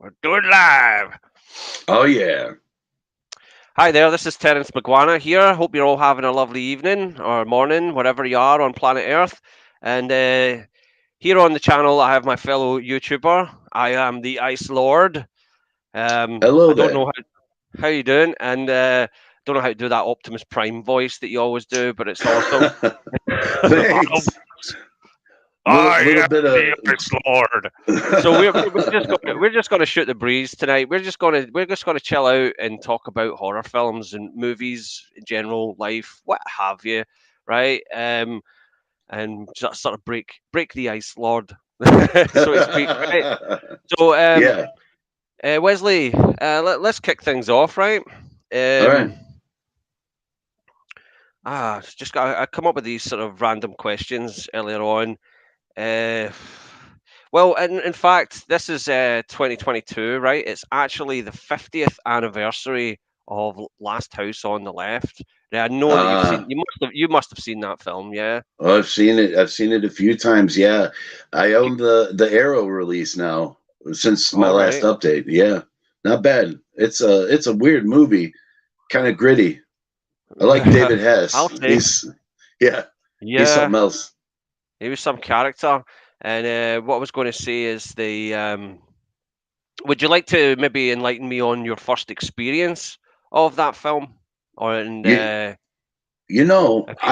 We're doing live. Oh yeah. Hi there, this is Terence McGuana here. Hope you're all having a lovely evening or morning, wherever you are on planet Earth. And here on the channel, I have my fellow YouTuber. I am the Ice Lord. Hello I don't there. know how you doing, and don't know how to do that Optimus Prime voice that you always do, but it's awesome. Thanks. I Little am bit the of. Ice Lord. So we're just gonna shoot the breeze tonight. We're just gonna chill out and talk about horror films and movies in general, life, what have you, right? And just sort of break the ice, Lord, so to speak, right? So Yeah. Wesley, let's kick things off, right? All right. Um, just got I come up with these sort of random questions earlier on. Uh, well, in fact, this is 2022, right? It's actually the 50th anniversary of Last House on the Left. Now, I know that Uh, you must have seen that film, yeah. I've seen it. I've seen it a few times. Yeah. I You- own the Arrow release now since my All last right. update. Yeah. Not bad. It's a weird movie. Kind of gritty. I like David I'll Hess. say, Yeah. He's yeah, something else. he was some character. And what I was going to say is would you like to maybe enlighten me on your first experience of that film, or and You You know, if you,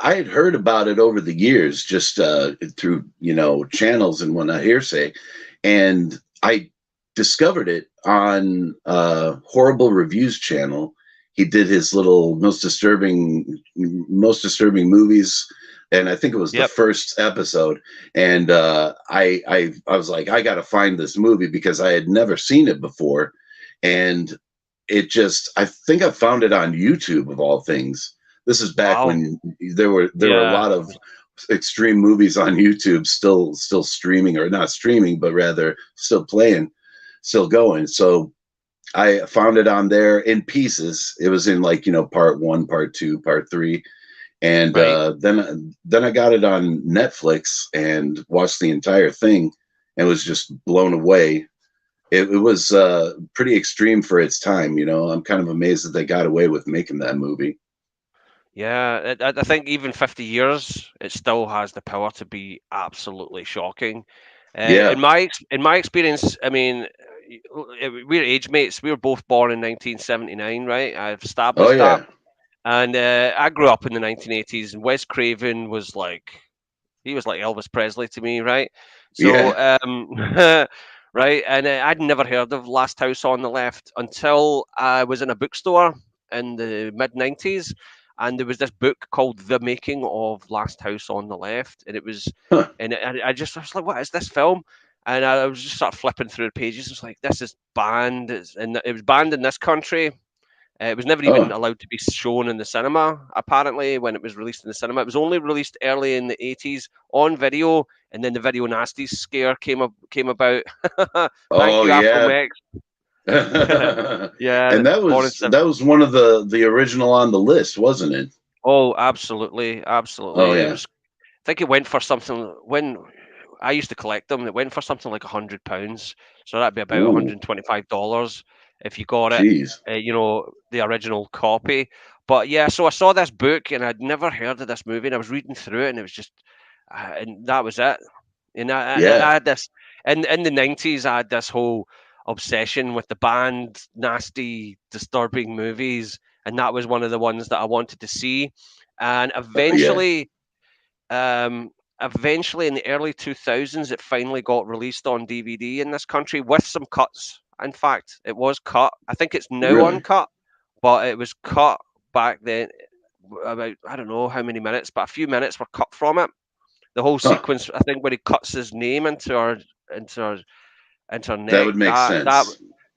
I had heard about it over the years, just through channels and whatnot, hearsay, and I discovered it on Horrible Reviews channel. He did his little most disturbing movies, and I think it was the yep. first episode. And I was like, I got to find this movie because I had never seen it before, and I think I found it on YouTube of all things. This is back Wow. when there were a Yeah. lot of extreme movies on YouTube still streaming, or not streaming, but rather still playing, still going. So I found it on there in pieces. It was in, like, part one, part two, part three, and Right. then I got it on Netflix and watched the entire thing and was just blown away. It was pretty extreme for its time. I'm kind of amazed that they got away with making that movie. Yeah. I think even 50 years, it still has the power to be absolutely shocking. Yeah. In my experience, I mean, we're age mates. We were both born in 1979, right? I've Oh established that. yeah. And I grew up in the 1980s, and Wes Craven was like, he was like Elvis Presley to me, right? Yeah. So, right, and I'd never heard of Last House on the Left until I was in a bookstore in the mid '90s, and there was this book called The Making of Last House on the Left, and it was, Huh. and I was like, what is this film? And I was just sort of flipping through the pages. I was like, this is banned, and it was banned in this country. It was never even Oh. allowed to be shown in the cinema, apparently, when it was released in the cinema. It was only released early in the 80s on video, and then the video nasties scare came about. Thank Oh you, Afro yeah. Mex. Yeah, And that born in was seven. that was one of the original on the list, wasn't it? Oh, absolutely, Oh absolutely. It yeah. was. I think it went for something when I used to collect them. It went for something like £100, so that'd be about Ooh, $125 if you got it. jeez. The original copy. But yeah, so I saw this book and I'd never heard of this movie, and I was reading through it, and it was just, and that was it. And I Yeah. had this in the '90s. I had this whole obsession with the band, nasty, disturbing movies, and that was one of the ones that I wanted to see. And Yeah. um, eventually in the early 2000s, it finally got released on DVD in this country with some cuts. In fact, it was cut. I think it's now Really. uncut, but it was cut back then. About, I don't know how many minutes, but a few minutes were cut from it. The whole Huh. sequence, I think, when he cuts his name into our into her That would neck, make sense.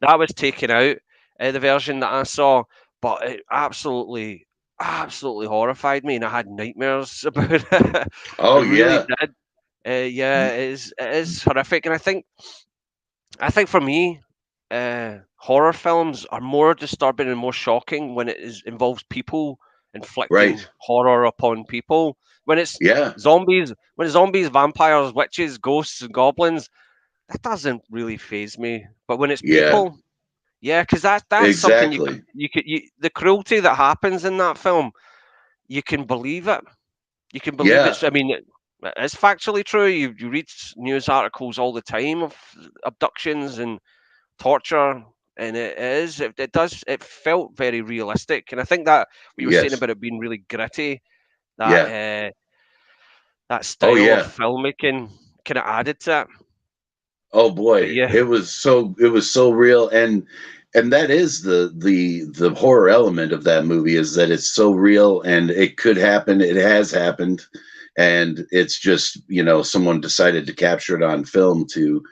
that was taken out. The version that I saw, but it absolutely horrified me, and I had nightmares about it. It Oh really yeah. did. Yeah, it is horrific, and I think for me, horror films are more disturbing and more shocking when involves people inflicting Right. horror upon people. When it's Yeah. zombies, vampires, witches, ghosts, and goblins, that doesn't really phase me. But when it's Yeah, people, yeah, because that's something exactly. the cruelty that happens in that film, you can believe it. You can believe Yeah, it's. I mean, it's factually true. You read news articles all the time of abductions and torture, and it is. It does. It felt very realistic, and I think that what you were saying yes, about it being really gritty, that yeah. that Oh style of yeah. filmmaking kind of added to it. Oh But boy, yeah, it was so real, and that is the horror element of that movie, is that it's so real and it could happen. It has happened, and it's just, someone decided to capture it on film to,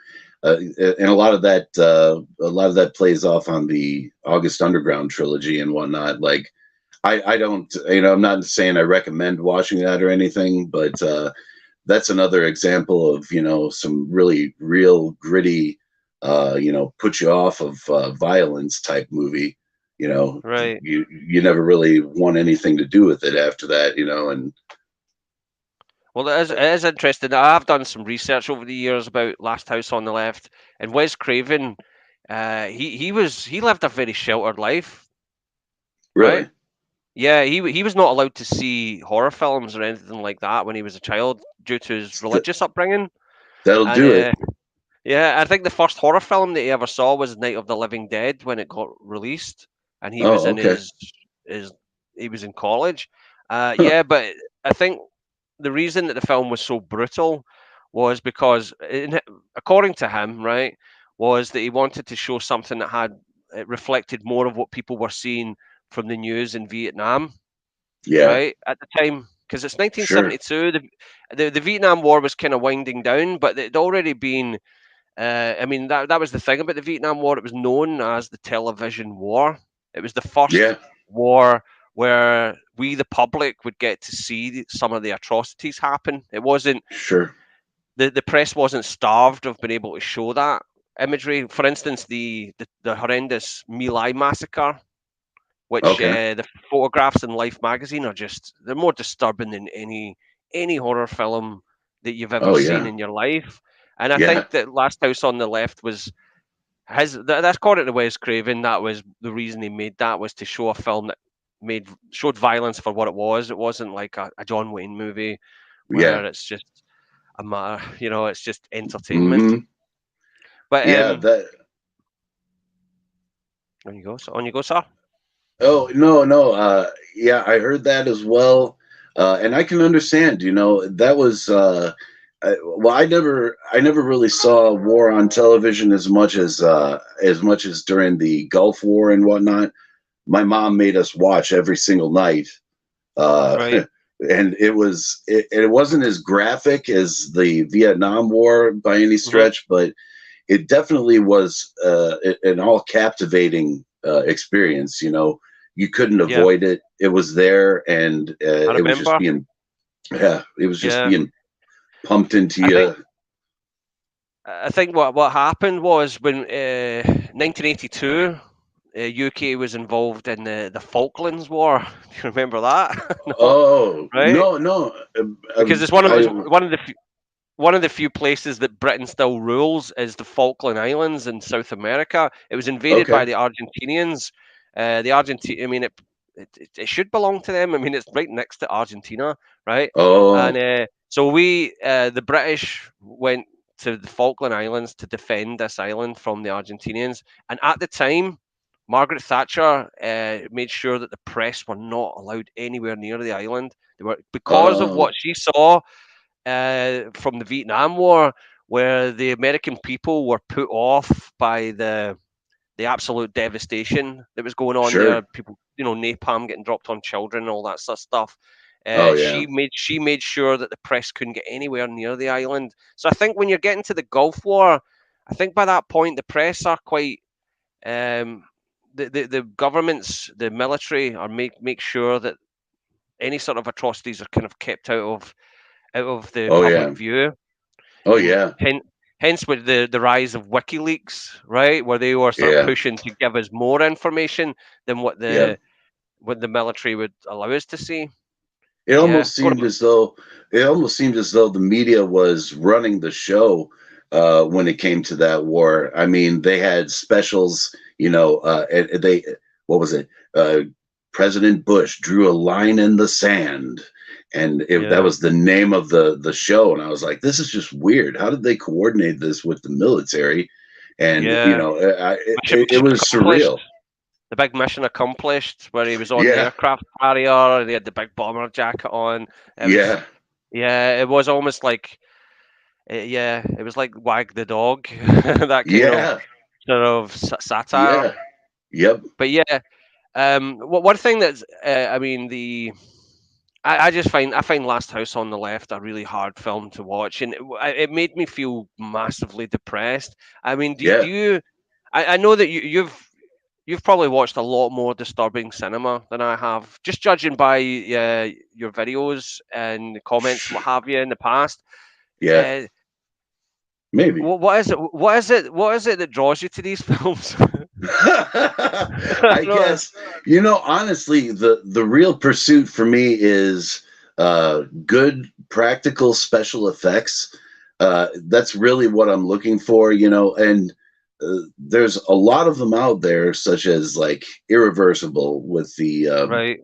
and a lot of that plays off on the August Underground trilogy and whatnot. Like, I don't, I'm not saying I recommend watching that or anything, but that's another example of, some really real gritty, put you off of violence type movie. you know right. you never really want anything to do with it after that, and Well, it is interesting. I've done some research over the years about Last House on the Left, and Wes Craven. He lived a very sheltered life, right? really, Yeah, he was not allowed to see horror films or anything like that when he was a child due to his th- religious upbringing. that'll And do it. yeah, I think the first horror film that he ever saw was Night of the Living Dead when it got released, and he was Oh, in okay. his he was in college. Huh. Yeah, but I think the reason that the film was so brutal was because, according to him, right, was that he wanted to show something that had it reflected more of what people were seeing from the news in Vietnam, Yeah, right, at the time, because it's sure. 1972. The Vietnam War was kind of winding down, but it had already been. I mean, that was the thing about the Vietnam War. It was known as the Television War. It was the first Yeah, war where we, the public, would get to see some of the atrocities happen. It wasn't sure. the press wasn't starved of being able to show that imagery. For instance, the horrendous My Lai massacre, which Okay. the photographs in Life magazine are just they're more disturbing than any horror film that you've ever Oh seen yeah, in your life. And I yeah, think that Last House on the Left was that's according to Wes Craven. That was the reason he made that, was to show a film that showed violence for what it was. It wasn't like a John Wayne movie yeah. where it's just a matter, it's just entertainment. Hmm. But Yeah, that. on you go, sir. Oh, no, no. Yeah, I heard that as well, and I can understand. That was. Well, I never really saw war on television as much as during the Gulf War and whatnot. My mom made us watch every single night, uh, Right. and it wasn't as graphic as the Vietnam War by any Hmm. stretch, but it definitely was an all captivating experience. You couldn't Yeah, avoid it. It was there, and I it was just remember. being, yeah, it was just Yeah, being pumped into I think you. what happened was when 1982, UK was involved in the Falklands War. Do you remember that? No, Oh right? no, no, Because it's I one of the few places that Britain still rules is the Falkland Islands in South America. It was invaded by okay. the Argentinians. I mean, it should belong to them. I mean, it's right next to Argentina, right? And Oh, so the British went to the Falkland Islands to defend this island from the Argentinians. And at the time, Margaret Thatcher made sure that the press were not allowed anywhere near the island. They were, because of oh, what she saw from the Vietnam War, where the American people were put off by the absolute devastation that was going on there. sure. People, napalm getting dropped on children, and all that sort of stuff. Oh yeah, She made sure that the press couldn't get anywhere near the island. So I think when you're getting to the Gulf War, I think by that point the press are quite um, the governments, the military are make sure that any sort of atrocities are kind of kept out of the oh public yeah, view, oh and yeah, hence with the rise of WikiLeaks, right, where they were sort of yeah, pushing to give us more information than what yeah. the military would allow us to see. It Yeah, almost seemed as though the media was running the show, when it came to that war. I mean, they had specials, you know, they, what was it? President Bush drew a line in the sand. And that Yeah. was the name of the show. And I was like, this is just weird. How did they coordinate this with the military? And, you Yeah. know, it Mission was accomplished. surreal. The big mission accomplished, where he was on the Yeah. aircraft carrier and he had the big bomber jacket on. It was, Yeah. yeah, it was almost like, yeah, it was like Wag the Dog, that kind of Yeah. sort of satire. Yeah. Yep. But yeah, one thing that's, I mean, I just find Last House on the Left a really hard film to watch, and it made me feel massively depressed. I mean, do Yeah. you? I know that you've probably watched a lot more disturbing cinema than I have, just judging by your videos and comments and what have you in the past. Yeah. Uh, Maybe. what is it? What is it? What is it that draws you to these films? I No, guess, you know, honestly, the real pursuit for me is good practical special effects. That's really what I'm looking for, you know. And there's a lot of them out there, such as like Irreversible with right.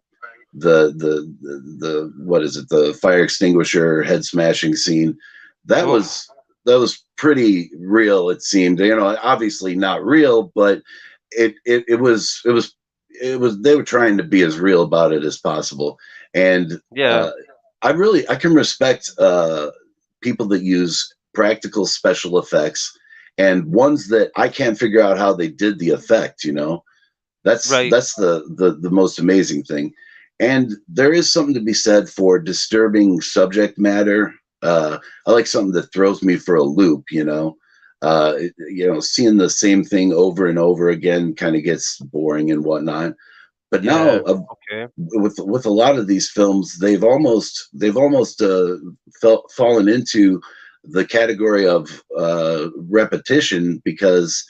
the what is it, the fire extinguisher head smashing scene. that Oh, was that was pretty real, it seemed, you know, obviously not real, but it was they were trying to be as real about it as possible. And yeah. I can respect people that use practical special effects, and ones that I can't figure out how they did the effect, you know. Right. That's the most amazing thing. And there is something to be said for disturbing subject matter. I like something that throws me for a loop, you know. You know, seeing the same thing over and over again kind of gets boring and whatnot. But now, Yeah. Okay. with a lot of these films, they've almost fallen into the category of repetition, because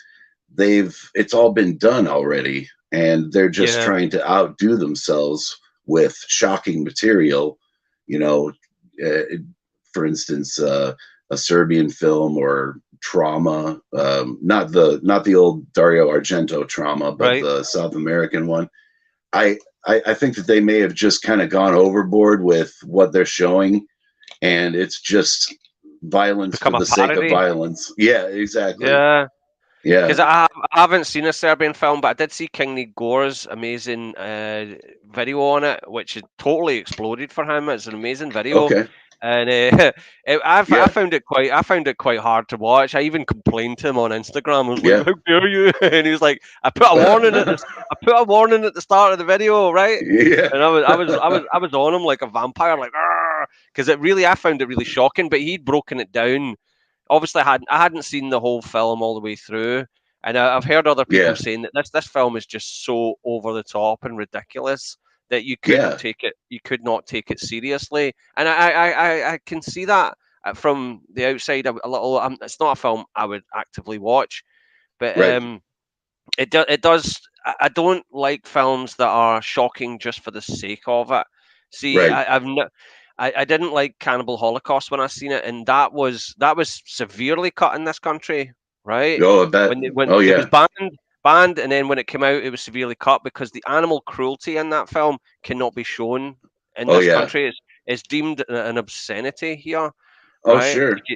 it's all been done already, and they're just Yeah. trying to outdo themselves with shocking material, you know. uh, for instance, a Serbian film, or Trauma, not the old Dario Argento Trauma, but Right. the South American one. I think that they may have just kind of gone overboard with what they're showing, and it's just violence for Become a the sake of parody. violence. Yeah, exactly. Yeah. Yeah. Because I haven't seen a Serbian film, but I did see King Gore's amazing video on it, which had totally exploded for him. It's an amazing video, Okay. and I Yeah. found it quite hard to watch. I even complained to him on Instagram. I was like, Yeah. "How dare you?" And he was like, I put a warning at the start of the video, right?" Yeah. And I was on him like a vampire, like, because I found it really shocking. But he'd broken it down. Obviously, I hadn't seen the whole film all the way through, and I've heard other people Yeah. saying that this film is just so over the top and ridiculous that Yeah. you could not take it seriously, and I can see that from the outside a little. It's not a film I would actively watch, but Right. it does. I don't like films that are shocking just for the sake of it. See, Right. I didn't like Cannibal Holocaust when I seen it, and that was severely cut in this country, right? Oh, I bet. When Oh, it was yeah. banned, and then when it came out, it was severely cut because the animal cruelty in that film cannot be shown in Oh, this yeah. country. It's deemed an obscenity here, Oh, right? sure. Oh,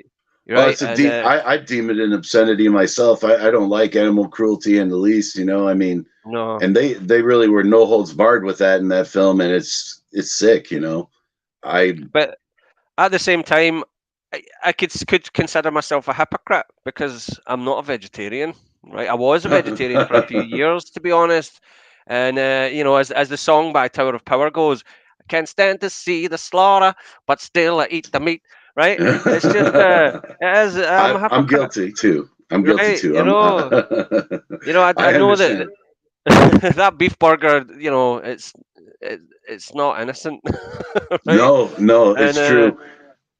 Right, it's a and deep. I deem it an obscenity myself. I don't like animal cruelty in the least. You know, I mean, no, and they really were no holds barred with that in that film, and it's sick. You know, I but at the same time, I could consider myself a hypocrite because I'm not a vegetarian, right? I was a vegetarian for a few years, to be honest. And you know, as the song by Tower of Power goes, I can't stand to see the slaughter, but still I eat the meat. Right? It's just it is. I'm a I'm hypocrite, guilty too. I'm guilty right? too. I'm. I I know understand. that that beef burger, you know, it's not innocent, right? No, no, And it's true.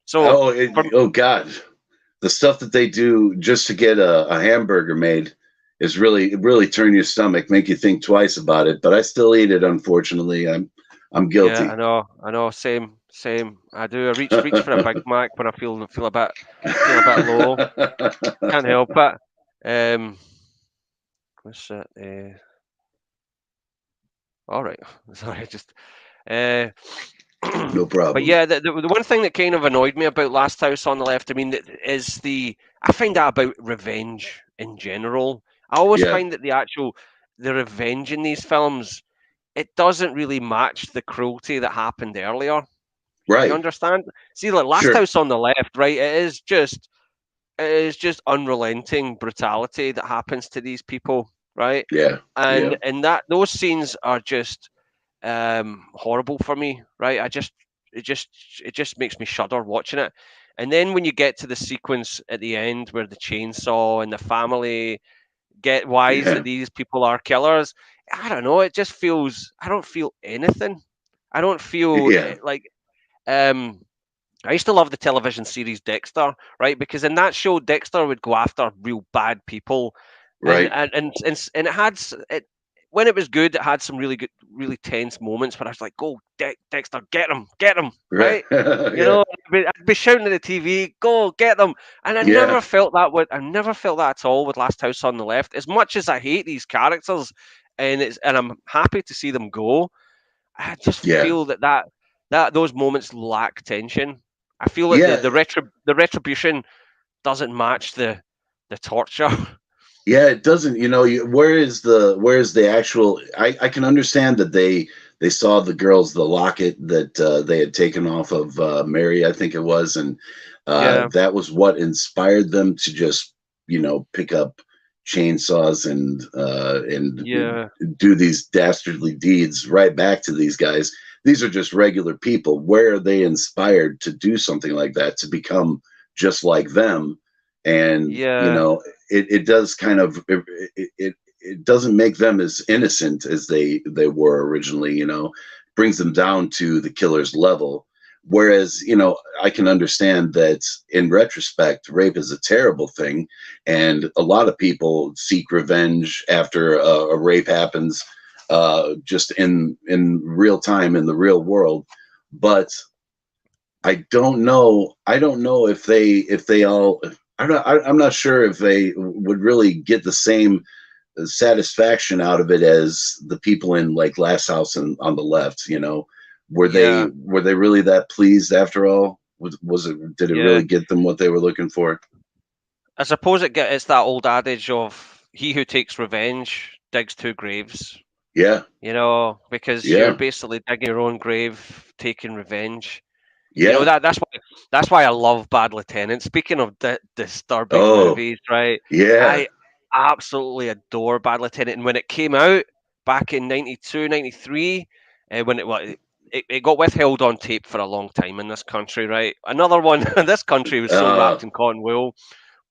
so for Oh God, the stuff that they do just to get a hamburger made is really turn your stomach, make you think twice about it. But I still eat it. Unfortunately, I'm Yeah, guilty. I know, same, Same. I do. I reach for a Big Mac when I feel a bit low. Can't help it. What's that? All right. Sorry, just. Uh, No but problem. yeah, the one thing that kind of annoyed me about Last House on the Left, I mean, is I find that about revenge in general. I always Yeah. find that the revenge in these films, it doesn't really match the cruelty that happened earlier. You Right. understand? See, like Last Sure. House on the Left, right? It is just unrelenting brutality that happens to these people, right? Yeah. Yeah. And that those scenes are just horrible for me, right? It just it just makes me shudder watching it. And then when you get to the sequence at the end where the chainsaw and the family get wise that Yeah. these people are killers, I don't know. It just feels I don't feel anything. I don't feel Yeah. like um I used to love the television series Dexter, right? Because in that show, Dexter would go after real bad people, and Right. and and and, and it had it when it was good, it had some really good, really tense moments. But I was like, "Go, Dexter, get him!" Right. Right? You Yeah. know, I'd be shouting at the TV, "Go, get them!" And Yeah. I never felt that at all with Last House on the Left. As much as I hate these characters, and I'm happy to see them go, I just Yeah. feel that those moments lack tension. I feel that Yeah. the retribution doesn't match the torture. Yeah, it doesn't. Where is the actual? I can understand that they saw the girls the locket that they had taken off of Mary, I think it was, and Yeah, that was what inspired them to just pick up chainsaws and yeah, do these dastardly deeds right back to these guys. These are just regular people. Where are they inspired to do something like that to become just like them? And yeah, it does kind of it doesn't make them as innocent as they were originally. Brings them down to the killer's level. Whereas I can understand that in retrospect, rape is a terrible thing, and a lot of people seek revenge after a rape happens, just in real time in the real world. But I don't know if they all. I'm not sure if they would really get the same satisfaction out of it as the people in like Last House and on the Left. yeah, Were they really that pleased after all? Was it did it yeah. really get them what they were looking for? I suppose it's that old adage of he who takes revenge digs two graves. Yeah, Because you're yeah, basically digging your own grave, taking revenge. yeah. That's why I love Bad Lieutenant. Speaking of disturbing Oh, movies, right? yeah. I absolutely adore Bad Lieutenant. And when it came out back in 92, 93, when it got withheld on tape for a long time in this country, right? Another one, this country was so Uh, wrapped in cotton wool.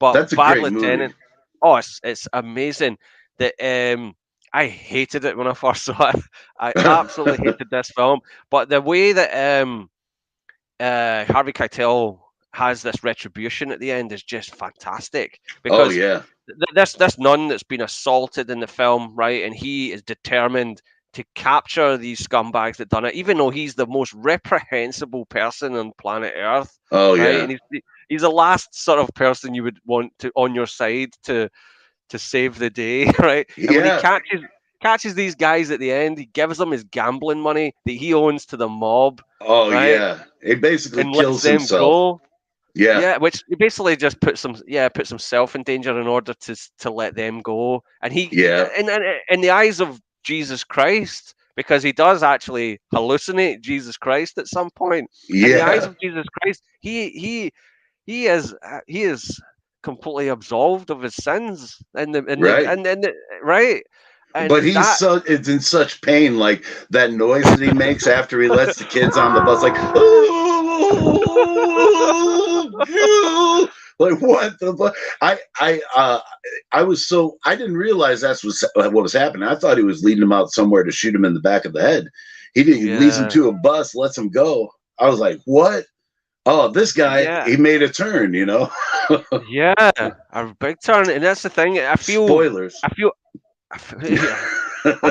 But that's a Bad great movie. Lieutenant, oh, it's amazing. That I hated it when I first saw it. I absolutely hated this film. But the way that Harvey Keitel has this retribution at the end is just fantastic Oh because yeah. this nun that's been assaulted in the film, right, and he is determined to capture these scumbags that done it, even though he's the most reprehensible person on planet Earth, Oh right, yeah. and he's the last sort of person you would want to on your side to save the day, right? And when he Yeah. catches these guys at the end, he gives them his gambling money that he owns to the mob, Oh right? yeah. He basically And lets kills them himself. go. Yeah. Yeah, which basically just puts himself in danger in order to let them go. And Yeah. in the eyes of Jesus Christ, because he does actually hallucinate Jesus Christ at some point. In the eyes Yeah. of Jesus Christ, he is completely absolved of his sins, Right. and right, But and he's that so it's in such pain, like that noise that he makes after he lets the kids on the bus, like like what the fuck? I was so I didn't realize that's what was happening. I thought he was leading him out somewhere to shoot him in the back of the head. He leads him yeah, to a bus, lets him go. I was like, what? Oh, this guy, yeah, he made a turn. yeah, a big turn, and that's the thing. I feel, Spoilers. I feel, yeah. I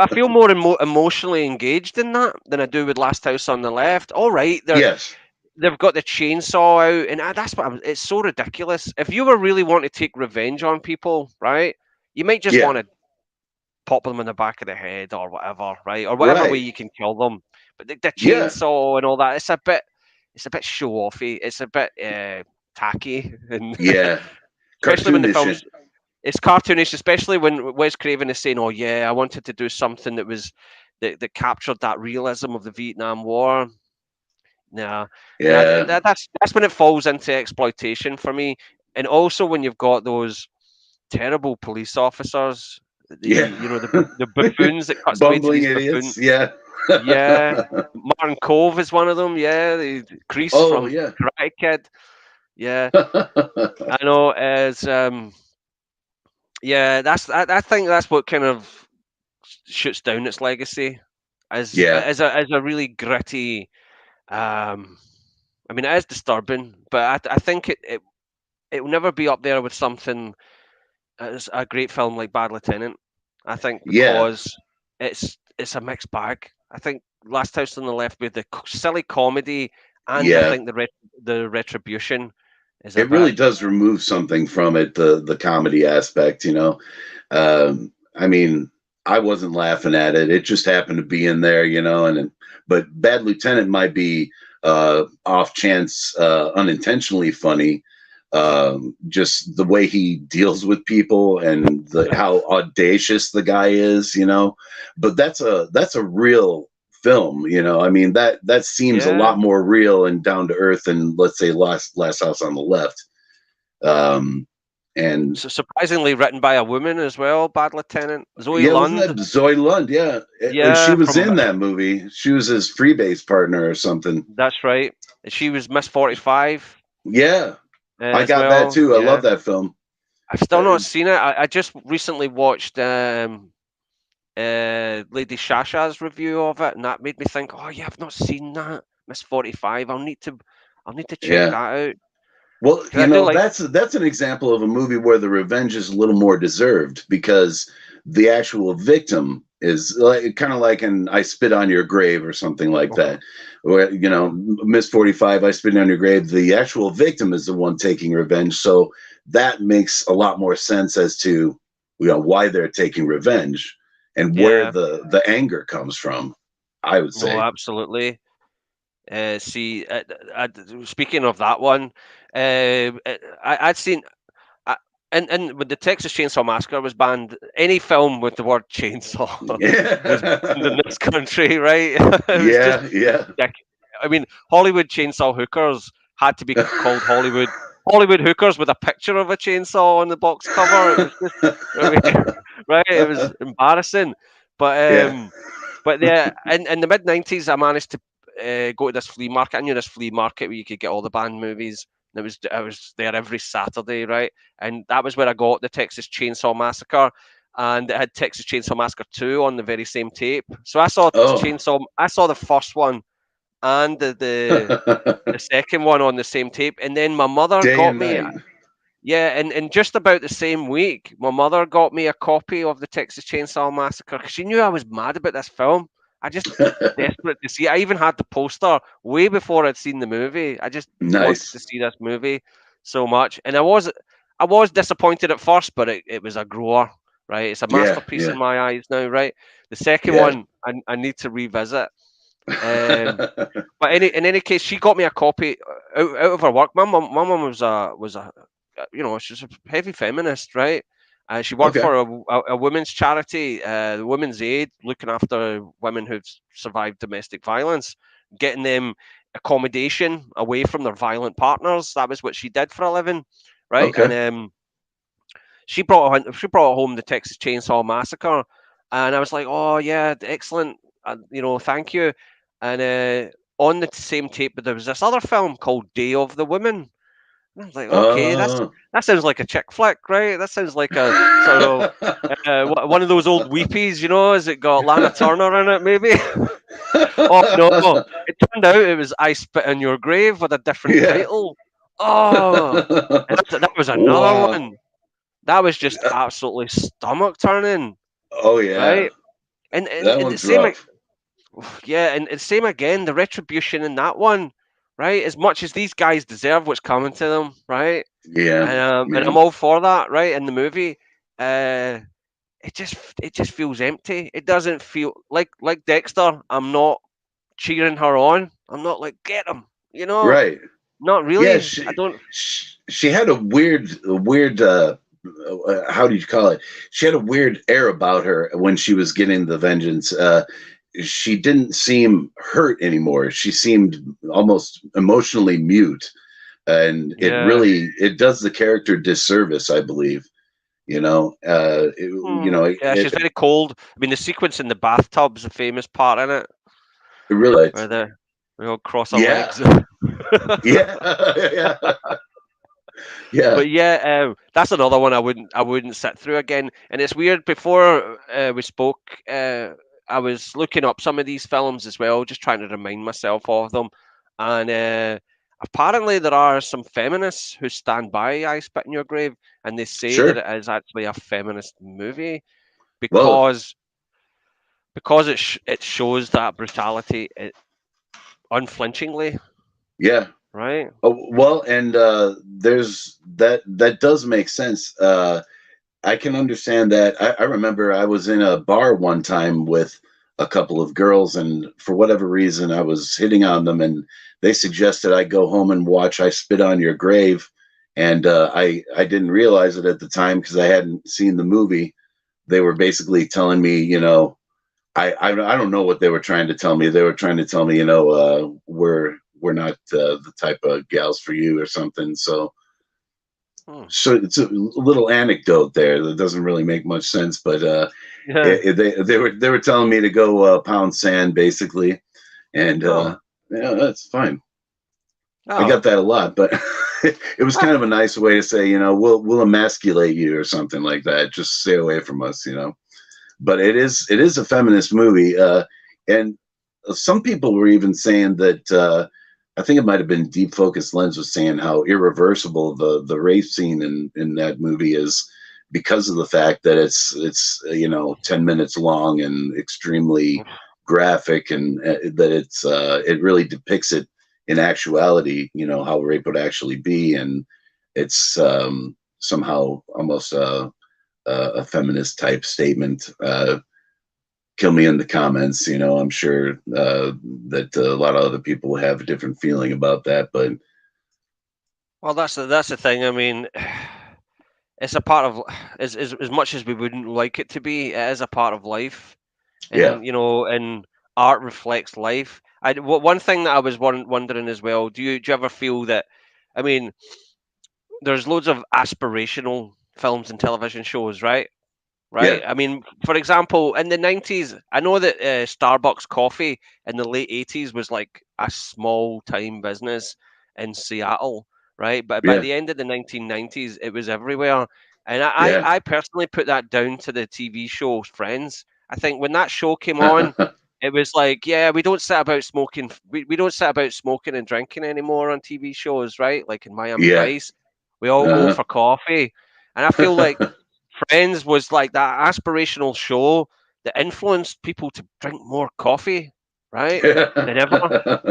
feel more emotionally engaged in that than I do with Last House on the Left. All right, Yes. they've got the chainsaw out, and that's what it's so ridiculous. If you were really wanting to take revenge on people, right, you might just Yeah. want to pop them in the back of the head or whatever, right, or whatever way Right. you can kill them. But the Yeah. chainsaw and all that, it's a bit show offy. It's a bit tacky, and Yeah. especially when the Cartoonish. films it's cartoonish, especially when Wes Craven is saying, "Oh yeah, I wanted to do something that captured that realism of the Vietnam War." Nah, nah, Yeah. that's when it falls into exploitation for me. And also when you've got those terrible police officers, Yeah. the buffoons that cuts away to Bumbling these buffoons. idiots. Yeah. Yeah, Martin Cove is one of them. Yeah, the Crease Oh from yeah. Karate Kid. Yeah, I know. As yeah, I think that's what kind of shoots down its legacy Yeah. as a really gritty. Um, I mean, it is disturbing, but I think it will never be up there with something as a great film like Bad Lieutenant. I think Yeah. because it's a mixed bag. I think Last House on the Left with the silly comedy and I Yeah. think the retribution is a It bit really does remove something from it, the comedy aspect, you know. I mean, I wasn't laughing at it. It just happened to be in there, you know, but Bad Lieutenant might be off chance unintentionally funny. Just the way he deals with people and how audacious the guy is, you know. But that's a real film, you know. I mean, that seems a yeah. lot more real and down to earth than, let's say, Last House on the Left. Um, and So surprisingly written by a woman as well, Bad Lieutenant Zoe yeah, wasn't Lund. that Zoe Lund? Yeah, she Yeah, was from in that movie. She was his freebase partner or something. that's right. She was Miss 45 Yeah, I as got that well. too. I love Yeah, that film. I've still Uh, not seen it. I just recently watched Lady Shasha's review of it, and that made me think, oh yeah, I've not seen that Miss 45. I'll need to check yeah. that out Well, because you I do know, like. that's an example of a movie where the revenge is a little more deserved because the actual victim is like kind of like an "I spit on your grave" or something like Uh-huh. that. Where, you know, Yeah, Miss 45, "I spit on your grave." The actual victim is the one taking revenge, so that makes a lot more sense as to, you know, why they're taking revenge and where yeah, the anger comes from. I would no, say, absolutely. See, speaking of that one, I'd seen I, and when the Texas Chainsaw Massacre was banned, any film with the word chainsaw was banned in yeah, this country, right? It was just yeah, yeah. I mean, Hollywood Chainsaw Hookers had to be called Hollywood Hookers with a picture of a chainsaw on the box cover. It was just, I mean, right? It was embarrassing. But Yeah. um, but yeah, in the mid 90s, I managed to go to this flea market. I knew this flea market where you could get all the banned movies. And I was there every Saturday, right? And that was where I got the Texas Chainsaw Massacre, and it had Texas Chainsaw Massacre 2 on the very same tape. So Oh. I saw the first one and the second one on the same tape, and then my mother Day got and me. night. Yeah, and in just about the same week, my mother got me a copy of the Texas Chainsaw Massacre because she knew I was mad about this film. I just desperate to see it. I even had the poster way before I'd seen the movie. I just wanted to Nice. see this movie so much, and I was disappointed at first, but it was a grower, right? It's a Yeah, masterpiece in yeah, my eyes now, right? The second yeah. one, I need to revisit. But in any case, she got me a copy out of her work. My mum was a you know, she's a heavy feminist, right? She worked Okay. for a women's charity, the Women's Aid, looking after women who've survived domestic violence, getting them accommodation away from their violent partners. That was what she did for a living, right? And Okay. she brought home the Texas Chainsaw Massacre, and I was like, oh yeah, excellent, you know, thank you. And on the same tape, but there was this other film called Day of the Woman. And I was like, okay, Uh, that sounds like a chick flick, right? That sounds like a sort of one of those old weepies, you know? Has it got Lana Turner in it, maybe? Oh no, it turned out it was I Spit in Your Grave with a different yeah. title. Oh, and that was another Wow. one. That was just absolutely stomach turning. Oh yeah, right? And and, that and the one's same, rough. yeah, and same again. The retribution in that one, right? As much as these guys deserve what's coming to them, right? Yeah, And yeah, I'm all for that, right? In the movie, uh, it just feels empty. It doesn't feel like Dexter. I'm not cheering her on. I'm not like get him, you know. right. Not Yeah, really. I don't. she had a weird how do you call it? She had a weird air about her when she was getting the vengeance. She didn't seem hurt anymore. She seemed almost emotionally mute, and Yeah. it does the character disservice, I believe. Yeah, she's very cold. I mean, the sequence in the bathtub's a famous part in it, it really, where they all cross her yeah, legs. yeah, yeah, yeah, But yeah, that's another one I wouldn't sit through again. And it's weird. Before we spoke, I was looking up some of these films as well, just trying to remind myself of them. And apparently, there are some feminists who stand by "I Spit in Your Grave," and they say that sure. it is actually a feminist movie Well, because it shows that brutality unflinchingly, yeah. right? Oh, well, and there's that does make sense. I can understand that. I remember I was in a bar one time with a couple of girls, and for whatever reason, I was hitting on them, and they suggested I go home and watch "I Spit on Your Grave," and I didn't realize it at the time because I hadn't seen the movie. They were basically telling me, I don't know what they were trying to tell me. They were trying to tell me, we're not the type of gals for you or something. So Hmm. so it's a little anecdote there that doesn't really make much sense, but Yeah. they were telling me to go pound sand basically, and Oh. yeah, that's fine. I Oh. got that a lot, but it was kind of a nice way to say, we'll emasculate you or something like that. Just stay away from us. But it is a feminist movie, and some people were even saying that. I think it might have been Deep Focus Lens was saying how irreversible the rape scene in that movie is because of the fact that it's 10 minutes long and extremely graphic, and that it really depicts it in actuality. How rape would actually be, and it's somehow almost a feminist type statement. Kill me in the comments. I'm sure that a lot of other people have a different feeling about that, but Well, that's the thing. I mean, it's a part of as much as we wouldn't like it to be. It is a part of life, yeah, and art reflects life. One thing that I was wondering as well. Do you ever feel that? I mean, there's loads of aspirational films and television shows, right? yeah, Right? I mean, for example, in the 90s, I know that Starbucks coffee in the late 80s was like a small time business in Seattle, right? But by yeah, the end of the 1990s, it was everywhere. And I, yeah, I personally put that down to the TV show Friends. I think when that show came on, it was like, yeah, we don't sit about smoking and drinking anymore on TV shows, right? Like in Miami yeah, Vice, we all go uh-huh. for coffee. And I feel like Friends was like that aspirational show that influenced people to drink more coffee, right? Than ever.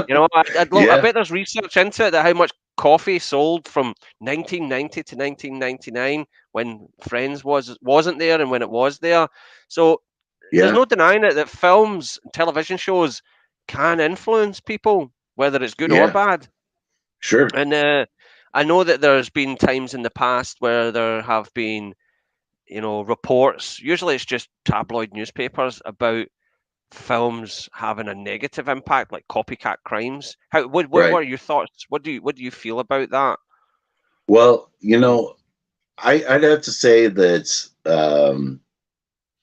I Yeah, bet there's research into it that how much coffee sold from 1990 to 1999 when Friends wasn't there and when it was there. So there's yeah, no denying it that films, and television shows can influence people, whether it's good or yeah, bad. sure, And I know that there's been times in the past where there have been reports. Usually, it's just tabloid newspapers about films having a negative impact, like copycat crimes. What right. are your thoughts? What do you feel about that? Well, I'd have to say that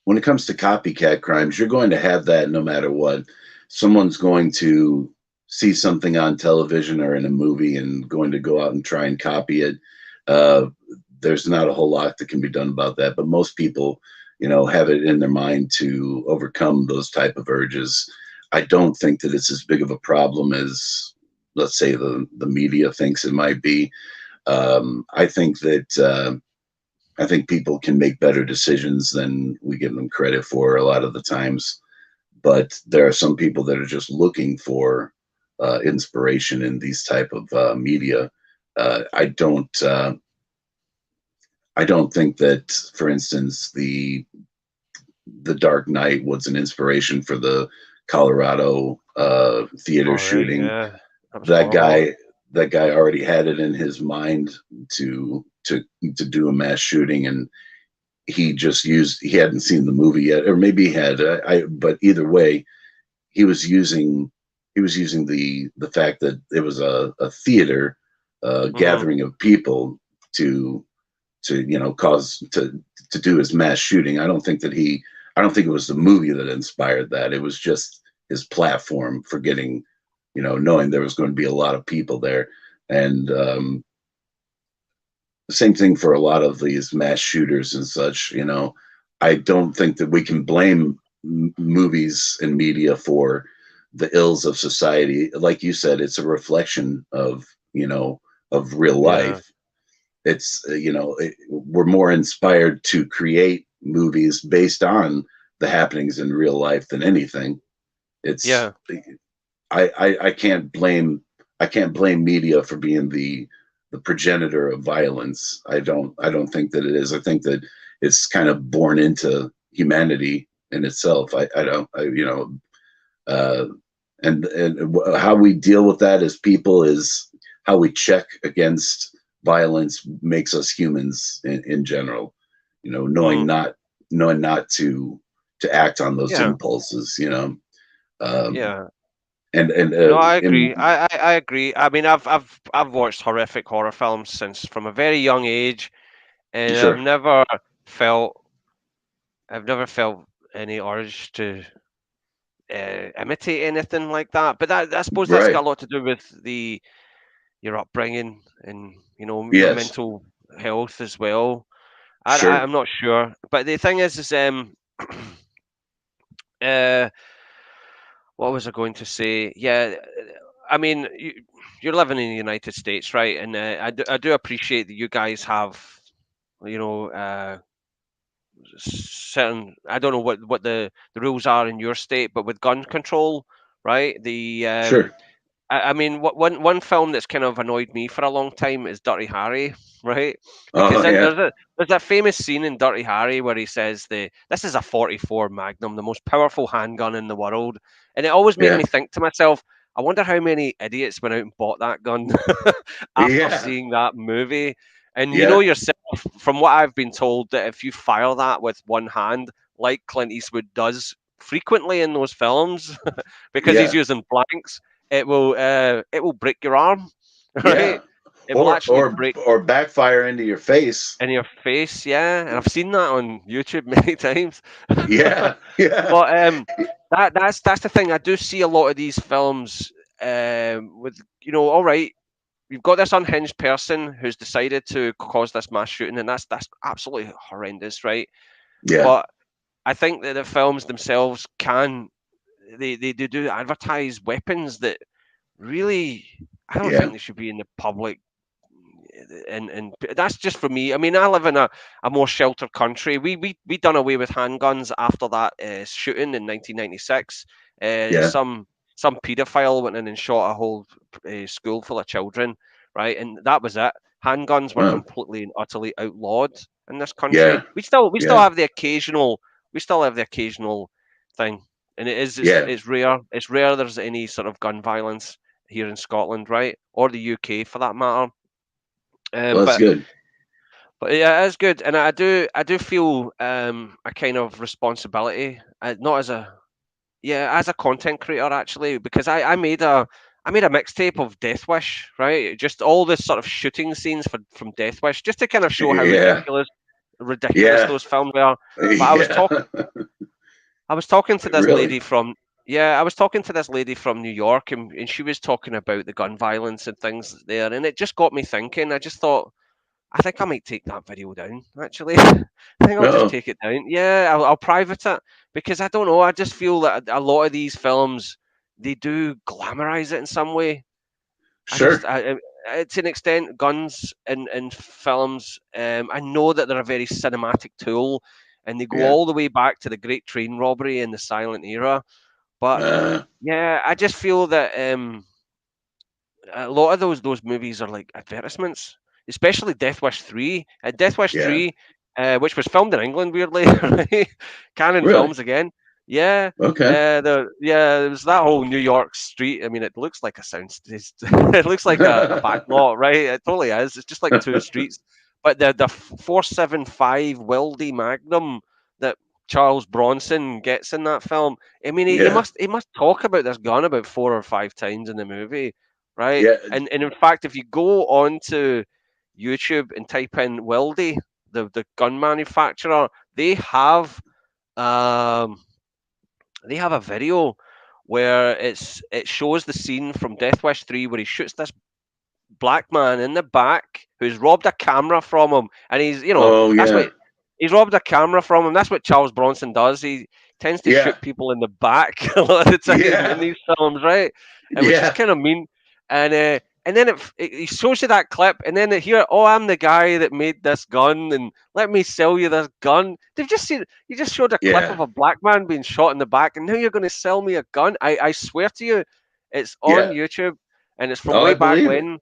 when it comes to copycat crimes, you're going to have that no matter what. Someone's going to see something on television or in a movie and going to go out and try and copy it. Uh, there's not a whole lot that can be done about that, but most people, have it in their mind to overcome those type of urges. I don't think that it's as big of a problem as, let's say, the media thinks it might be. I think that I think people can make better decisions than we give them credit for a lot of the times. But there are some people that are just looking for inspiration in these type of media. Uh, I don't. Uh, I don't think that, for instance, the Dark Knight was an inspiration for the Colorado theater All right, shooting. yeah, that was That horrible. guy, that guy already had it in his mind to to do a mass shooting, and he hadn't seen the movie yet, or maybe he had. But either way, he was using the fact that it was a theater Hmm. gathering of people to cause to do his mass shooting. I don't think it was the movie that inspired that. It was just his platform for getting, knowing there was going to be a lot of people there. And the same thing for a lot of these mass shooters and such. I don't think that we can blame movies and media for the ills of society. Like you said, it's a reflection of, of real Yeah, life. It's we're more inspired to create movies based on the happenings in real life than anything. It's yeah, I can't blame media for being the progenitor of violence. I don't think that it is. I think that it's kind of born into humanity in itself. I don't I, you know uh, and how we deal with that as people is how we check against violence makes us humans in general. mm, Knowing not to act on those yeah, impulses. Um, yeah. and No, I agree. in I agree. I mean, I've watched horrific horror films since from a very young age, and Sure. felt I've never felt any urge to imitate anything like that. But I suppose that's Right. got a lot to do with the your upbringing and your Yes. mental health as well. Sure. I'm not sure, but the thing is uh, what was I going to say? Yeah, I mean, you're living in the United States, right? And I do appreciate that you guys have, you know, certain. I don't know what the rules are in your state, but with gun control, right? Sure. I mean, one film that's kind of annoyed me for a long time is Dirty Harry, right? Because Oh then yeah. there's that famous scene in Dirty Harry where he says this is a 44 Magnum, the most powerful handgun in the world, and it always made Yeah. me think to myself, I wonder how many idiots went out and bought that gun after Yeah. seeing that movie. And you know Yeah. yourself, from what I've been told, that if you fire that with one hand, like Clint Eastwood does frequently in those films, because he's Yeah. using blanks, it will break your arm, Yeah. right? It will actually Or break or backfire into your face. in your face, yeah. And I've seen that on YouTube many times. Yeah. Yeah. But that's the thing. I do see a lot of these films with all right, you've got this unhinged person who's decided to cause this mass shooting, and that's absolutely horrendous, right? Yeah. But I think that the films themselves they do advertise weapons that really I don't Yeah. think they should be in the public, and that's just for me. I mean, I live in a more sheltered country. We done away with handguns after that shooting in 1996. Yeah. Some paedophile went in and shot a whole school full of children, right? And that was it. Handguns were Wow. completely and utterly outlawed in this country. Yeah. We still Yeah. have the occasional thing, and Yeah. it's rare. It's rare there's any sort of gun violence here in Scotland, right, or the UK for that matter. Um, Well, that's but good. but yeah, it's good, and I do feel a kind of responsibility, not as a yeah as a content creator actually, because I made a mixtape of Death Wish, right? Just all this sort of shooting scenes from Death Wish, just to kind of show how Yeah. ridiculous Yeah. those films were. But Yeah. I was talking to this Really. lady from yeah, I was talking to this lady from New York, and she was talking about the gun violence and things there, and it just got me thinking. I just thought, I think I might take that video down. Actually, I think I'll just Oh, take it down. Yeah, I'll private it because I don't know. I just feel that a lot of these films they do glamorize it in some way. I just, Sure. to an extent, guns in films. I know that they're a very cinematic tool, and they go Yeah. all the way back to the Great Train Robbery in the silent era. But Uh, yeah, I just feel that a lot of those movies are like advertisements, especially Death Wish 3. Death Wish yeah. 3, which was filmed in England, weirdly, right? Canon Really? Films again. Yeah, Okay. there was that whole New York street. I mean, it looks like a sound stage. It looks like a back lot, right? It totally is. It's just like two streets. But the 475 Wildy Magnum that Charles Bronson gets in that film. I mean, Yeah. he must talk about this gun about 4 or 5 times in the movie, right? Yeah. And in fact, if you go onto YouTube and type in Wildy, the gun manufacturer, um they have a video where it shows the scene from Death Wish 3 where he shoots this black man in the back who's robbed a camera from him, and Oh that's yeah. what he's robbed a camera from him. That's what Charles Bronson does. He tends to Yeah. shoot people in the back a lot of the time in Yeah. these films, right? Which is Yeah. kind of mean. And then he shows you that clip, and then here, oh, I'm the guy that made this gun, and let me sell you this gun. You just showed a clip Yeah. of a black man being shot in the back, and now you're going to sell me a gun. I swear to you, it's on Yeah. YouTube, and it's from Oh, way I back believe when,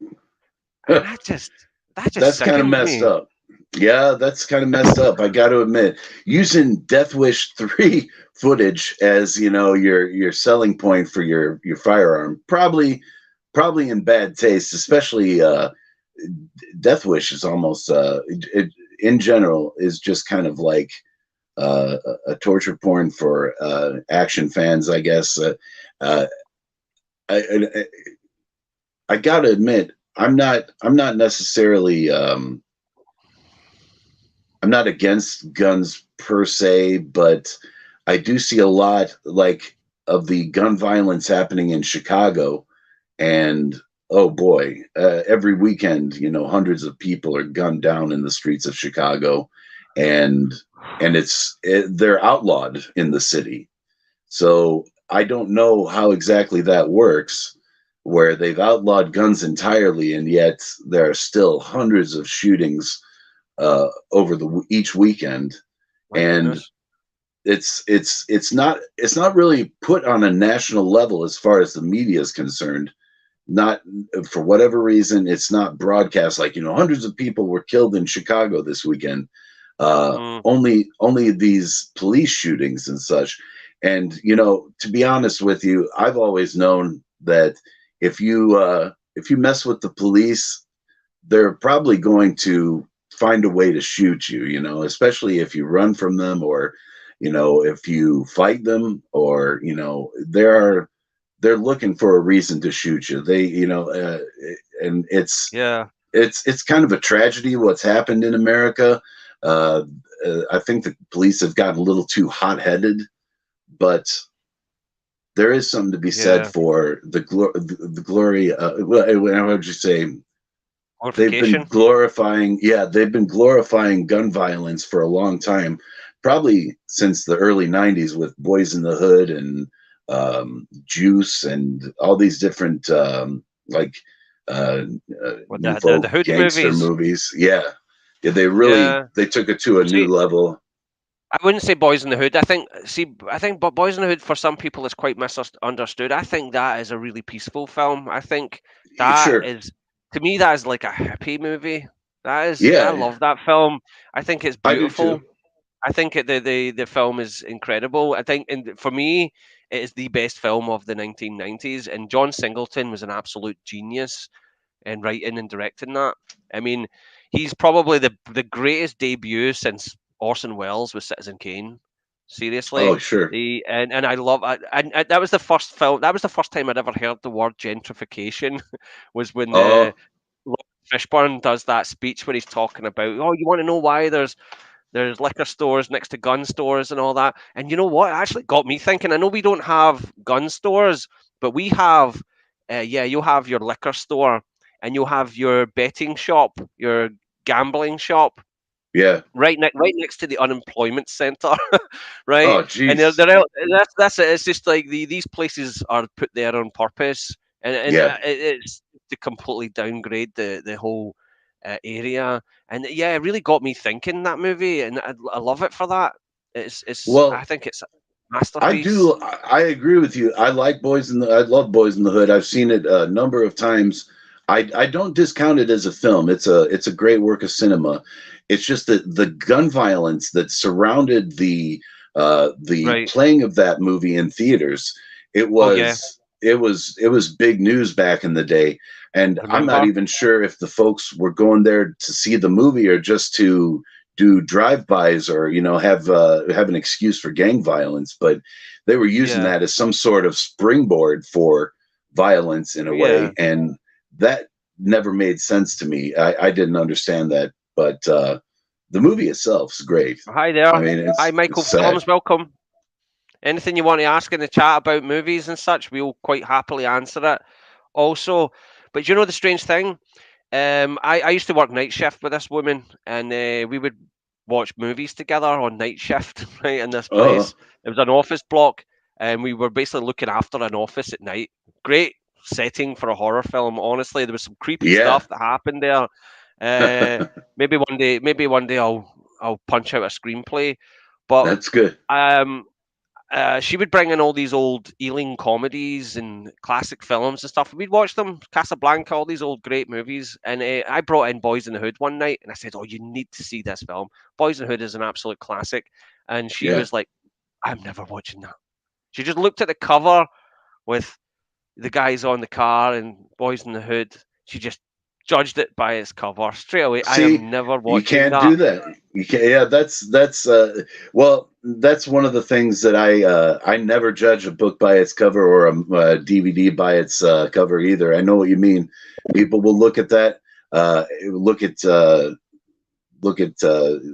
and that just That's kind of sickens messed me. up. Yeah, that's kind of messed up. I got to admit, using Death Wish 3 footage as, your selling point for your firearm, probably in bad taste, especially Death Wish is almost in general is just kind of like a torture porn for action fans, I guess. Uh, I, I, I got to admit, I'm not necessarily I'm not against guns per se, but I do see a lot like of the gun violence happening in Chicago, and oh boy, every weekend, hundreds of people are gunned down in the streets of Chicago, and they're outlawed in the city. So I don't know how exactly that works, where they've outlawed guns entirely, and yet there are still hundreds of shootings over each weekend, My and goodness. it's not really put on a national level as far as the media is concerned. Not for whatever reason, it's not broadcast like hundreds of people were killed in Chicago this weekend. Mm, Only these police shootings and such. And to be honest with you, I've always known that if you mess with the police, they're probably going to find a way to shoot you, especially if you run from them, or if you fight them, or they're looking for a reason to shoot you. And yeah, it's kind of a tragedy what's happened in America. uh, I think the police have gotten a little too hot-headed, but there is something to be said yeah. for the glory. How would you say? They've been Glorification. glorifying, yeah, they've been glorifying gun violence for a long time, probably since the early 90s with Boys in the Hood and Juice and all these different like uh, With the nouveau Hood gangster movies. movies. Yeah. Yeah, Yeah. they took it to a new See, level. I wouldn't say Boys in the Hood. I think, but Boys in the Hood for some people is quite misunderstood. I think that is a really peaceful film. I think that Sure. is, to me, that is like a hippie movie. I Yeah, love that film. I think it's I do too. beautiful. I think the film is incredible. I think, and for me, it is the best film of the 1990s. And John Singleton was an absolute genius in writing and directing that. I mean, he's probably the greatest debut since Orson Welles with Citizen Kane. Oh, Seriously, sure. and I love and that was the first film. That was the first time I'd ever heard the word gentrification. Was when Oh, Lawrence Fishburne does that speech where he's talking about, oh, you want to know why there's liquor stores next to gun stores and all that. And you know what? It actually got me thinking. I know we don't have gun stores, but we have, yeah, you'll have your liquor store and you'll have your betting shop, your gambling shop, yeah. right next to the unemployment center, right? Oh, And jeez. that's it. It's just like these places are put there on purpose, and Yeah. it's to completely downgrade the whole area. And yeah, it really got me thinking, that movie, and I love it for that. It's I Well, think it's a I masterpiece. do. I agree with you. I like Boys in the. I love Boys in the Hood. I've seen it a number of times. I don't discount it as a film. It's a great work of cinema. It's just that the gun violence that surrounded the Right. playing of that movie in theaters. It Oh yeah, was it was big news back in the day, and I I'm not remember. even sure if the folks were going there to see the movie or just to do drive-bys or have an excuse for gang violence, but they were using Yeah. that as some sort of springboard for violence in a way, Yeah. and that never made sense to me. I didn't understand that, but the movie itself is great. Hi there. I mean, Hi, it's Michael sad. Films. Welcome. Anything you want to ask in the chat about movies and such, we'll quite happily answer it. Also, but you know the strange thing? I used to work night shift with this woman, and we would watch movies together on night shift, right, in this Oh place. It was an office block, and we were basically looking after an office at night. Great setting for a horror film. Honestly, there was some creepy yeah. stuff that happened there. Maybe one day I'll punch out a screenplay, but That's good. um, she would bring in all these old Ealing comedies and classic films and stuff. We'd watch them, Casablanca, all these old great movies. And I brought in Boys in the Hood one night, and I said, "Oh, you need to see this film. Boys in the Hood is an absolute classic." And she Yeah. was like, "I'm never watching that." She just looked at the cover with the guys on the car and Boys in the Hood. She just judged it by its cover straight away. I See, am never you watching can't that. do that. You can't. Yeah, that's well, that's one of the things that I never judge a book by its cover or a DVD by its cover either. I know what you mean. People will look at that, look at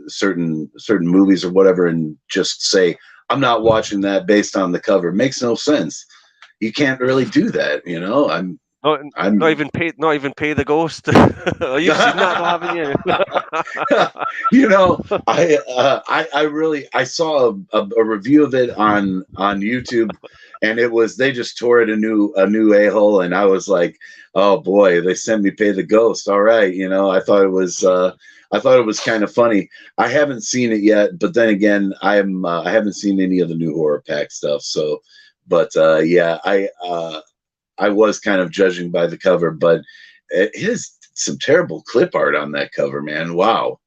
certain movies or whatever, and just say, "I'm not watching that based on the cover." Makes no sense. You can't really do that. Not, I'm not even pay the ghost. You've seen that, though, haven't you? I really I saw a review of it on YouTube, and it was they just tore it a new a-hole, and I was like, oh boy, they sent me pay the ghost. All right, I thought it was kind of funny. I haven't seen it yet, but then again, I haven't seen any of the new horror pack stuff. So, but yeah, I was kind of judging by the cover, but it is some terrible clip art on that cover, man. Wow.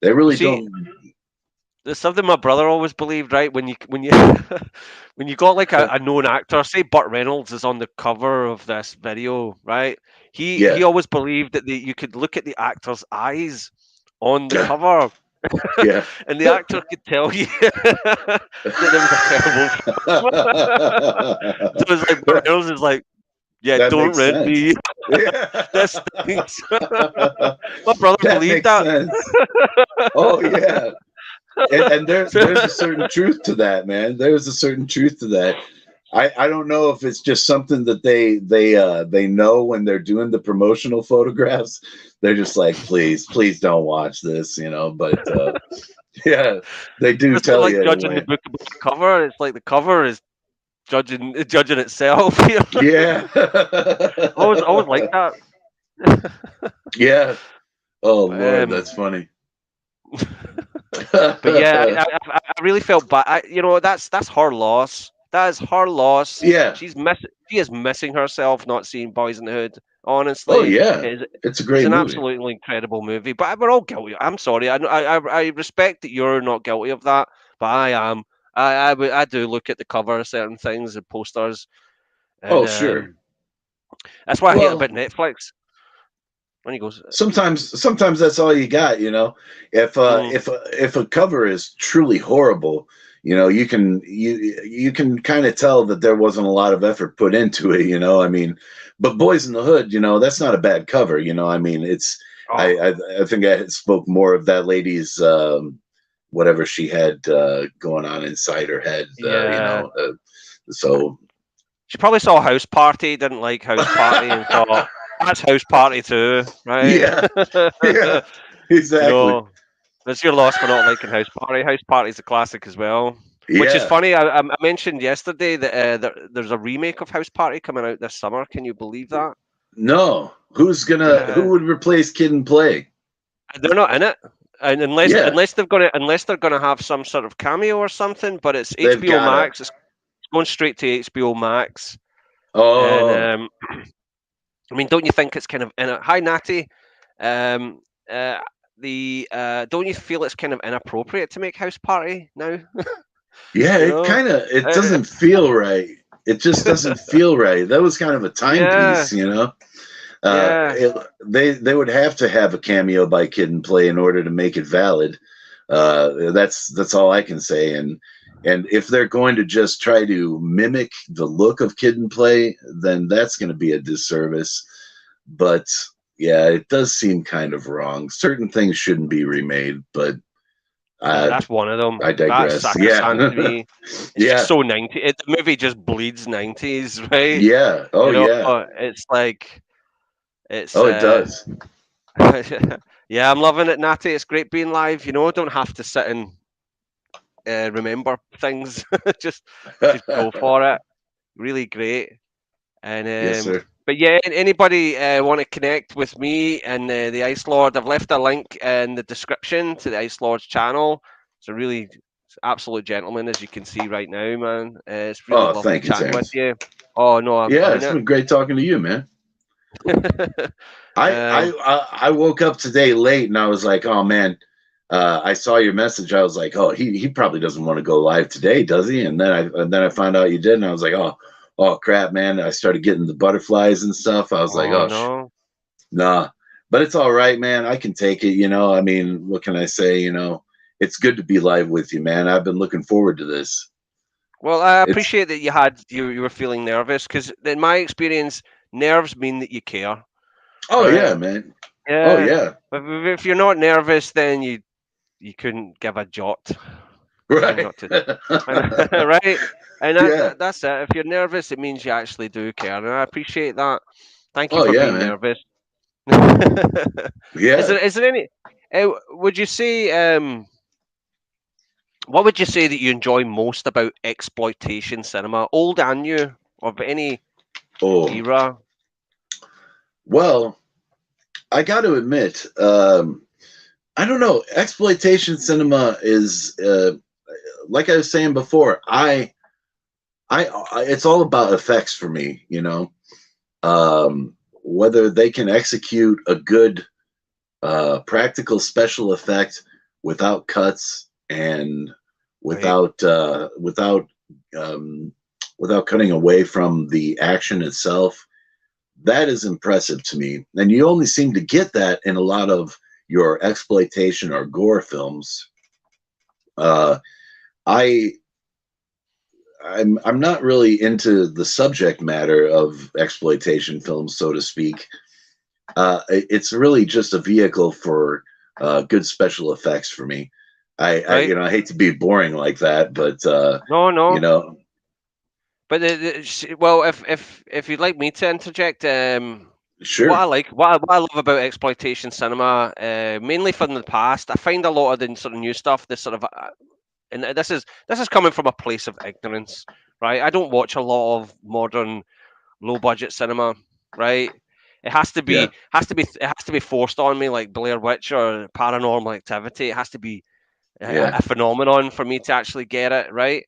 They You really see, don't. there's something my brother always believed, right? When you when you got like a known actor, say Burt Reynolds is on the cover of this video, right? He Yeah. always believed that you could look at the actor's eyes on the cover, Yeah. and the actor could tell you that it was a terrible film. So it's like Burt Reynolds is like, yeah, That don't makes rent sense. me. Yeah. This stinks. My brother That believed makes that. sense. Oh yeah. And there's a certain truth to that, man. There's a certain truth to that. I don't know if it's just something that they know when they're doing the promotional photographs. They're just like, please don't watch this, but yeah, they do It's not tell like you judging the anyway. book by the cover. It's like the cover is judging itself. Yeah. Always like that. Yeah. Oh But, Lord, that's funny. but yeah, I really felt bad. That's her loss. That is her loss. Yeah. She is missing herself not seeing Boys in the Hood. Oh Honestly, yeah. it is It's a it's great an movie. absolutely incredible movie. But we're all guilty. I'm sorry. I respect that you're not guilty of that, but I am. I do look at the cover of certain things and posters, and Oh sure. that's why I hate Well, about Netflix. When he goes, sometimes that's all you got, if mm, if a cover is truly horrible, you can kind of tell that there wasn't a lot of effort put into it, I mean, but Boys in the Hood, that's not a bad cover, I mean, it's oh I think I spoke more of that lady's whatever she had going on inside her head, yeah. so She probably saw House Party, didn't like House Party, and thought that's House Party too, right? yeah. Yeah, you exactly. know, that's your loss for not liking House Party. House Party's a classic as well. Which is Yeah. funny. I mentioned yesterday that there's a remake of House Party coming out this summer. Can you believe that? No. Who would replace Kid and Play? They're not in it, and Yeah, unless they're gonna have some sort of cameo or something. But it's they've HBO gotta. Max. It's going straight to HBO Max, and Oh, I mean, don't you think it's kind of in Hi, Natty. Um, uh, don't you feel it's kind of inappropriate to make House Party now? yeah, You know, it uh, doesn't feel right. It just doesn't feel right. That was kind of a yeah, timepiece, you know. yeah. They would have to have a cameo by Kid and Play in order to make it valid. That's all I can say. And if they're going to just try to mimic the look of Kid and Play, then that's going to be a disservice. But yeah, it does seem kind of wrong. Certain things shouldn't be remade, but uh, That's one of them. I That's digress. sacrosanct to Yeah, me. It's just yeah, so 90. The movie just bleeds 90s, right? yeah. Oh You know, yeah. it's like it's Oh, it does. yeah, I'm loving it, Natty. It's great being live. Don't have to sit and remember things. just just go for it. Really great. And Yes, sir. but yeah, anybody want to connect with me and the Ice Lord? I've left a link in the description to the Ice Lord's channel. It's a really absolute gentleman, as you can see right now, man. It's really Oh, lovely thank you, chatting with Terrence. you. Oh no, I Yeah, mean it's it. been great talking to you, man. I woke up today late and I was like, oh man, I saw your message. I was like, oh, he probably doesn't want to go live today, does he? And then I found out you did, and I was like, oh crap, man. I started getting the butterflies and stuff. I was like, oh oh no. nah, but it's all right, man. I can take it. I mean, what can I say? It's good to be live with you, man. I've been looking forward to this. Well, I It's appreciate that you were feeling nervous because in my experience, nerves mean that you care, oh right? yeah, man. Oh Yeah. yeah, But if you're not nervous, then you couldn't give a jot. right. Not to, right? And Yeah. that's it. If you're nervous, it means you actually do care, and I appreciate that. Thank you Oh for yeah, being man. nervous. Yeah. Is there any? Would you say what would you say that you enjoy most about exploitation cinema, old and new, of any Oh era? well, I got to admit, I don't know. Exploitation cinema is like I was saying before. It's all about effects for me. Whether they can execute a good practical special effect without cuts and Right. without um, without cutting away from the action itself. That is impressive to me. And you only seem to get that in a lot of your exploitation or gore films. Uh, I I'm not really into the subject matter of exploitation films, so to speak. It's really just a vehicle for good special effects for me. Right. I hate to be boring like that, but No, you no. know, But well, if you'd like me to interject, sure, what I love about exploitation cinema, mainly from the past, I find a lot of the sort of new stuff, this sort of, and this is coming from a place of ignorance, right? I don't watch a lot of modern low budget cinema, right? It yeah, it has to be forced on me like Blair Witch or Paranormal Activity. It has to be yeah, a phenomenon for me to actually get it right.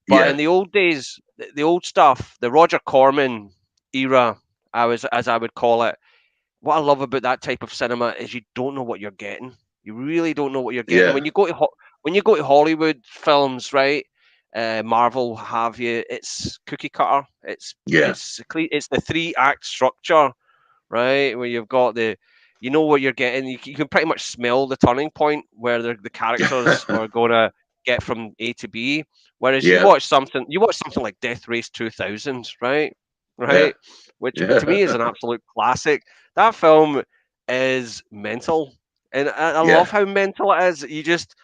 But in yeah, the old days, the old stuff, the Roger Corman era, as I would call it. What I love about that type of cinema is you don't know what you're getting. You really don't know what you're getting. yeah, When you go to Hollywood films, right? Marvel have you. It's cookie cutter. yeah, It's the three act structure, right? Where you've got you know what you're getting. You can pretty much smell the turning point where the characters are going to get from A to B. Whereas yeah, you watch something like Death Race 2000, right? yeah, Right, which to me is yeah, an absolute classic. That film is mental, and I yeah, love how mental it is. You just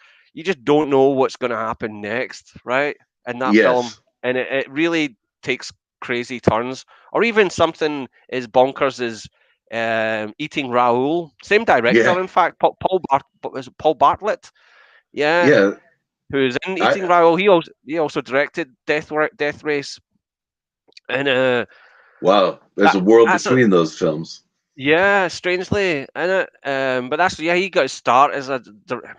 don't know what's going to happen next, right? In that film, yes, and it really takes crazy turns, or even something as bonkers as Eating Raoul. Same yeah, director, in fact, was it Paul Bartlett? Yeah, yeah. who's in Eating I Raoul. He also directed Death Race, and Wow, there's That, a world that's a between those films. Yeah, strangely, innit? But that's yeah, he got his start as I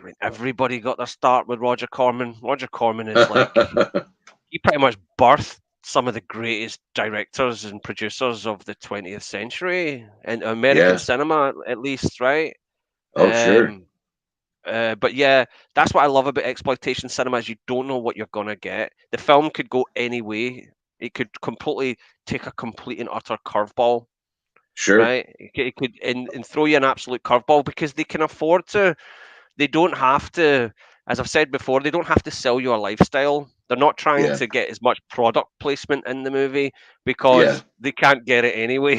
mean, everybody got their start with Roger Corman. Roger Corman is like he pretty much birthed some of the greatest directors and producers of the 20th century in American Yeah. cinema, at least, right? Oh, sure. Um, but yeah, that's what I love about exploitation cinema is you don't know what you're gonna get. The film could go any way. It could completely take a complete and utter curveball, Sure. right? It could and throw you an absolute curveball because they can afford to. They don't have to, as I've said before, they don't have to sell you a lifestyle. They're not trying Yeah. to get as much product placement in the movie Yeah. because they can't get it anyway,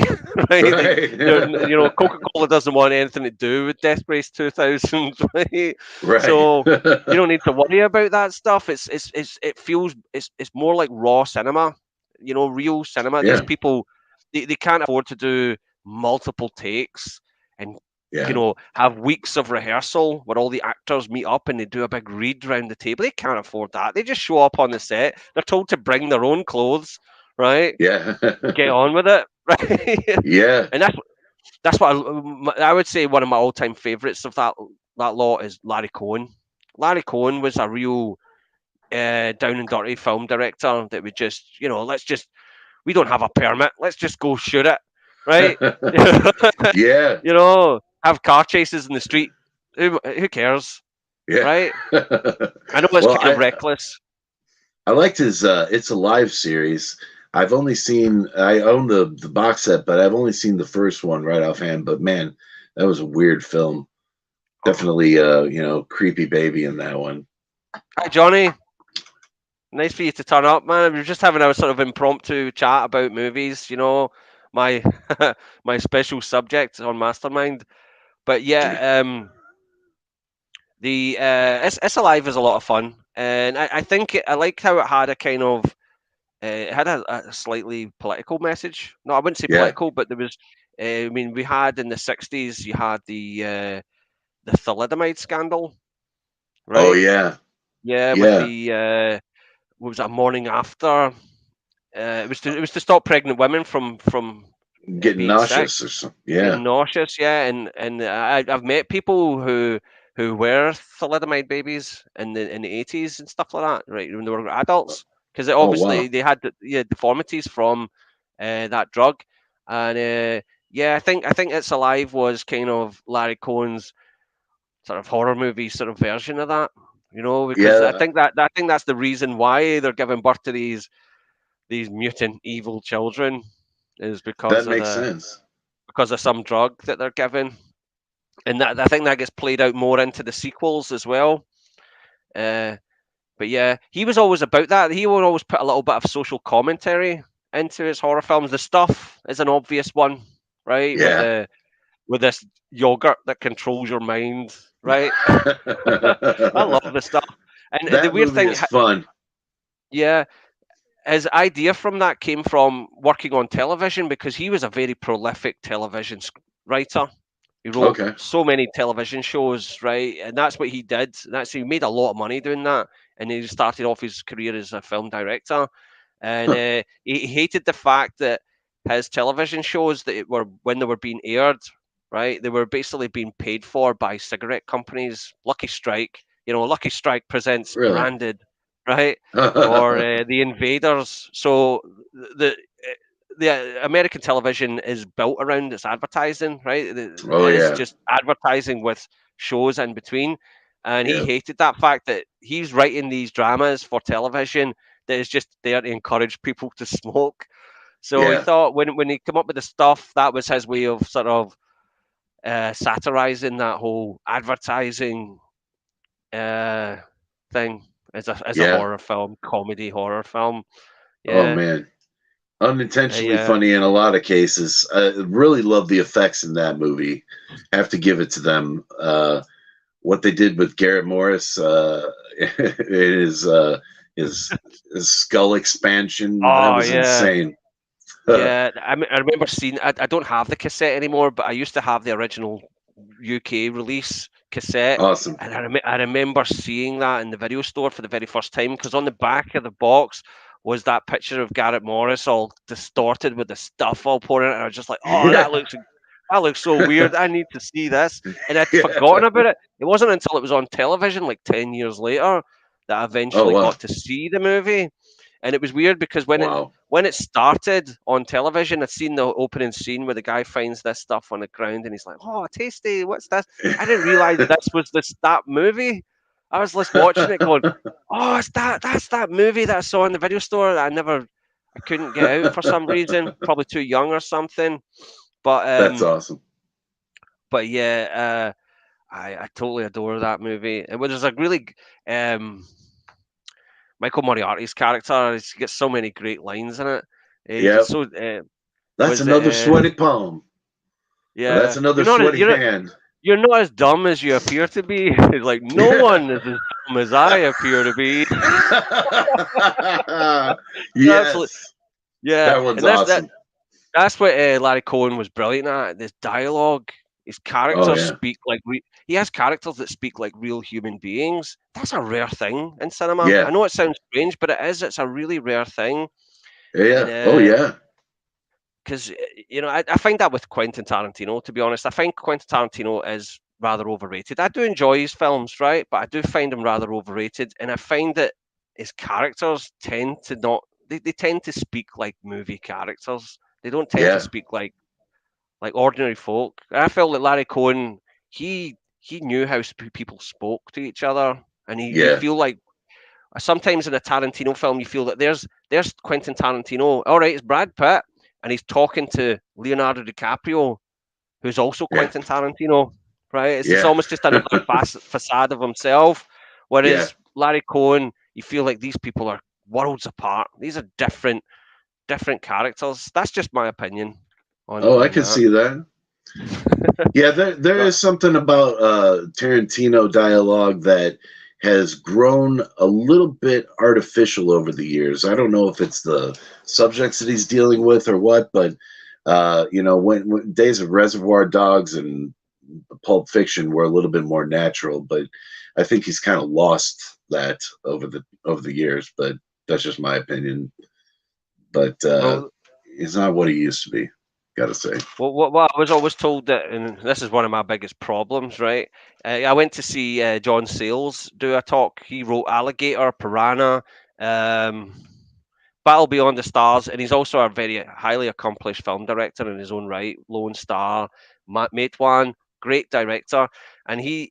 right? Right. Coca-Cola doesn't want anything to do with Death Race 2000, right? Right. So you don't need to worry about that stuff. It feels it's more like raw cinema, real cinema. These Yeah. people they can't afford to do multiple takes and Yeah. have weeks of rehearsal where all the actors meet up and they do a big read round the table. They can't afford that. They just show up on the set. They're told to bring their own clothes, right? Yeah. Get on with it, right? Yeah. And that's what I would say. One of my all-time favorites of that lot is Larry Cohen. Larry Cohen was a real down and dirty film director that would just, we don't have a permit. Let's just go shoot it, right? Yeah. Have car chases in the street. Who cares, Yeah. right? I know it's Well, kind of reckless. I liked his It's Alive series. I own the box set, but I've only seen the first one right offhand. But man, that was a weird film. Oh. Definitely creepy baby in that one. Hi, Johnny. Nice for you to turn up, man. We were just having a sort of impromptu chat about movies. My my special subject on Mastermind. But yeah, the it's Alive is a lot of fun, and I think I like how it had a kind of it had a slightly political message. No, I wouldn't say Yeah. political, but there was. I mean, we had in the '60s, you had the thalidomide scandal, Oh right? yeah. Yeah, with Yeah. the what was that morning after? It was to stop pregnant women from Getting being sick, nauseous or something. Yeah. getting nauseous. Yeah, and I've met people who were thalidomide babies in the '80s and stuff like that, right? When they were adults, because Oh obviously wow. they had deformities from that drug, and yeah, I think It's Alive was kind of Larry Cohen's sort of horror movie sort of version of that, because I Yeah. think that's the reason why they're giving birth to these mutant evil children is That makes sense. because of some drug that they're given, and that I think that gets played out more into the sequels as well. Uh, but yeah, he was always about that. He would always put a little bit of social commentary into his horror films. The Stuff is an obvious one, right? With Yeah. the with this yogurt that controls your mind, right? I love the stuff. And the That weird movie thing, is fun. yeah, his idea from that came from working on television because he was a very prolific television writer. He wrote Okay. so many television shows, right? And that's what he did. He made a lot of money doing that. And he started off his career as a film director. And Huh. he hated the fact that his television shows that were when they were being aired, right? They were basically being paid for by cigarette companies. Lucky Strike, Lucky Strike presents Really? Branded, right? Or the Invaders. So the American television is built around its advertising, right? It Oh is yeah. just advertising with shows in between. And he Yeah. hated that fact that he's writing these dramas for television that is just there to encourage people to smoke. So he Yeah. thought when he came up with the stuff, that was his way of sort of satirizing that whole advertising uh, thing as a Yeah. horror film, comedy horror film. Oh Yeah, man. Unintentionally yeah. funny in a lot of cases. I really love the effects in that movie. Have to give it to them. What they did with Garrett Morris, his his skull expansion, that Oh was yeah. insane. Yeah, I remember seeing. I don't have the cassette anymore, but I used to have the original UK release cassette, Awesome. and I remember seeing that in the video store for the very first time because on the back of the box was that picture of Garrett Morris all distorted with the stuff all pouring out. And I was just like, oh, Yeah. that looks so weird. I need to see this. And I'd Yeah. forgotten about it. It wasn't until it was on television like 10 years later that I Oh eventually wow. got to see the movie. And it was weird because Wow. when it started on television, I'd seen the opening scene where the guy finds this stuff on the ground and he's like, "Oh, tasty! What's this?" I didn't realize this was that movie. I was just watching it, going, "Oh, that's that movie that I saw in the video store that I couldn't get out for some reason, probably too young or something." But That's awesome. yeah, I totally adore that movie. And there's a really Michael Moriarty's character. He gets so many great lines in it. He's Yep. so That's was it? another sweaty palm. Or Yeah, that's another sweaty hand. you're not as dumb as you appear to be. It's like no one is as dumb as I appear to be. Absolutely, Yes. yeah, That one's and awesome. that's what Larry Cohen was brilliant at. This dialogue, his Oh characters yeah. speak like he has characters that speak like real human beings. That's a rare thing in cinema. I Yeah. know it sounds strange, but it is. It's a really rare thing, and Yeah. Oh yeah. because I find that with Quentin Tarantino. To be honest, I find Quentin Tarantino is rather overrated. I do enjoy his films, right? But I do find him rather overrated, and I find that his characters tend to not. They tend to speak like movie characters. They don't tend to Yeah. speak like ordinary folk. And I felt that Larry Cohen, he knew how people spoke to each other, and you Yeah. feel like sometimes in a Tarantino film, you feel that there's Quentin Tarantino. All right, it's Brad Pitt, and he's talking to Leonardo DiCaprio, who's also Yeah. Quentin Tarantino. Right? It's Yeah. almost just another facade of himself. Yeah. Whereas Larry Cohen, you feel like these people are worlds apart. These are different characters. That's just my opinion Oh, I on can that. see that. Yeah, there But is something about Tarantino dialogue that has grown a little bit artificial over the years. I don't know if it's the subjects that he's dealing with or what, but when Days of Reservoir Dogs and Pulp Fiction were a little bit more natural, but I think he's kind of lost that over the years. But that's just my opinion. But well, he's not what he used to be. Got to say. what I was always told that, and this is one of my biggest problems, right? I went to see John Sayles do a talk. He wrote Alligator, Piranha, um, Battle Beyond the Stars, and he's also a very highly accomplished film director in his own right. Lone Star, Matewan, great director, and he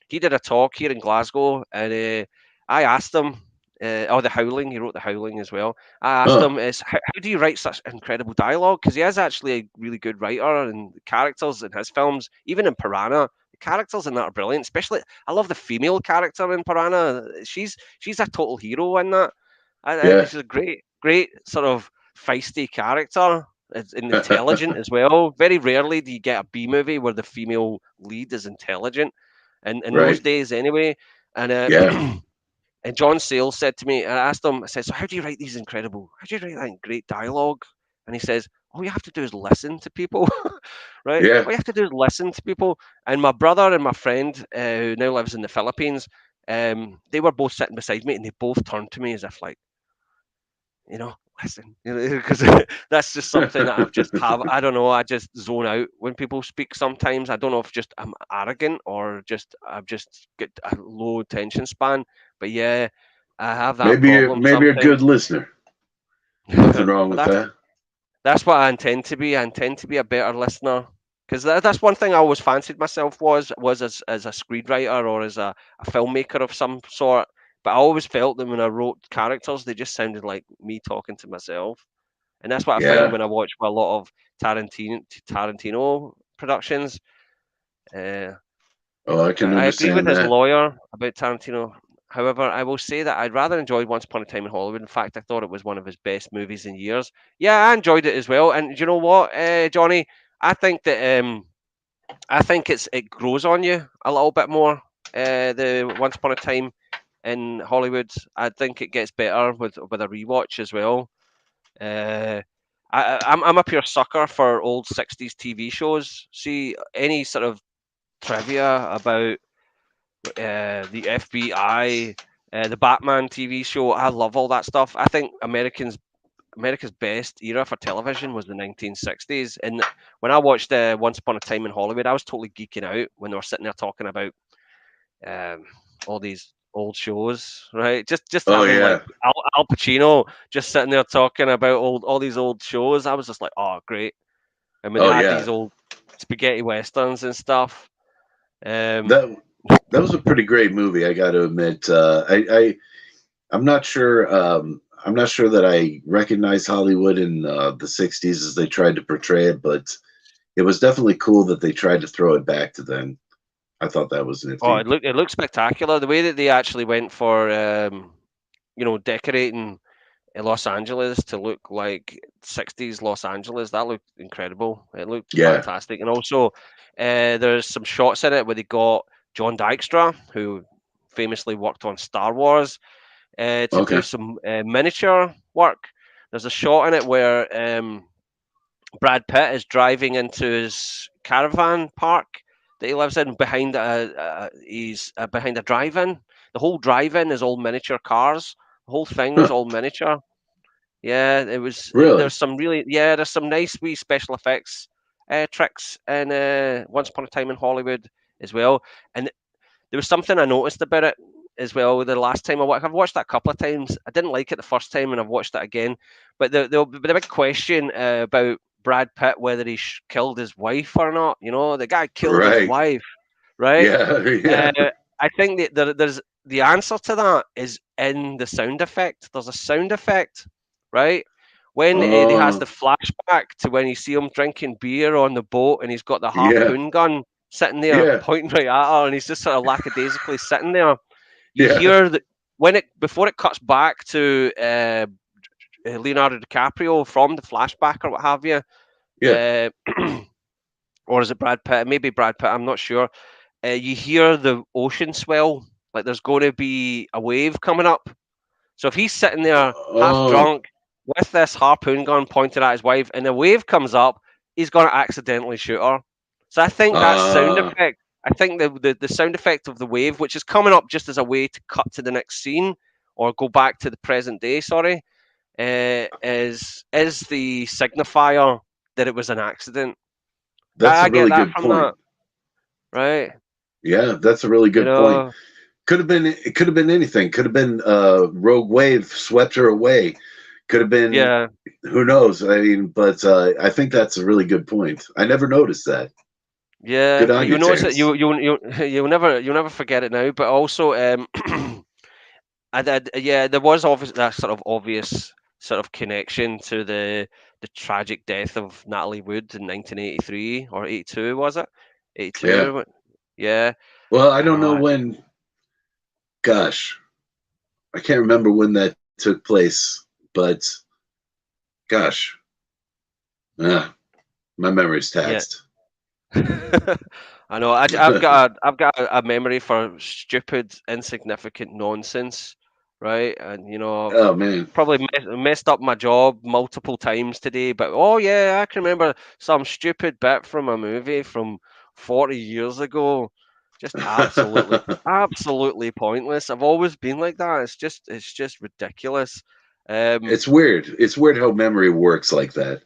he did a talk here in Glasgow, and I asked him. The Howling. He wrote The Howling as well. I asked Oh, him, "Is how do you write such incredible dialogue?" Because he is actually a really good writer, and the characters in his films, even in Piranha, the characters in that are brilliant. Especially, I love the female character in Piranha. She's a total hero in that. yeah. She's a great sort of feisty character and intelligent as well. Very rarely do you get a B movie where the female lead is intelligent, and in those Right. days anyway. And Yeah. and John Sayles said to me, and I asked him, I said, "So how do you write these incredible? How do you write that great dialogue?" And he says, "All you have to do is listen to people, right? Yeah. All you have to do is listen to people." And my brother and my friend, who now lives in the Philippines, they were both sitting beside me, and they both turned to me as if like, listen, because that's just something that I've just have. I don't know. I just zone out when people speak. Sometimes I don't know if just I'm arrogant or just I've just got a low attention span. But yeah, I have that problem Maybe a sometimes. good listener. Nothing wrong But with that. that's what I intend to be. I intend to be a better listener. Because that's one thing I always fancied myself was as a screenwriter or as a filmmaker of some sort. But I always felt that when I wrote characters, they just sounded like me talking to myself. And that's what I find Yeah. when I watch a lot of Tarantino productions. Uh, Oh, I can I agree with understand his that. lawyer about Tarantino. However, I will say that I'd rather enjoyed Once Upon a Time in Hollywood. In fact, I thought it was one of his best movies in years. Yeah, I enjoyed it as well. And you know what, Johnny? I think that it grows on you a little bit more. The Once Upon a Time in Hollywood, I think it gets better with a rewatch as well. Uh, I'm a pure sucker for old '60s TV shows. See any sort of trivia about the FBI, the Batman TV show. I love all that stuff. I think America's best era for television was the 1960s. And when I watched Once Upon a Time in Hollywood, I was totally geeking out when they were sitting there talking about um, all these old shows, right? Just Oh having like yeah. Al Pacino just sitting there talking about all these old shows. I was just like, oh, great. And when they Oh had yeah. these old spaghetti westerns and stuff. Um, That that was a pretty great movie, I got to admit. I'm not sure. I'm not sure that I recognize Hollywood in the '60s as they tried to portray it, but it was definitely cool that they tried to throw it back to then. I thought that was oh, nifty. it looked spectacular. The way that they actually went for decorating Los Angeles to look like 60s Los Angeles. That looked incredible. It looked Yeah. fantastic. And also, there's some shots in it where they got John Dykstra, who famously worked on Star Wars, to do Okay. some miniature work. There's a shot in it where Brad Pitt is driving into his caravan park that he lives in behind he's behind a drive-in. The whole drive-in is all miniature cars. The whole thing is Huh. all miniature. Yeah, it was. Really? There's some really, there's some nice wee special effects tricks in Once Upon a Time in Hollywood as well. And there was something I noticed about it as well. The last time I've watched that a couple of times. I didn't like it the first time, and I've watched it again. But the big question about Brad Pitt, whether he killed his wife or not. You know, the guy killed his Right. wife, right? Yeah. Uh, Yeah. I think that there's the answer to that is in the sound effect. There's a sound effect, right? When he has the Oh. flashback to when you see him drinking beer on the boat and he's got the Yeah. harpoon gun sitting there Yeah. pointing right at her and he's just sort of lackadaisically sitting there. You Yeah. hear that when it before it cuts back to Leonardo DiCaprio from the flashback or what have you, Yeah. uh, or is it Brad Pitt? Maybe Brad Pitt. I'm not sure. You hear the ocean swell, like there's going to be a wave coming up. So if he's sitting there half Oh. drunk with this harpoon gun pointed at his wife, and a wave comes up, he's going to accidentally shoot her. So I think that sound Uh. effect, I think the sound effect of the wave, which is coming up just as a way to cut to the next scene or go back to the present day, sorry, is the signifier that it was an accident. That's I a get really that good from that, point. right? Yeah, that's a really You good point. know, Could have been. It could have been anything. Could have been rogue wave swept her away. Could have been. yeah. Who knows? I mean, but I think that's a really good point. I never noticed that. Good Yeah, on you you, notice it. Terrence. You'll never forget it now. But also, yeah, there was obvious that sort of obvious sort of connection to the tragic death of Natalie Wood in 1983 or 82, was it? Yeah. 82. Yeah, Well, I I don't know know. when. Gosh, I can't remember when that took place, but gosh, ah, my memory's Yeah, taxed. I know. I've got a memory for stupid, insignificant nonsense, right? And I've Oh man. probably messed up my job multiple times today. But oh yeah, I can remember some stupid bit from a movie from 40 years ago. Just absolutely pointless. I've always been like that. It's just ridiculous. Um, It's weird. It's weird how memory works like that.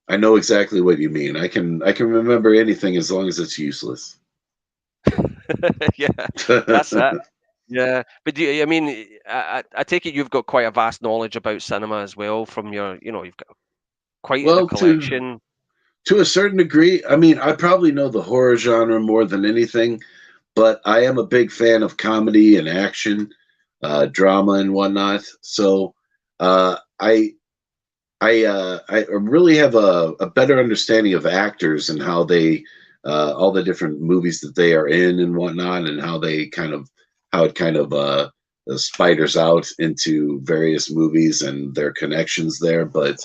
I know exactly what you mean. I can remember anything as long as it's useless. yeah, that's it. Yeah, but I mean, I take it you've got quite a vast knowledge about cinema as well from you've got quite the Well, collection. to a certain degree, I mean, I probably know the horror genre more than anything, but I am a big fan of comedy and action, drama and whatnot. So I really have a better understanding of actors and how they all the different movies that they are in and whatnot, and how it kind of spiders out into various movies and their connections there. But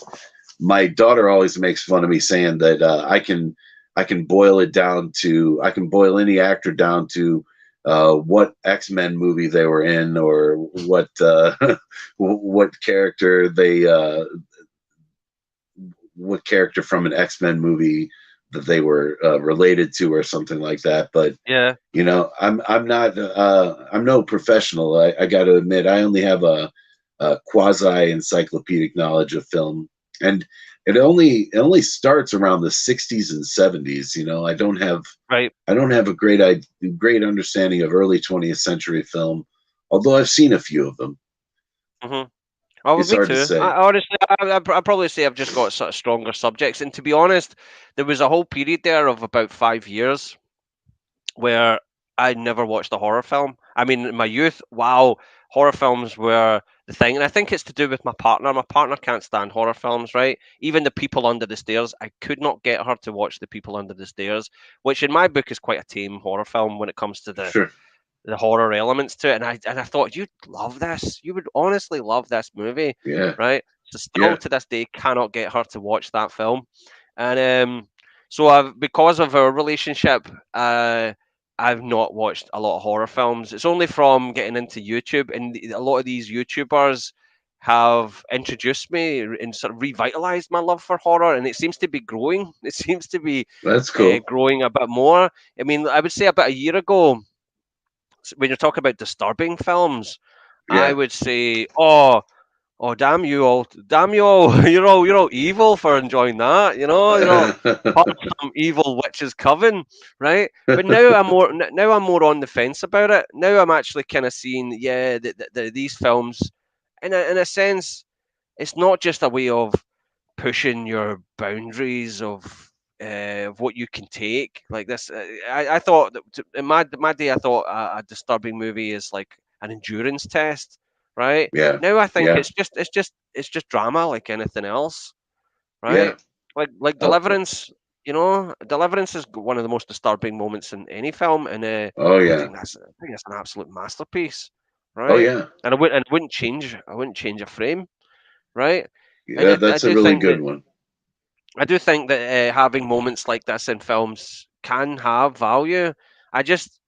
my daughter always makes fun of me saying that I can boil it down to I can boil any actor down to what X-Men movie they were in, or what what character they what character from an X-Men movie that they were related to or something like that. But Yeah. I'm not I'm no professional. I got to admit, I only have a quasi encyclopedic knowledge of film, and it only starts around the 60s and 70s. Right. I don't have a great understanding of early 20th century film, although I've seen a few of them. Hmm. Oh, well, It's me hard to too. say. Honestly, I'd probably say I've just got sort of stronger subjects. And to be honest, there was a whole period there of about 5 years where I never watched a horror film. I mean, in my youth, wow, horror films were the thing. And I think it's to do with my partner. My partner can't stand horror films, right? Even The People Under the Stairs, I could not get her to watch The People Under the Stairs, which in my book is quite a tame horror film when it comes to Sure. the horror elements to it. And I thought you'd love this. You would honestly love this movie, Yeah. right? So still Yeah. to this day, cannot get her to watch that film. And so I've because of our relationship, I've not watched a lot of horror films. It's only from getting into YouTube, and a lot of these YouTubers have introduced me and sort of revitalized my love for horror, and it seems to be growing. It seems to be That's cool. growing a bit more. I mean, I would say about a year ago, when you're talking about disturbing films, I Yeah. would say, oh, damn you all, you're all evil for enjoying that. You're all part of some evil witch's coven, right? But now I'm more on the fence about it. Now I'm actually kind of seeing, yeah, these films, in a sense, it's not just a way of pushing your boundaries of what you can take. Like this, I thought that in my day, I thought a disturbing movie is like an endurance test, right? Yeah. Now I think Yeah. it's just drama like anything else, Yeah. right? Like Oh, Deliverance. Deliverance is one of the most disturbing moments in any film, and oh I yeah. think that's an absolute masterpiece, Oh right? yeah. And I wouldn't change a frame, right? And Yeah, I that's a do really think that good one. having moments like this in films can have value. I just,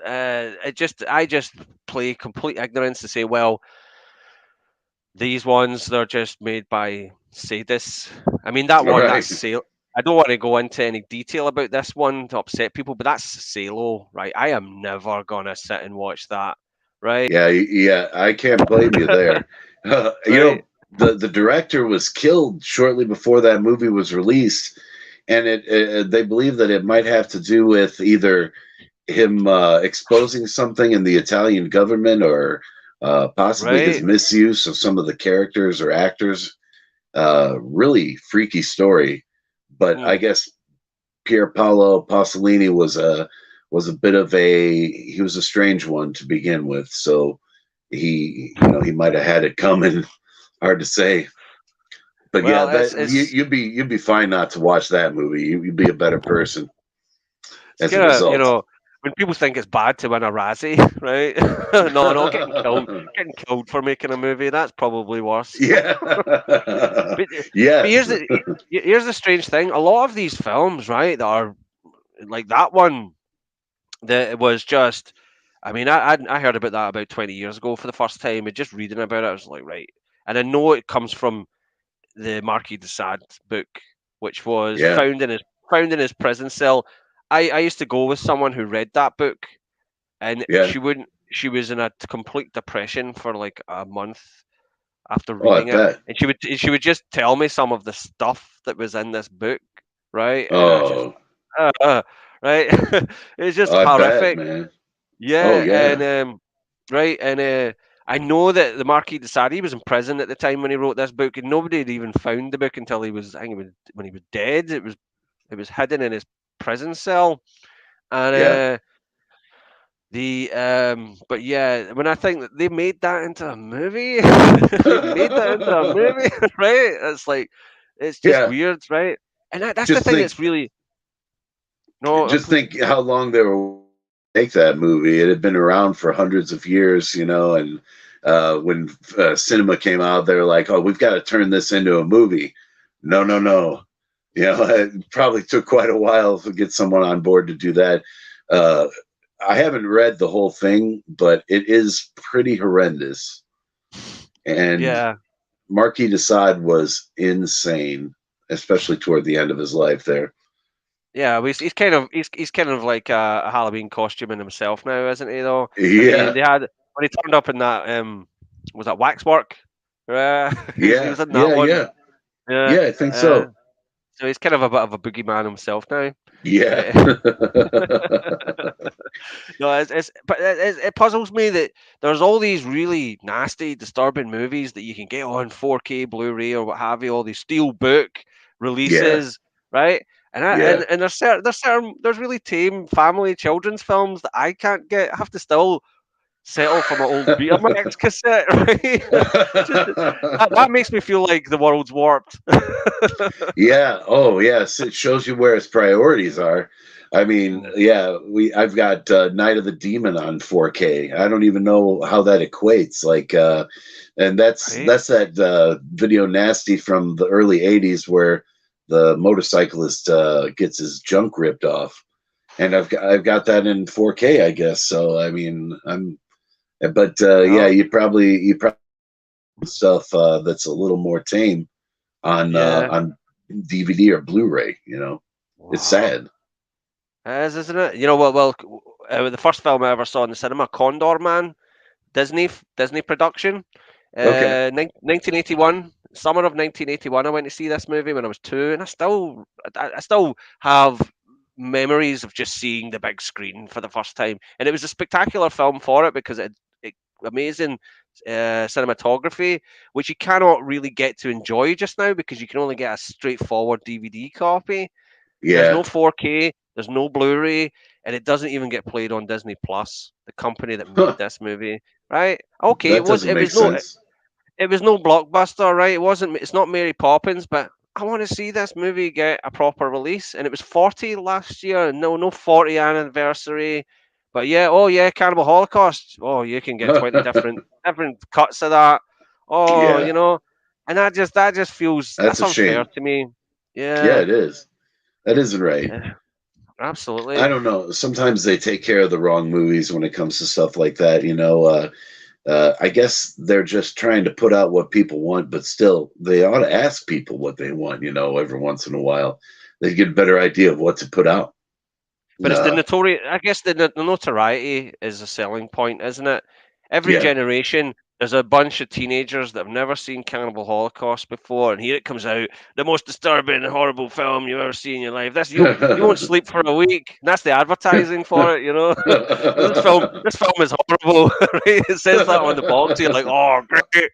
I just play complete ignorance to say, well, these ones they're just made by sadists. I mean, that All one, right. that's sale. I don't want to go into any detail about this one to upset people, but that's Salo, right? I am never gonna sit and watch that, right? Yeah, yeah, I can't blame you there. Right? The director was killed shortly before that movie was released, and they believe that it might have to do with either him exposing something in the Italian government or possibly his Right? misuse of some of the characters or actors. Really freaky story, but I Hmm. guess Pier Paolo Pasolini was a bit of he was a strange one to begin with. So he might have had it coming. Hard to say, but yeah, Well, that you'd be fine not to watch that movie. You'd be a better person it's as a kind of, result. when people think it's bad to win a Razzie, right? No, getting killed for making a movie, that's probably worse. Yeah. But, but Yes. here's the strange thing. A lot of these films, right, that are like that one, that it was just. I mean, I heard about that about 20 years ago for the first time, and just reading about it, I was like, right. And I know it comes from the Marquis de Sade book, which was Yeah. found in his prison cell. I used to go with someone who read that book, and Yeah. she was in a complete depression for like a month after Oh, I reading it, bet. and she would just tell me some of the stuff that was in this book, right? And I just Oh, right, it's just I bet, horrific. man. Oh, Yeah, and yeah. right, and I know that the Marquis de Sade was in prison at the time when he wrote this book, and nobody had even found the book until I think when he was dead. It was hidden in his prison cell, and Yeah. but yeah, when I think that they made that into a movie, they made that into a movie, right? It's like it's just Yeah. weird, right? And that's the Just thing think that's really no, just think how long they were make that movie. It had been around for hundreds of years, and when cinema came out, they were like, "Oh, we've got to turn this into a movie." No, no, no. It probably took quite a while to get someone on board to do that. Uh, I haven't read the whole thing, but it is pretty horrendous. And yeah. Marquis de Sade was insane, especially toward the end of his life there. Yeah, well, he's kind of like a Halloween costume in himself now, isn't he? Though I mean, Yeah, they had when he turned up in that was that Waxwork? He yeah, was in that yeah, one. yeah, Yeah. yeah. I think Uh, so. so he's kind of a bit of a boogeyman himself now. Yeah. Uh, no, but it puzzles me that there's all these really nasty, disturbing movies that you can get on 4K Blu-ray or what have you, all these steel book Yeah, releases, right? yeah. And there's really tame family children's films that I can't get. I have to still settle for my old Betamax cassette, right? Just that makes me feel like the world's warped. Yeah. Oh, yes. It shows you where his priorities are. I mean, Mm, yeah, I've got Night of the Demon on 4K. I don't even know how that equates. And right? that's that video nasty from the early '80s where the motorcyclist gets his junk ripped off, and I've got that in 4K, I guess. So I mean, but yeah, Well, you probably stuff that's a little more tame yeah. on DVD or Blu-ray. It's Wow. sad. It is, isn't it? You know what? The first film I ever saw in the cinema, Condor Man, Disney production, Okay. 1981, summer of 1981. I went to see this movie when I was 2, and I still have memories of just seeing the big screen for the first time, and it was a spectacular film for it because it amazing cinematography, which you cannot really get to enjoy just now because you can only get a straightforward DVD copy. There's Yeah, no 4K, there's no Blu-ray, and it doesn't even get played on Disney Plus, the company that made huh, this movie, right? Okay, that doesn't make sense. it was no blockbuster, right? It's not Mary Poppins, but I want to see this movie get a proper release, and it was 40 last year. No 40 anniversary, but yeah, oh yeah, Cannibal Holocaust. Oh, you can get 20 different cuts of that. Oh, Yeah, and that just feels that's that's a unfair shame. to me. Yeah, Yeah, it is. That isn't right. yeah, I absolutely. don't know. Sometimes they take care of the wrong movies when it comes to stuff like that. I guess they're just trying to put out what people want, but still, they ought to ask people what they want. Every once in a while, they get a better idea of what to put out. But it's the Uh, notoriety. I guess the notoriety is a selling point, isn't it? Every yeah. generation, there's a bunch of teenagers that have never seen Cannibal Holocaust before, and here it comes out, the most disturbing and horrible film you've ever seen in your life. You won't sleep for a week. And that's the advertising for it, this film is horrible. Right? It says that on the box. You're like, oh, great,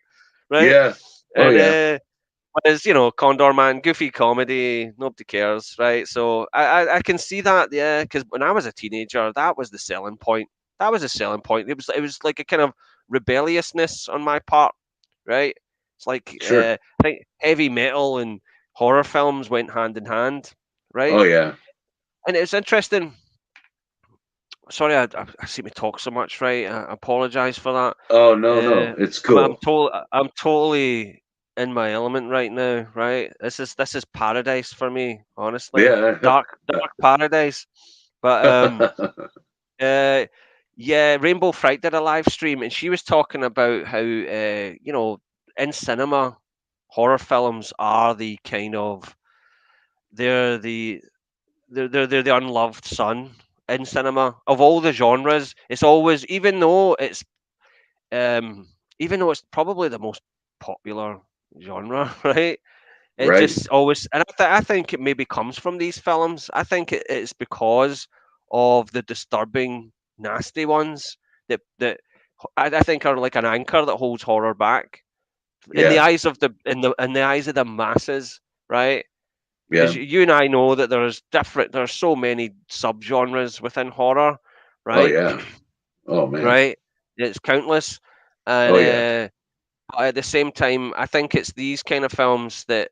right? Yeah. Oh And yeah. is Condor Man, goofy comedy, nobody cares, right? So I can see that, yeah, because when I was a teenager, that was the selling point. That was a selling point. It was like a kind of rebelliousness on my part, right? It's like Sure. I think heavy metal and horror films went hand in hand, right? Oh yeah. And it's interesting. Sorry, I seem to talk so much, right? I apologize for that. Oh no, no. It's cool. I'm totally in my element right now, right? This is paradise for me, honestly. Yeah. Dark paradise. But uh yeah, Rainbow Fright did a live stream and she was talking about how in cinema horror films are the kind of they're the they're the unloved son in cinema of all the genres. It's always um even though it's probably the most popular genre, right? It Right. just always, and I think it maybe comes from these films. I think it's because of the disturbing, nasty ones that I think are like an anchor that holds horror back in the Yeah. eyes of the eyes of the masses, right? Because Yeah. you and I know that there's so many subgenres within horror, Oh right? yeah. Oh man. Right? It's countless, and Oh yeah. but at the same time, I think it's these kind of films that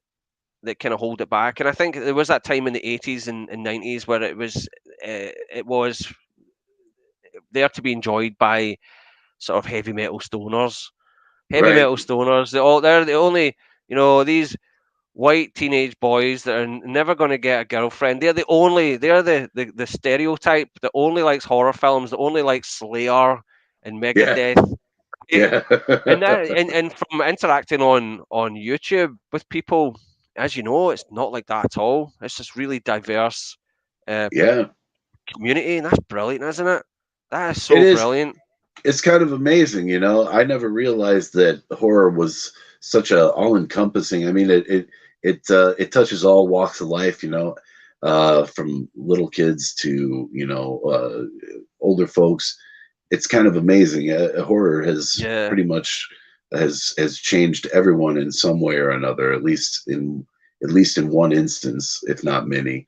kind of hold it back. And I think there was that time in the 80s and 90s where it was there to be enjoyed by sort of heavy metal stoners. Heavy Right. metal stoners. They're the only these white teenage boys that are never going to get a girlfriend. They're the stereotype that only likes horror films, that only likes Slayer and Yeah. Megadeth. eh, Yeah. and from interacting on YouTube with people, as you know, it's not like that at all. It's just really diverse. Yeah, Community, and that's brilliant, isn't it? That is it so is. brilliant. It's kind of amazing, you know. I never realized that horror was such a all-encompassing. I mean, it touches all walks of life, you know, from little kids to older folks. It's kind of amazing. Horror has Yeah, pretty much has changed everyone in some way or another, at least in one instance, if not many.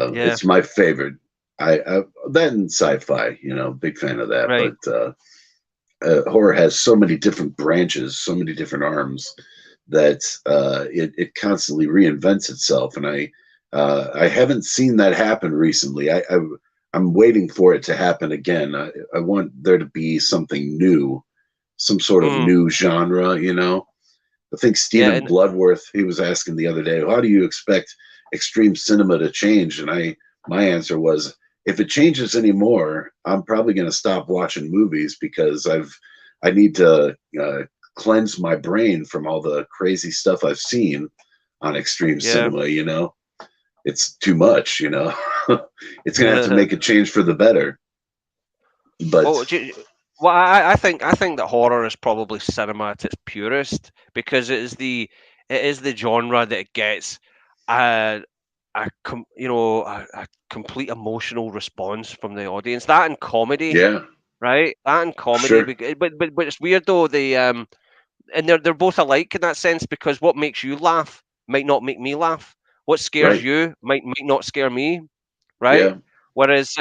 yeah, It's my favorite. I that and sci-fi, big fan of that. right. But horror has so many different branches, so many different arms that it constantly reinvents itself. And I haven't seen that happen recently. I'm waiting for it to happen again. I want there to be something new, some sort of Mm, new genre. I think yeah, Stephen and Bloodworth, he was asking the other day, how do you expect extreme cinema to change? And my answer was, if it changes anymore, I'm probably going to stop watching movies because I need to cleanse my brain from all the crazy stuff I've seen on extreme yeah. cinema. It's too much. It's going to have to make a change for the better. But Well, well, I think that horror is probably cinema at its purest because it is the genre that gets a a complete emotional response from the audience. That and comedy, yeah, right? That and comedy. sure, But it's weird though. And they're both alike in that sense because what makes you laugh might not make me laugh. What scares right, you might not scare me, right? yeah, Whereas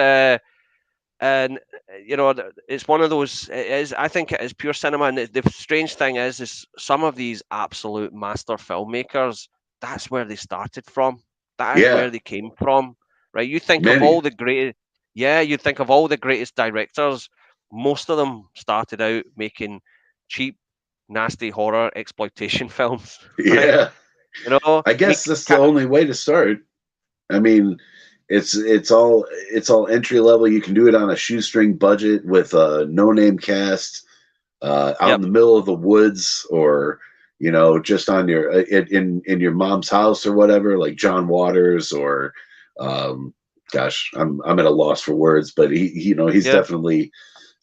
and it's one of those. It is. I think it is pure cinema. And the strange thing is some of these absolute master filmmakers. That's where they started from. That is yeah, where they came from, right? You think of many, all the great. Yeah, you think of all the greatest directors. Most of them started out making cheap, nasty horror exploitation films, right? yeah. I I mean, guess that's the only way to start. I mean, it's all entry level. You can do it on a shoestring budget with a no name cast, out in yep, the middle of the woods, or just on your in your mom's house or whatever, like John Waters or, um, gosh, I'm at a loss for words, but he's yeah, definitely.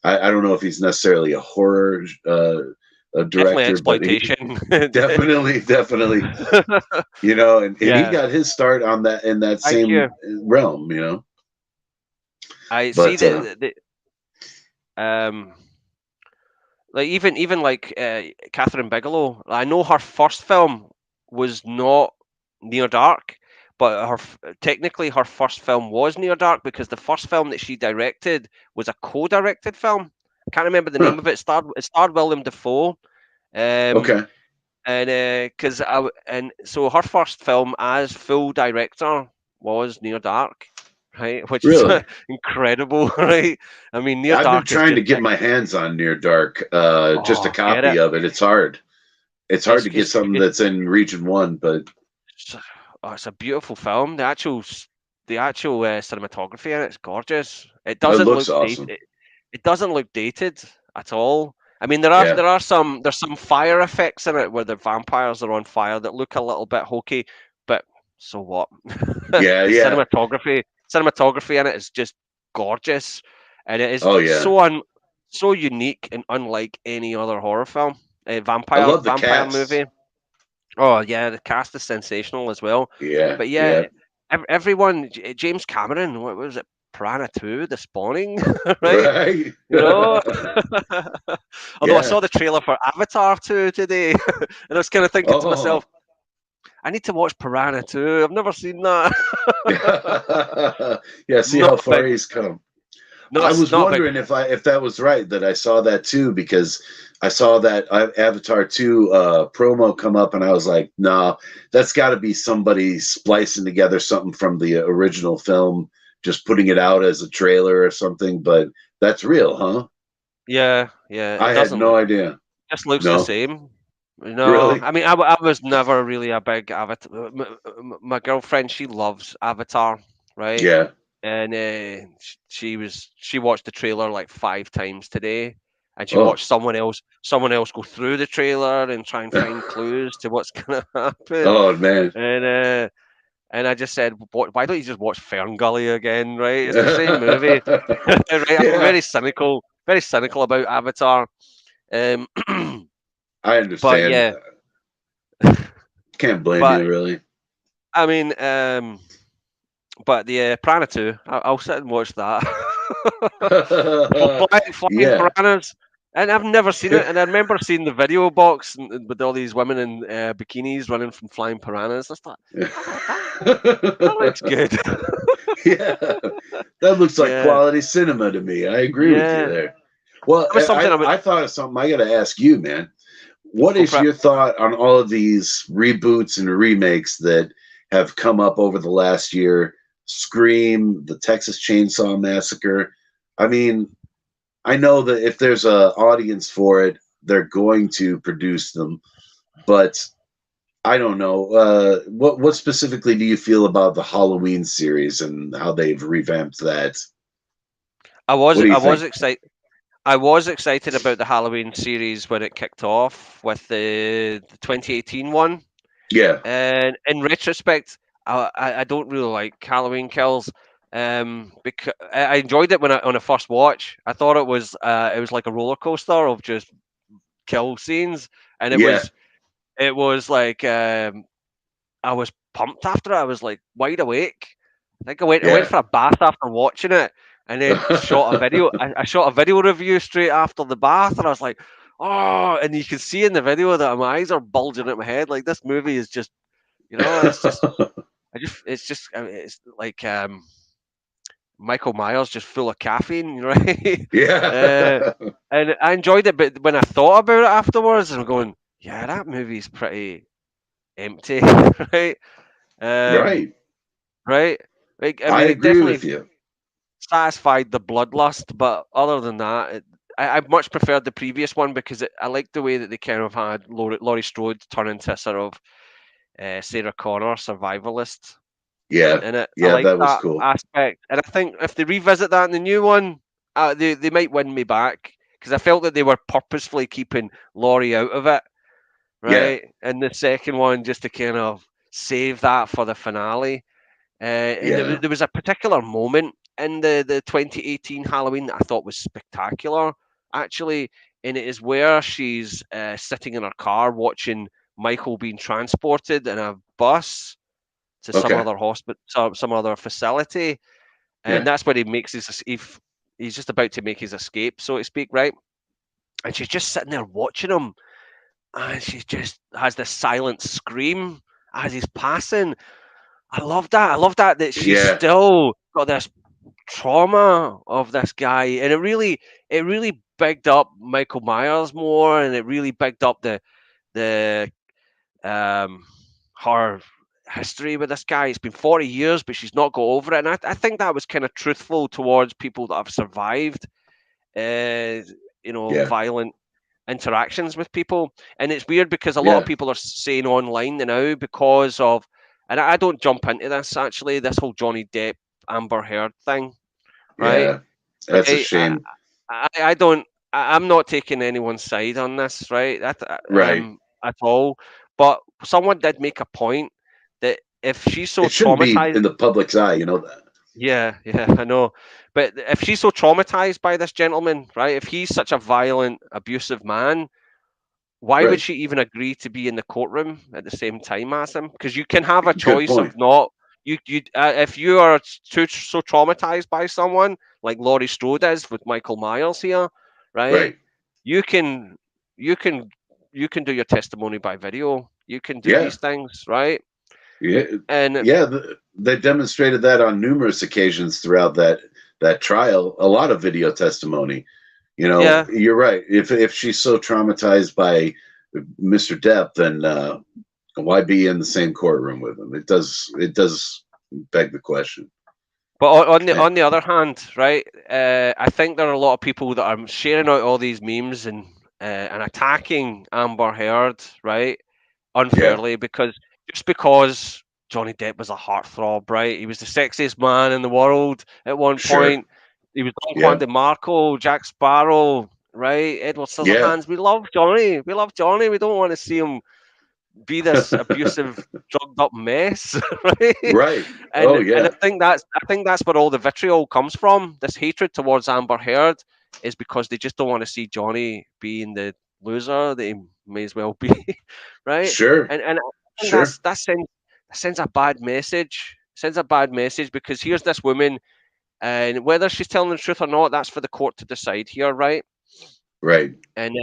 I don't know if he's necessarily a horror a definitely director, but he exploitation. definitely. And he Yeah, got his start on that in that thank same you. realm. I see But um like even like Catherine Bigelow. I know her first film was not Near Dark, but technically her first film was Near Dark because the first film that she directed was a co-directed film. I can't remember the name huh, of it. It starred William Dafoe. Um, okay, and and so her first film as full director was Near Dark, right? Which is really. incredible, right? I mean, Near I've been Dark is trying to just get my hands on Near Dark, just a oh, get copy it? of it. It's hard. It's hard It's to get it's something it's, that's in region one, but it's, it's a beautiful film. The actual cinematography in it's gorgeous. It it doesn't looks look awesome. dated. It doesn't look dated at all. I mean, there are Yeah, there are some there's some fire effects in it where the vampires are on fire that look a little bit hokey, but so what? the yeah, yeah. cinematography in it is just gorgeous, and it is Oh yeah. so unique and unlike any other horror film, a I vampire love the vampire cast. movie. Oh yeah, the cast is sensational as well. Yeah, But yeah. yeah, everyone, James Cameron, what was it? Piranha 2, The Spawning, right? Right. You know. Although I Yeah. saw the trailer for Avatar 2 today, and I was kind of thinking to Oh. myself, I need to watch Piranha 2. I've never seen that. Yeah. See Not how a far big, he's come. I not was not a big. wondering if that was right that I saw that too, because I saw that Avatar 2 promo come up and I was like, nah, that's got to be somebody splicing together something from the original film, just putting it out as a trailer or something. But that's real, huh? Yeah, yeah. It I had doesn't no look. idea. Just looks the No, same. No, really? I mean, I was never really a big Avatar. My girlfriend, she loves Avatar, right? Yeah. And she watched the trailer like 5 times today, and she Oh. watched someone else go through the trailer and try and find clues to what's gonna happen. Oh man. And And I just said, why don't you just watch Ferngully again, right? It's the same movie. Right? I'm Yeah, very cynical about Avatar. Um, I but understand. yeah, Can't blame but you, really. I mean, but the Piranha 2, I'll sit and watch that. Flying Yeah. piranhas. And I've never seen it. And I remember seeing the video box with all these women in bikinis running from flying piranhas. I thought that looks good. Yeah, that looks like Yeah, quality cinema to me. I agree with you yeah. there. Well, That was something I would. I thought of something I got to ask you, man. What Go is for it. your thought on all of these reboots and remakes that have come up over the last year? Scream, the Texas Chainsaw Massacre. I mean, I know that if there's a audience for it, they're going to produce them, but I don't know. What specifically do you feel about the Halloween series and how they've revamped that? What do you I was think? excited. I was excited about the Halloween series when it kicked off with the 2018 one. Yeah. And in retrospect, I don't really like Halloween Kills. Because I enjoyed it on a first watch. I thought it was like a roller coaster of just kill scenes, and Yeah. it was like I was pumped after it. I was like wide awake. I think I went Yeah. for a bath after watching it, and then shot a video. I shot a video review straight after the bath, and I was like, oh, and you can see in the video that my eyes are bulging at my head. Like this movie is just, it's just it's like Michael Myers just full of caffeine, right? uh, Yeah. and I enjoyed it, but when I thought about it afterwards, I'm going, yeah, that movie's pretty empty, right? Um, Right. right? Like, I I mean, it agree definitely with you. satisfied the bloodlust, but other than that, I much preferred the previous one because I liked the way that they kind of had Laurie Strode turn into a sort of Sarah Connor survivalist Yeah. in it. I Yeah, like that was that cool. aspect, and I think if they revisit that in the new one, they might win me back because I felt that they were purposefully keeping Laurie out of it, Yeah. right? And the second one just to kind of save that for the finale. And Yeah. there was a particular moment in the 2018 Halloween that I thought was spectacular, actually, and it is where she's sitting in her car watching Michael being transported in a bus to some Okay. other hospital, some other facility, and Yeah. that's where he makes he's just about to make his escape, so to speak, right? And she's just sitting there watching him, and she just has this silent scream as he's passing. I love that. I love that she's Yeah. still got this trauma of this guy, and it really bigged up Michael Myers more, and it really bigged up the um her history with this guy. It's been 40 years, but she's not got over it, and I think that was kind of truthful towards people that have survived, uh, Yeah. violent interactions with people. And it's weird because a lot of Yeah. people are saying online now because of, and I don't jump into this actually, this whole Johnny Depp Amber Heard thing, right? Yeah. That's a Right? shame. I don't. I'm not taking anyone's side on this, right? Right. At all. But someone did make a point that if she's so It shouldn't be traumatized, in the public's eye, you know that. yeah, yeah, I know. But if she's so traumatized by this gentleman, right? If he's such a violent, abusive man, why would Right. she even agree to be in the courtroom at the same time as him? Because you can have a Good choice of point. not you if you are so traumatized by someone like Laurie Strode is with Michael Myers here, right? Right. You can you can you can do your testimony by video. You can do Yeah. these things, right? Yeah. And Yeah. They demonstrated that on numerous occasions throughout that trial. A lot of video testimony. You know, yeah, you're right. If she's so traumatized by Mr. Depp, then why be in the same courtroom with him? It does beg the question. but Yeah. on the other hand, right? I think there are a lot of people that are sharing out all these memes and attacking Amber Heard, right? Yeah. Unfairly because Johnny Depp was a heartthrob, right? He was the sexiest man in the world at one Sure. point. He was Don Juan Yeah. DeMarco, Jack Sparrow, right? Edward Yeah. Scissorhands. We love Johnny. We love Johnny. We don't want to see him be this abusive, drugged up mess, right? Right. And Oh I yeah. think that's where all the vitriol comes from. This hatred towards Amber Heard is because they just don't want to see Johnny being the loser that he may as well be, right? Sure. And I think Sure. that sends a bad message. Sends a bad message because here's this woman, and whether she's telling the truth or not, that's for the court to decide here, right? Right. And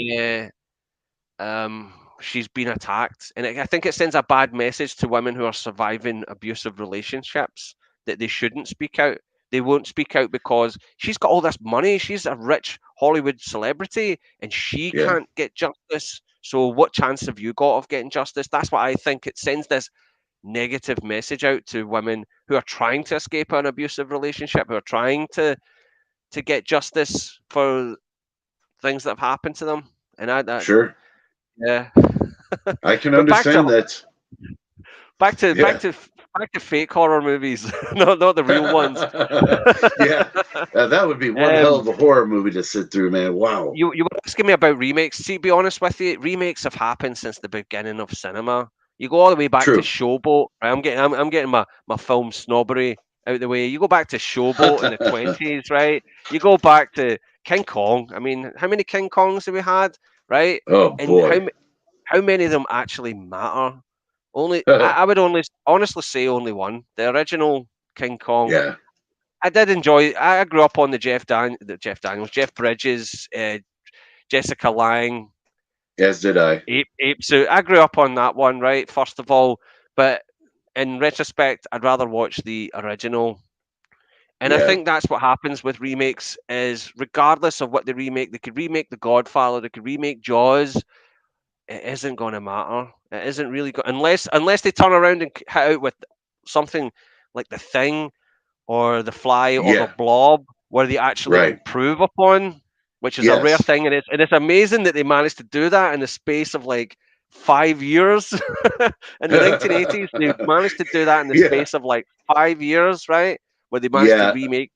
she's been attacked, and I think it sends a bad message to women who are surviving abusive relationships that they shouldn't speak out. They won't speak out because she's got all this money. She's a rich Hollywood celebrity, and she Yeah. can't get justice. So, what chance have you got of getting justice? That's what I think. It sends this negative message out to women who are trying to escape an abusive relationship, who are trying to get justice for things that have happened to them. And Sure. yeah. I can But understand that. back to back Yeah. to back to fake horror movies, not the real ones. Yeah. That would be one hell um, of a horror movie to sit through, man. Wow. you were asking me about remakes. See, to be honest with you, remakes have happened since the beginning of cinema. You go all the way back to True. Showboat. Right? I'm getting my film snobbery out the way. You go back to Showboat in the 20s, right? You go back to King Kong. I mean, how many King Kongs have we had, right? Oh And boy. how many of them actually matter? I would only honestly say only one. The original King Kong. Yeah. I did enjoy. I grew up on Jeff Daniels, Jeff Bridges, Jessica Lange, As did I. Ape Suit. I grew up on that one, right? First of all, but in retrospect, I'd rather watch the original. And I Yeah. think that's what happens with remakes. Is regardless of what they remake, they could remake The Godfather, they could remake Jaws. It isn't going to matter. It isn't really going unless they turn around and hit out with something like The Thing or The Fly or The Yeah. Blob, where they actually Right. improve upon, which is a rare Yes. thing, and it's amazing that they managed to do that in the space of like 5 years. In the 1980s, they managed to do that in the Yeah. space of like 5 years, right? Where they managed to Yeah. remake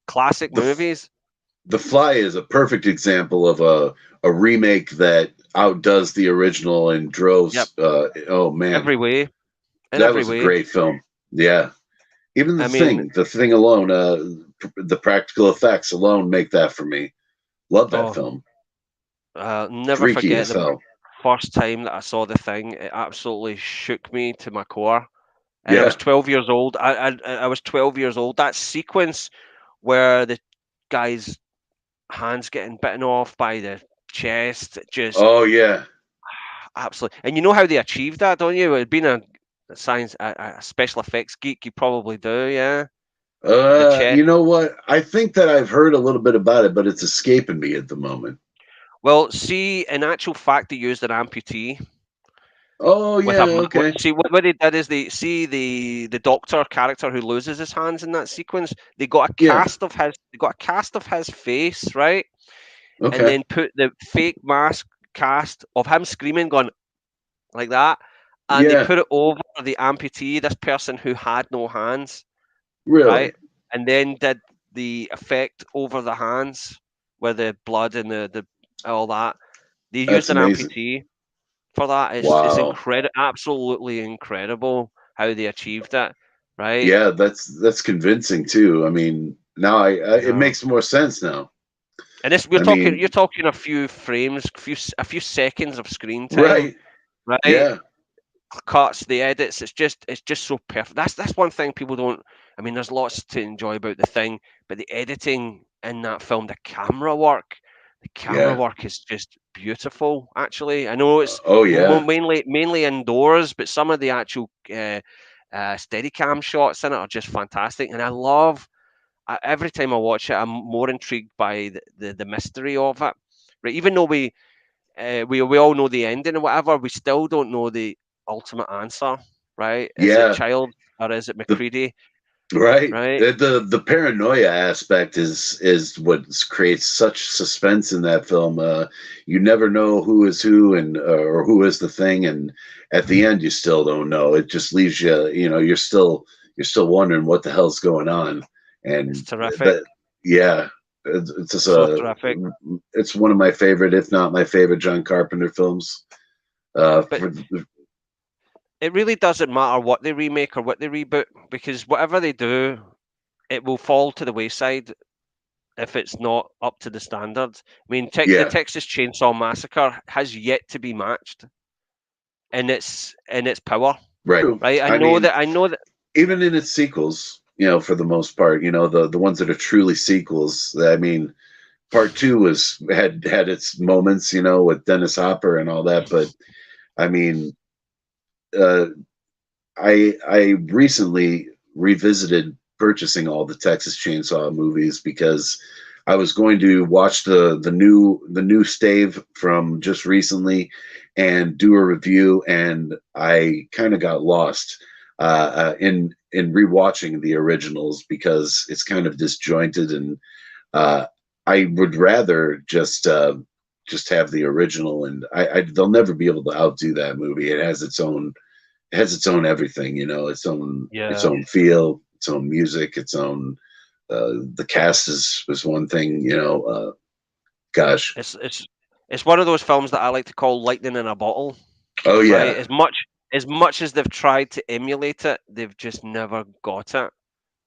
classic The movies. The Fly is a perfect example of a remake that outdoes the original and Yep, droves. Oh man, every way, in that every was a way. great film. Yeah, even I mean, the thing alone, the practical effects alone make that for me. Love that oh, film. never Freaky forget as the hell. first time that I saw The Thing. It absolutely shook me to my core. And I was Yeah. 12 years old. I was 12 years old. That sequence where the guy's hands getting bitten off by the chest, just Oh yeah. absolutely. And you know how they achieved that, don't you? Being a a special effects geek, you probably do, yeah. The chest. You know what? I think that I've heard a little bit about it, but it's escaping me at the moment. Well, see, in actual fact, they used an amputee Oh with yeah. Okay. see what they did is they see the doctor character who loses his hands in that sequence. Yeah. They got a cast of his face, right? And Okay. then put the fake mask cast of him screaming, going like that, and they Yeah. put it over the amputee, this person who had no hands, right? Really. And then did the effect over the hands where the blood and the all that. They used That's an amazing. amputee for that. It's Wow. incredible, absolutely incredible how they achieved it, right? Yeah, that's convincing too. I mean, now I it Yeah. makes more sense now. And this I you're mean, talking a few frames, a few seconds of screen time, right? right? Yeah, Cuts, the edits. It's just so perfect. That's one thing people don't. I mean, there's lots to enjoy about The Thing, but the editing in that film, the camera yeah. work is just beautiful. Actually, I know it's Oh yeah, mainly indoors, but some of the actual Steadicam shots in it are just fantastic. And every time I watch it, I'm more intrigued by the mystery of it. Right, even though we all know the ending or whatever, we still don't know the ultimate answer, right? Is it yeah. Child or is it The McCready, right. right? The paranoia aspect is what creates such suspense in that film. You never know who is who and or who is the thing, and at the end you still don't know. It just leaves you. You know, you're still wondering what the hell's going on, It's and terrific, that yeah. It's just so terrific. it's one of my favorite, if not my favorite, John Carpenter films. But For it really doesn't matter what they remake or what they reboot, because whatever they do, it will fall to the wayside if it's not up to the standard. I mean, the Yeah, Texas Chainsaw Massacre has yet to be matched in its power, right. right? I mean, I know that. even in its sequels, for the most part, the ones that are truly sequels. I mean, part two had its moments, with Dennis Hopper and all that. But I mean, uh, I recently revisited purchasing all the Texas Chainsaw movies because I was going to watch the new stave from just recently and do a review, and I kind of got lost in rewatching the originals because it's kind of disjointed, and uh, I would rather just have the original, and they'll never be able to outdo that movie. It has its own everything, its Yeah, own feel, its own music, its own. The cast is one thing, gosh. it's it's it's one of those films that I like to call lightning in a bottle, Oh right? yeah, As much as they've tried to emulate it, they've just never got it.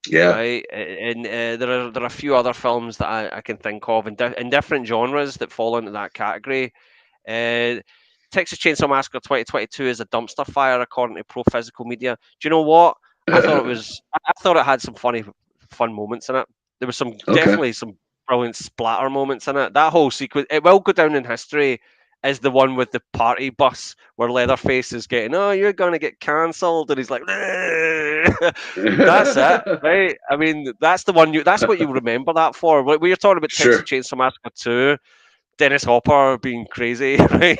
yeah. Right, and there are a few other films that I can think of in different genres that fall into that category. Uh, Texas Chainsaw Massacre 2022 is a dumpster fire according to Pro Physical Media. Do you know what? I thought it had some fun moments in it. There was Okay. definitely some brilliant splatter moments in it. That whole sequence, it will go down in history as the one with the party bus where Leatherface is getting, oh, you're gonna get cancelled, and he's like, that's it, right? I mean, that's the one that's what you remember that for. We were talking about Texas Sure. Chainsaw Massacre 2, Dennis Hopper being crazy, right?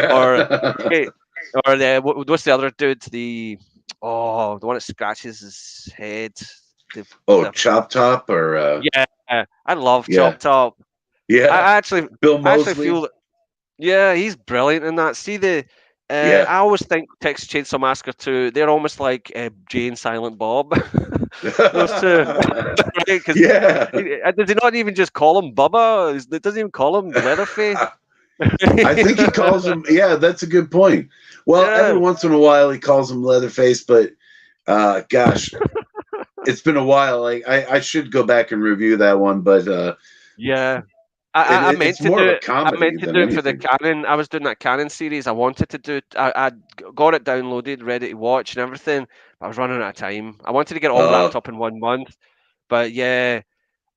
or Yeah. hey, or what's the other dude? The one that scratches his head. The Oh, the Chop Top or Yeah, I love yeah, Chop Top. yeah. I actually Bill I actually Mosley. feel that, yeah, he's brilliant in that. See Yeah. I always think Texas Chainsaw Massacre 2, they're almost like Jay and Silent Bob. Those two, right? Because Yeah. does he not even just call him Bubba? He doesn't even call him Leatherface. I think he calls him. Yeah, that's a good point. Well, every Yeah, once in a while he calls him Leatherface, but gosh, it's been a while. Like I should go back and review that one, but yeah. I it's meant to more do of a it. I comedy meant to than do it for the anything. Canon. I was doing that Canon series. I wanted to do it. I got it downloaded, ready to watch and everything. But I was running out of time. I wanted to get it all Uh, wrapped up in 1 month. But yeah,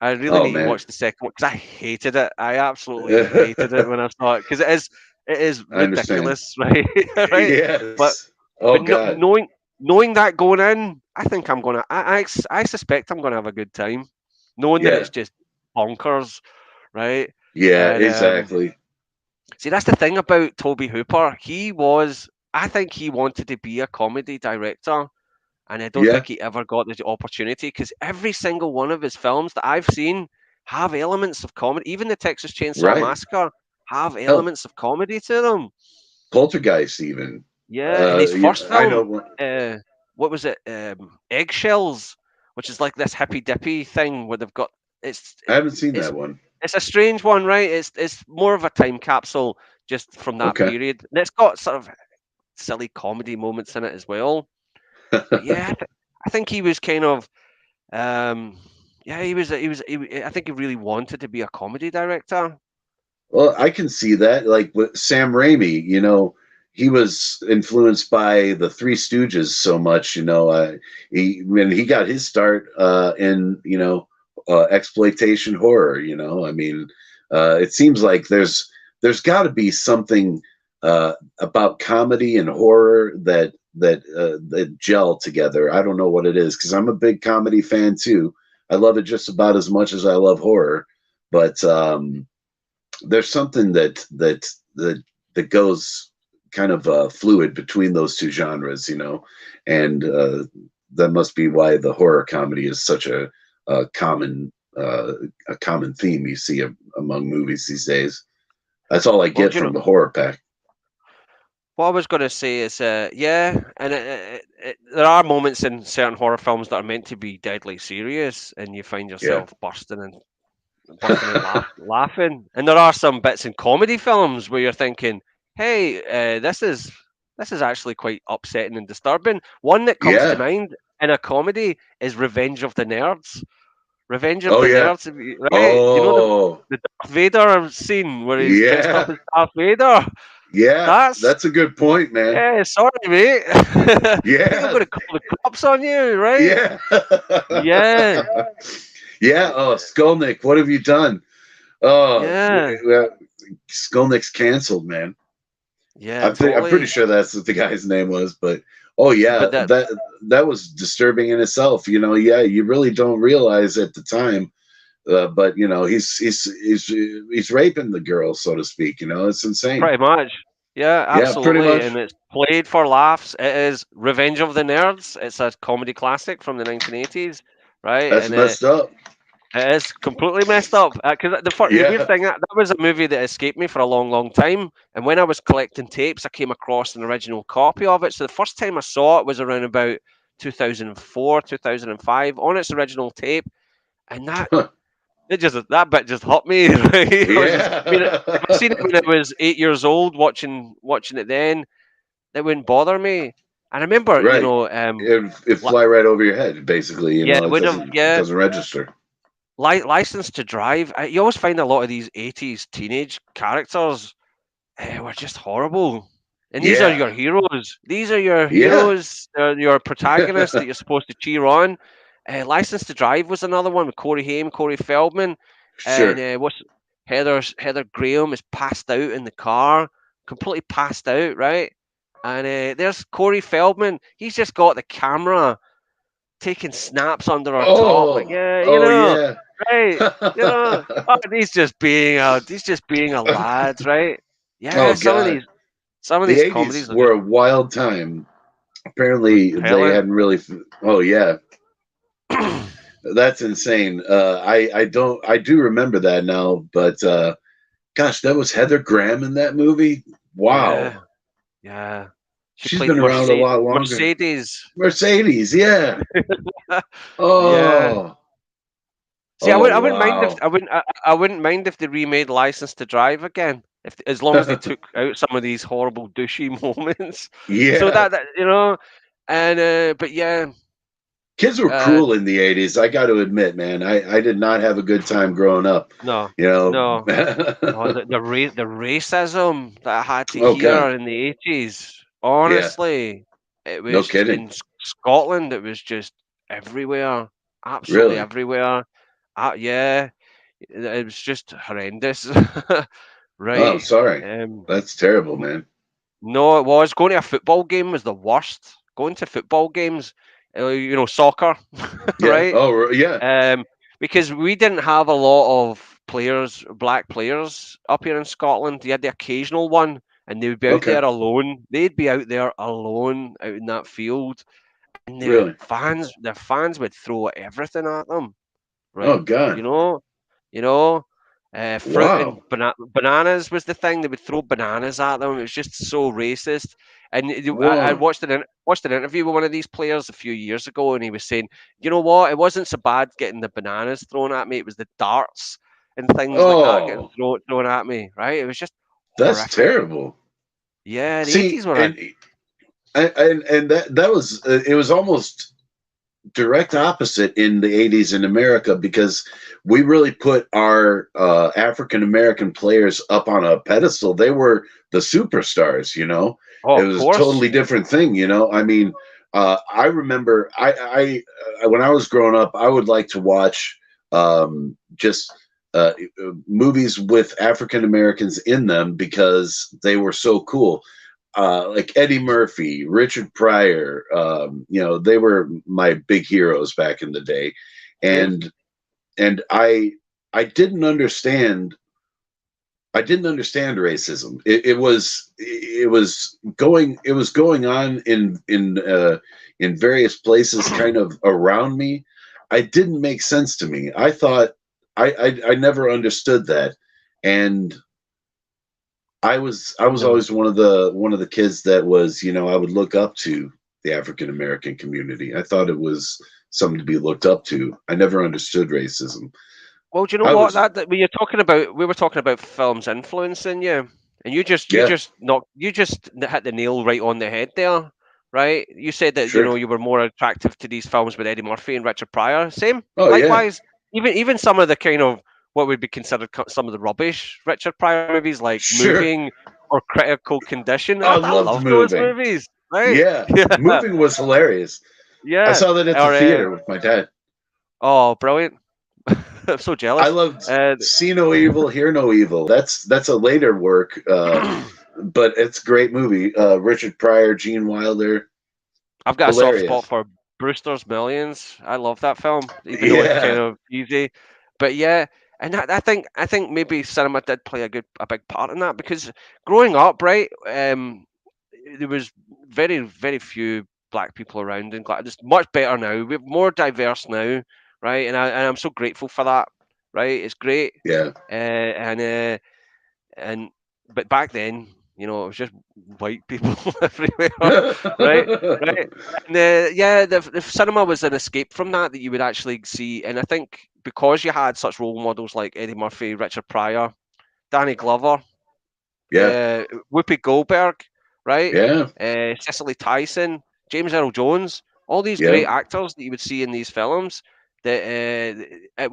I really oh need to man, watch the second one because I hated it. I absolutely hated it when I saw it because it is I understand. ridiculous, right? Right. But Yes. Oh but God. knowing that going in, I think I'm gonna. I suspect I'm gonna have a good time, knowing that Yeah. it's just bonkers, right? Yeah. And Exactly. see, that's the thing about Toby Hooper. I think he wanted to be a comedy director, and I don't Yeah. think he ever got the opportunity because every single one of his films that I've seen have elements of comedy. Even the Texas Chainsaw Right. Massacre have Hell, elements of comedy to them. Poltergeist even. Yeah, and his first I film, know. what was it? Eggshells, which is like this hippy dippy thing where they've got it's I haven't seen it's that one. it's a strange one, right? It's more of a time capsule just from that Okay. period. And it's got sort of silly comedy moments in it as well. But yeah, I think he was kind of yeah, I think he really wanted to be a comedy director. Well, I can see that. Like with Sam Raimi, he was influenced by the Three Stooges so much. When he got his start in exploitation horror. I mean, it seems like there's got to be something about comedy and horror that gel together. I don't know what it is because I'm a big comedy fan too. I love it just about as much as I love horror, but there's something that goes kind of fluid between those two genres, and that must be why the horror comedy is such a common a common theme you see among movies these days. That's all I Well, get from the horror pack. what I was going to say is, yeah, and there are moments in certain horror films that are meant to be deadly serious, and you find Yeah. yourself bursting out laughing. And there are some bits in comedy films where you're thinking, "Hey, this is this is actually quite upsetting and disturbing. One that comes to Yeah. mind in a comedy is Revenge of the Nerds. Revenge of Oh the yeah. Nerds, right? You know Oh the Darth Vader scene where he's dressed up yeah. as Darth Vader. Yeah. That's That's a good point, man. yeah. Sorry, mate. I think I'm Yeah. going to call the cops on you, right? Yeah. Yeah, Yeah. Oh, Skolnick, what have you done? Oh, yeah, Skolnick's canceled, man. yeah. I'm pretty Totally. sure that's what the guy's name was, but oh yeah, But that that was disturbing in itself. You know, yeah, you really don't realize at the time, but you know, he's raping the girl, so to speak. You know, it's insane. pretty much. Yeah, Yeah, pretty absolutely. And much. it's played for laughs. It is Revenge of the Nerds. It's a comedy classic from the 1980s, right? That's And messed up. it is completely messed up. Because the weird Yeah. thing that was a movie that escaped me for a long, long time. And when I was collecting tapes, I came across an original copy of it. So the first time I saw it was around about 2004, 2005 on its original tape, and that bit just hit me. Right? I mean, if I seen it when Yeah. I was 8 years old, watching it then, it wouldn't bother me. And I remember, Right. It li- fly right over your head, basically. You yeah, know, it it would have, yeah, doesn't register. License to Drive. You always find a lot of these 80s teenage characters were just horrible. And these are Yeah. your heroes. These are your Yeah. heroes. They're your protagonists that you're supposed to cheer on. License to Drive was another one with Corey Haim, Corey Feldman, and Sure. what's Heather Graham is passed out in the car, completely passed out, right? And there's Corey Feldman. He's just got the camera taking snaps under her top, like Oh. yeah, Oh yeah. right, oh, he's just being a lad, right? Yeah, Oh God. some of The these 80s comedies are were just a wild time. Apparently they repellent. hadn't really oh yeah. That's insane. I do remember that now, but gosh, that was Heather Graham in that movie. Wow. Yeah, yeah. She She's played been around a lot longer. Mercedes. Mercedes, yeah. Yeah. Oh. See, Oh I wouldn't mind if wow. I wouldn't mind if they remade License to Drive again, if as long as they took out some of these horrible douchey moments. So Yeah. that and but yeah, Kids were uh, cruel in the 80s. I got to admit, man. I did not have a good time growing up. no, You know. no. Oh, the racism that I had to Oh God. hear in the 80s. Yeah. Honestly, it No was kidding. in Scotland. It was just everywhere, absolutely Really. everywhere. Yeah, it was just horrendous. Oh, Right. sorry. Um, That's terrible, man. no, it was going to a football game was the worst. Going to football games, soccer, Yeah. right? Oh, yeah. Um, because we didn't have a lot of players, black players, up here in Scotland. You had the occasional one, and they would be out Okay. there alone. They'd be out there alone out in that field, and Really. their fans would throw everything at them, Oh right? God. You know, fruit and Wow. bananas was the thing. They would throw bananas at them. It was just so racist. And I Whoa. watched an interview with one of these players a few years ago, and he was saying, you know what? It wasn't so bad getting the bananas thrown at me. It was the darts and things like that getting Oh, thrown at me. Right? It was just that's horrific. terrible. Yeah, the See, eighties were a and that was it was almost direct opposite in the 80s in America because we really put our African American players up on a pedestal. They were the superstars, you know. oh, It of was a course. totally different thing, you know. I mean, I remember when I was growing up, I would like to watch just movies with African Americans in them because they were so cool like Eddie Murphy, Richard Pryor, you know, they were my big heroes back in the day, Same. and I didn't understand. I didn't understand racism. It was going on in various places, kind of around me. It didn't make sense to me. I thought I never understood that, and I was No. always one of the kids that was, you know, I would look up to the African American community. I thought it was something to be looked up to. I never understood racism. Well, do you know I what? was That we were talking about films influencing you. And you just Yeah, hit the nail right on the head there, right? You said that sure. you were more attractive to these films with Eddie Murphy and Richard Pryor. Same, Oh yeah, likewise. Even some of the kind of what would be considered some of the rubbish Richard Pryor movies, like sure. Moving or Critical Condition. I I loved love those Moving. movies, right? Yeah, Yeah, Moving was hilarious. I yeah. saw that at the Or theater with my dad. oh, brilliant! I'm so I jealous. loved Uh, See No Evil, Hear No Evil. That's a later work, but it's a great movie. Richard Pryor, Gene Wilder, I've got a soft spot hilarious. for Brewster's Millions. I love that film, even though it's kind Yeah, of easy. But yeah, and I think maybe cinema did play a big part in that because growing up, right, there was very few black people around in Glasgow. It's much better now. We're more diverse now, right? And I'm so grateful for that. Right, it's great. yeah. And but back then, it was just white people everywhere, right? Right. And yeah, the cinema was an escape from that you would actually see. And I think because you had such role models like Eddie Murphy, Richard Pryor, Danny Glover, Yeah, Whoopi Goldberg, right? yeah, Cicely Tyson, James Earl Jones, all these yeah. great actors that you would see in these films. That it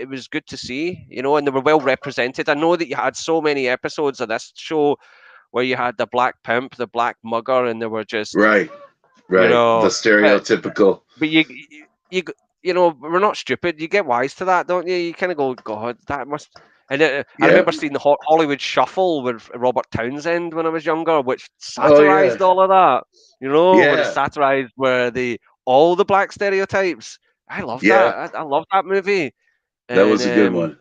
was good to see, and they were well represented. I know that you had so many episodes of this show where you had the black pimp, the black mugger, and they were just, Right, you right. The know, but stereotypical. but you we're not stupid. You get wise to that, don't you? You kind of go, God, that must. And I Yeah. remember seeing the Hollywood Shuffle with Robert Townsend when I was younger, which Oh yeah, satirized all of that. Where it yeah, satirized where the all the black stereotypes. I love yeah. that. I love that movie. That And was a good one.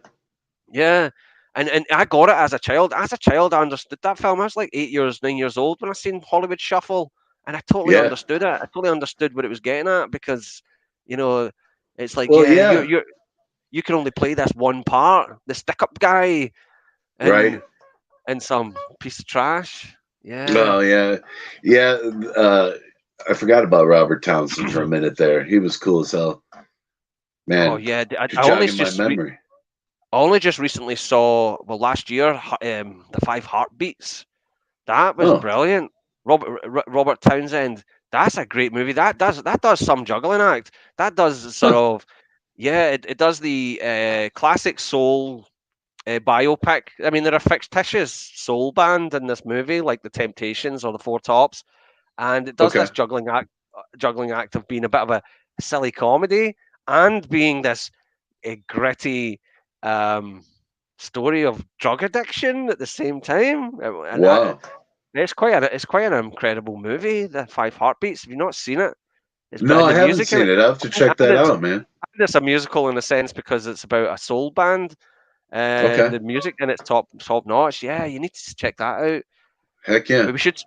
yeah, and I got it as a child. As a child, I understood that film. I was like 8 years, 9 years old when I seen Hollywood Shuffle, and I totally Yeah. understood it. I totally understood what it was getting at because, you know, it's like, Well, yeah, yeah. you can only play this one part, the stick up guy, Right. and some piece of trash. Yeah. Oh yeah, yeah. I forgot about Robert Townsend for a minute there. He was cool as hell, Oh man. yeah. You're jogging my memory. I only just recently saw, well, last year, the Five Heartbeats. That was Oh, brilliant. Robert Townsend. That's a great movie. That does some juggling act. That does sort huh. of, yeah. It does the classic soul biopic. I mean, they're a fictitious soul band in this movie, like the Temptations or the Four Tops, and it does Okay. this juggling act of being a bit of a silly comedy and being this gritty um, story of drug addiction at the same time. And Wow. it's quite an incredible movie, The Five Heartbeats. Have you not seen it? No, And I the haven't music in seen it, it. I have to check and that it's out, man. it's a musical in a sense because it's about a soul band, and Okay. the music in it's top notch. Yeah, you need to check that out. Heck yeah. But we should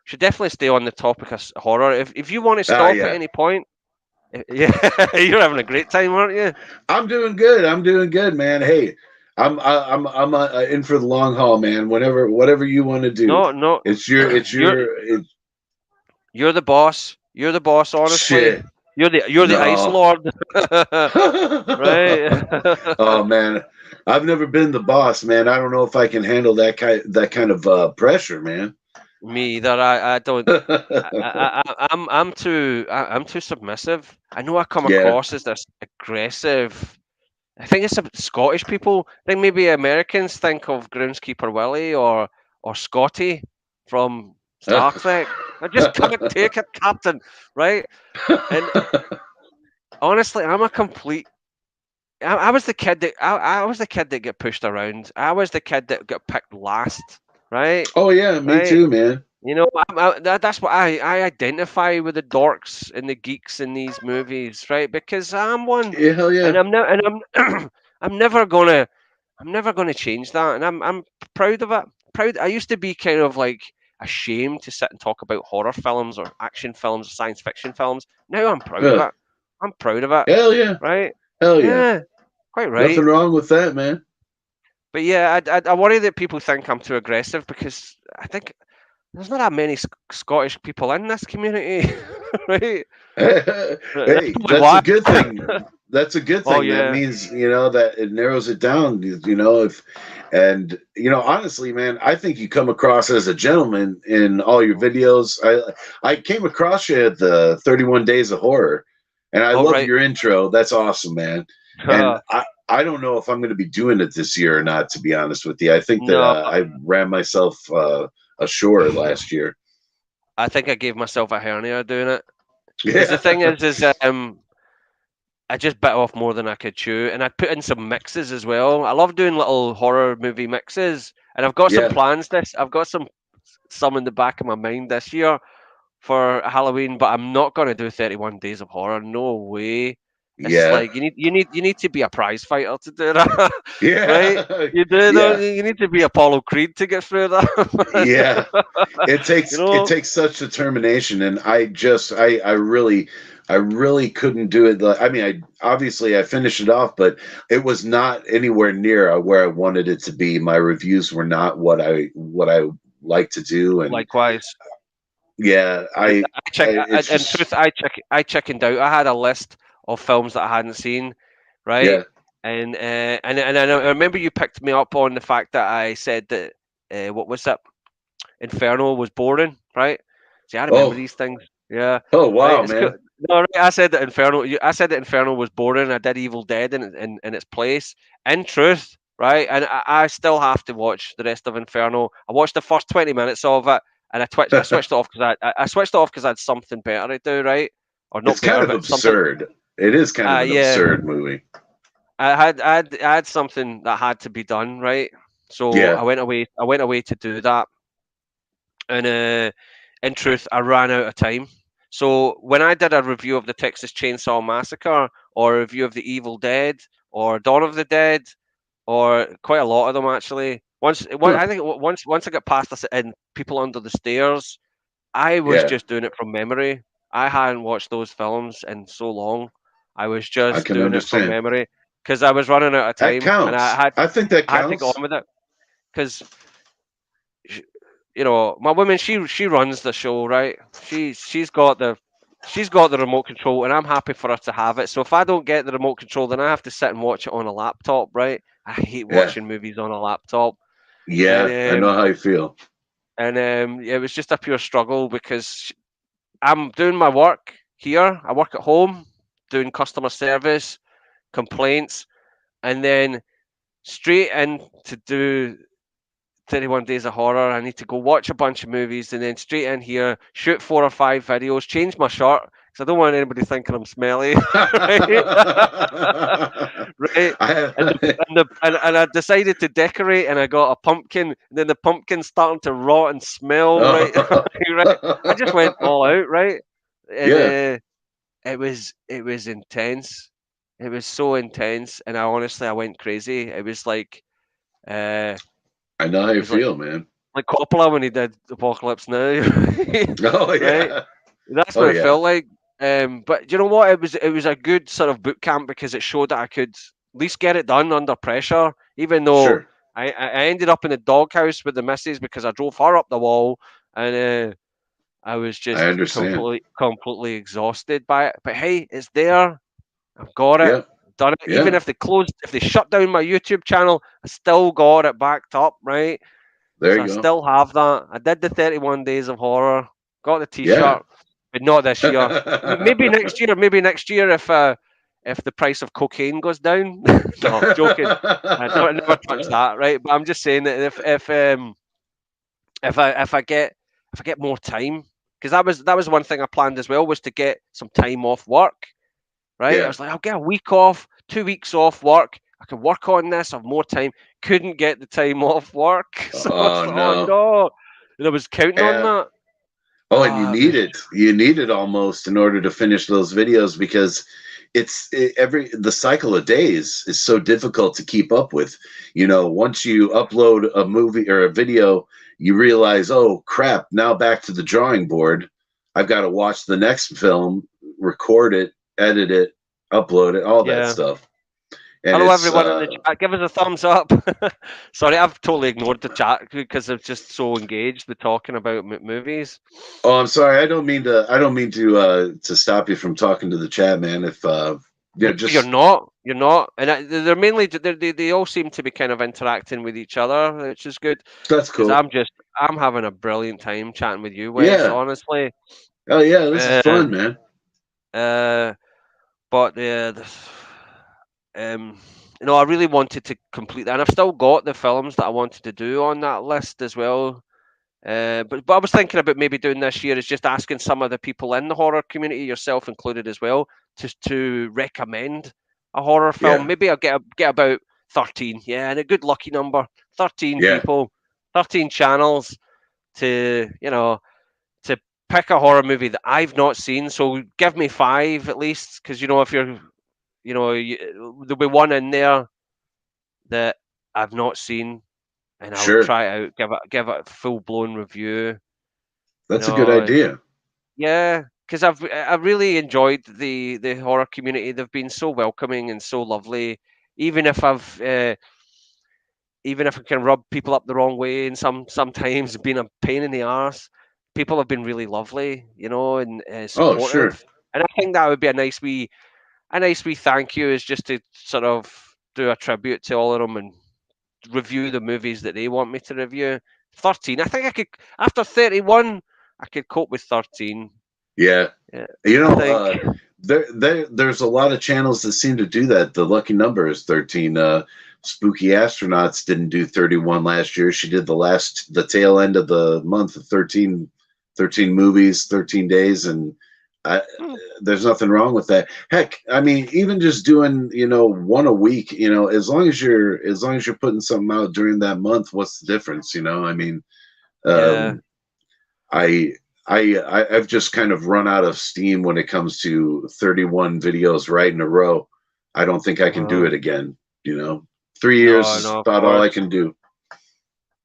should definitely stay on the topic of horror. If you want to Ah, stop at yeah. any point, yeah, you're having a great time, aren't you? I'm doing good. I'm doing good, man. Hey, I'm in for the long haul, man. Whatever you want to do. No, no, It's you're your you're the boss. You're the boss. Honestly, shit. you're the ice No. lord, right? Oh man, I've never been the boss, man. I don't know if I can handle that kind of pressure, man. Me either. I don't. I'm too submissive. I know I come Yeah. across as this aggressive. I think it's Scottish people. I think maybe Americans think of Groundskeeper Willie or Scotty from Star Trek. I just can't take it, Captain. Right? And honestly, I'm a complete. I was the kid that I was the kid that got pushed around. I was the kid that got picked last. Right? Oh yeah, me Right? too, man. That's what I identify with the dorks and the geeks in these movies, right? Because I'm one, Yeah, hell and yeah. I'm I'm never gonna change that, and I'm proud of it. Proud. I used to be kind of like ashamed to sit and talk about horror films or action films or science fiction films. Now I'm proud of Ugh. it. I'm proud of it, Hell yeah. right? Hell yeah. Yeah, quite right. Nothing wrong with that, man. But yeah, I worry that people think I'm too aggressive because I think there's not that many Scottish people in this community, right? That's Hey, probably that's a why. good thing. that's a good Oh thing. That yeah. means, that it narrows it down, if and honestly, man, I think you come across as a gentleman in all your videos. I came across you at the 31 Days of Horror, and I All love right. your intro. That's awesome, man. And I don't know if I'm going to be doing it this year or not, to be honest with you. I think that No, I ran myself ashore last year. I think I gave myself a hernia doing it. Because the Yeah. thing is I just bit off more than I could chew, and I put in some mixes as well. I love doing little horror movie mixes, and I've got some Yeah. plans. I've got some in the back of my mind this year for Halloween, but I'm not going to do 31 Days of Horror. No way. It's Yeah. like you need to be a prize fighter to do that, right? Yeah. You do though. Yeah. You need to be Apollo Creed to get through Yeah. that. it you takes it know, takes such determination, and I really couldn't do it. I mean, I finished it off, but it was not anywhere near where I wanted it to be. My reviews were not what I like to do, and likewise. yeah, it's In just truth, I chickened out. I had a list of films that I hadn't seen, right? yeah, And I remember you picked me up on the fact that I said that what was it? Inferno was boring, right? See, I remember oh these things. Yeah, oh right. wow, It's cool. man. No, right, I said that Inferno. I said that Inferno was boring. I did Evil Dead in its place. In truth, right, and I still have to watch the rest of Inferno. I watched the first 20 minutes of it, and I switched it off because I switched it off because I had something better to do, right, or It's not kind better, of but something. absurd. It is kind of an Yeah, absurd movie. I had something that had to be done, right. So Yeah. I went away. I went away to do that, and in truth, I ran out of time. So when I did a review of the Texas Chainsaw Massacre, or a review of the Evil Dead, or Dawn of the Dead, or quite a lot of them actually. Huh. I think once I got past this in People Under the Stairs, I was Yeah. just doing it from memory. I hadn't watched those films in so long. I was I just can doing it from understand. memory because I was running out of That time, and counts. I think that I had to go counts. on with it because my woman, she runs the show, right? She's got the remote control, and I'm happy for her to have it. So if I don't get the remote control, then I have to sit and watch it on a laptop, right? I hate Yeah. watching movies on a laptop, and Yeah. I know how you feel. it was just a pure struggle because I'm doing my work here. I work at home, doing customer service, complaints, and then straight in to do 31 Days of Horror. I need to go watch a bunch of movies and then straight in here, shoot 4 or 5 videos, change my shirt because I don't want anybody thinking I'm smelly, right? Right. And I decided to decorate and I got a pumpkin, and then the pumpkin's starting to rot and smell, right? Right. I just went all out, right? And Yeah. it was intense. It was so intense, and I went crazy. It was like uh, I know how it you was like feel, man. Coppola when he did Apocalypse Now, Oh right? yeah. That's Oh what it yeah. felt like. But you know what? It was a good sort of boot camp because it showed that I could at least get it done under pressure, even though Sure. I ended up in the doghouse with the missus because I drove her up the wall, and I was I just understand. completely exhausted by it. But hey, it's there. I've got it. Yeah. Done it. Even Yeah. if they shut down my YouTube channel, I still got it backed up, right? There So I you go. still have that. I did the 31 Days of Horror, got the Yeah. T-shirt, but not this year. Maybe next year. Maybe next year if the price of cocaine goes down. No, joking. I don't never touch that, right? But I'm just saying that if I get more time, because that was one thing I planned as well, was to get some time off work, right? I Yeah. was like, I'll get a week off, 2 weeks off work. I can work on this. I have more time. Couldn't get the time off work, so I was Oh like, oh no. no. And I was counting on Yeah. that. Oh, and you Ah, it need was it. You need it almost in order to finish those videos because the cycle of days is so difficult to keep up with. Once you upload a movie or a video, you realize, oh crap, now back to the drawing board. I've got to watch the next film, record it, edit it, upload it, all that yeah. stuff. And Hello, it's everyone in the chat. Give us a thumbs up. Sorry, I've totally ignored the chat because I'm just so engaged with talking about movies. oh, I'm sorry. I don't mean to stop you from talking to the chat, man. If Yeah, You're just not. You're not, and they're mainly they all seem to be kind of interacting with each other, which is good. that's Because cool. I'm having a brilliant time chatting with you, Wes. Yeah. Honestly, Oh yeah, this is uh, fun, man. uh, but um, I really wanted to complete that, and I've still got the films that I wanted to do on that list as well. But I was thinking about maybe doing this year is just asking some of the people in the horror community, yourself included as well, to recommend a horror film. Yeah. Maybe I'll get about 13, yeah, and a good lucky number, 13 Yeah. people, 13 channels to to pick a horror movie that I've not seen. So give me 5 at least, because if you're there'll be one in there that I've not seen, and I'll Sure. try it out, give it a full blown review. You That's a good know, idea. Yeah, because I've really enjoyed the horror community. They've been so welcoming and so lovely. Even if even if I can rub people up the wrong way, and sometimes been a pain in the arse, people have been really lovely, and Oh, sure. supportive. And I think that would be a nice wee thank you, is just to sort of do a tribute to all of them and review the movies that they want me to review. 13, I think I could, after 31, I could cope with 13. Yeah. Yeah, You I know, think. there's a lot of channels that seem to do that. The lucky number is 13. Spooky Astronauts didn't do 31 last year. She did the tail end of the month of 13 movies, 13 days, and I, Hmm, there's nothing wrong with that. Heck, I mean, even just doing, one a week, as long as you're putting something out during that month, what's the difference? I mean, yeah. um, I I've just kind of run out of steam when it comes to 31 videos right in a row. I don't think I can do Uh, it again. 3 years no, is no, of about all I course. can do.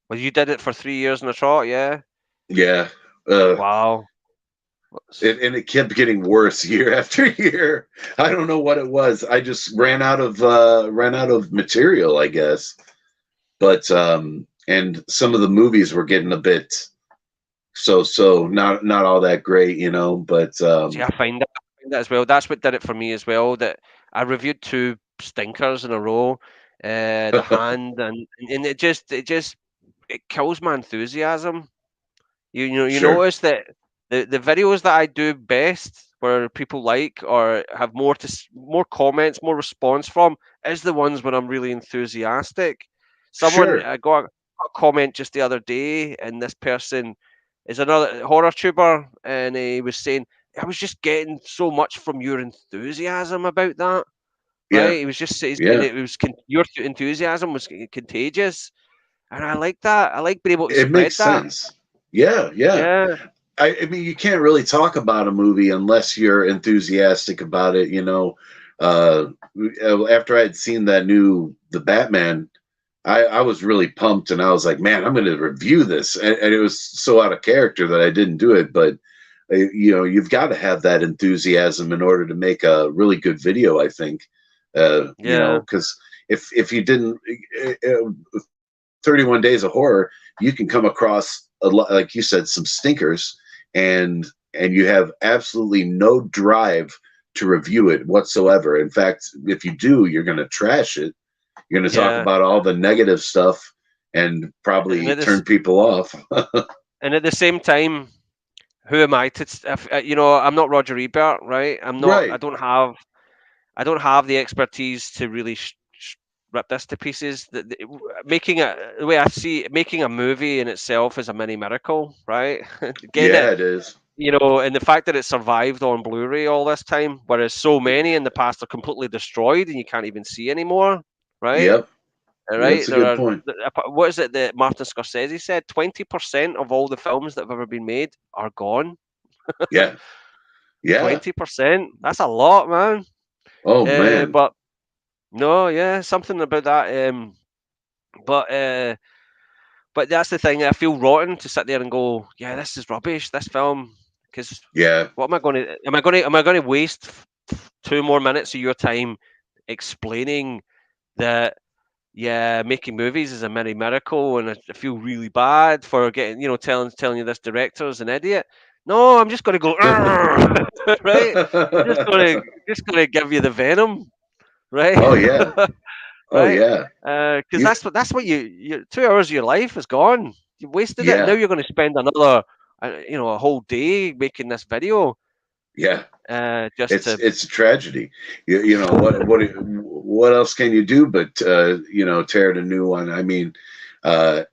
Well, you did it for 3 years in a trot, yeah. Yeah. Uh, Wow. and it kept getting worse year after year. I don't know what it was. I just ran out of material, I guess. But and some of the movies were getting a bit so not all that great, but See, I find that as well. That's what did it for me as well. That I reviewed two stinkers in a row, The Hand, and it kills my enthusiasm. You sure. notice that the videos that I do best, where people like or have more comments, more response from, is the ones where I'm really enthusiastic. Someone Sure. I got a comment just the other day, and this person is another horror tuber, and he was saying, "I was just getting so much from your enthusiasm about that." Yeah. Right? He was just saying, and Yeah. your enthusiasm was contagious, and I like that. I like being able to It spread makes that. sense. Yeah, yeah. Yeah, I mean, you can't really talk about a movie unless you're enthusiastic about it. Uh, after I had seen the Batman, I was really pumped, and I was like, man, I'm going to review this, and it was so out of character that I didn't do it. But you've got to have that enthusiasm in order to make a really good video. I think, yeah. because if you didn't, 31 Days of Horror, you can come across a lot, like you said, some stinkers, and you have absolutely no drive to review it whatsoever. In fact, if you do, you're going to trash it. You're going to talk Yeah, about all the negative stuff and and probably at this, turn people off. and at the same time, who am I to? If I'm not Roger Ebert, right? I'm not. I Right. don't have. I don't have the expertise to really rip this to pieces. Making the way I see it, making a movie in itself is a mini miracle, right? Getting Yeah, it, it is. and the fact that it survived on Blu-ray all this time, whereas so many in the past are completely destroyed and you can't even see anymore, right? Yep. All right, That's a there good are. point. What is it that Martin Scorsese said? 20% of all the films that have ever been made are gone. Yeah. Yeah. 20%. That's a lot, man. Oh, man. But no, yeah, something about that. But uh, but that's the thing. I feel rotten to sit there and go, yeah, this is rubbish. This film, because Yeah. what am I going to? Am I going to waste 2 more minutes of your time explaining that? Yeah, making movies is a mini miracle, and I feel really bad for getting, telling you this director is an idiot. No, I'm just going to go, "Arr!" right? I'm just going to give you the venom, right? Oh yeah. Oh right? yeah. Because You that's what your 2 hours of your life is gone. You wasted it, and now yeah. you're going to spend another, a whole day making this video, Yeah. just to. It's a tragedy. You know what else can you do but tear it a new one? I mean, I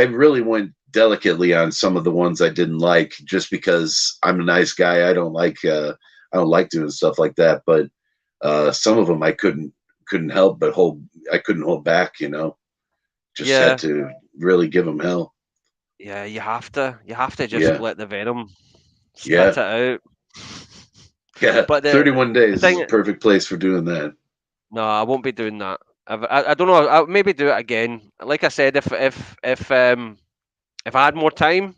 really went delicately on some of the ones I didn't like just because I'm a nice guy. I don't like doing stuff like that. But some of them I couldn't help but hold. I couldn't hold back. Just had Yeah, to really give them hell. yeah, you have to just Yeah. let the venom spit Yeah. it out. Yeah. But the 31 the days is a thing, perfect place for doing that. no, I won't be doing that. I don't know. I'll maybe do it again. Like I said, if I had more time,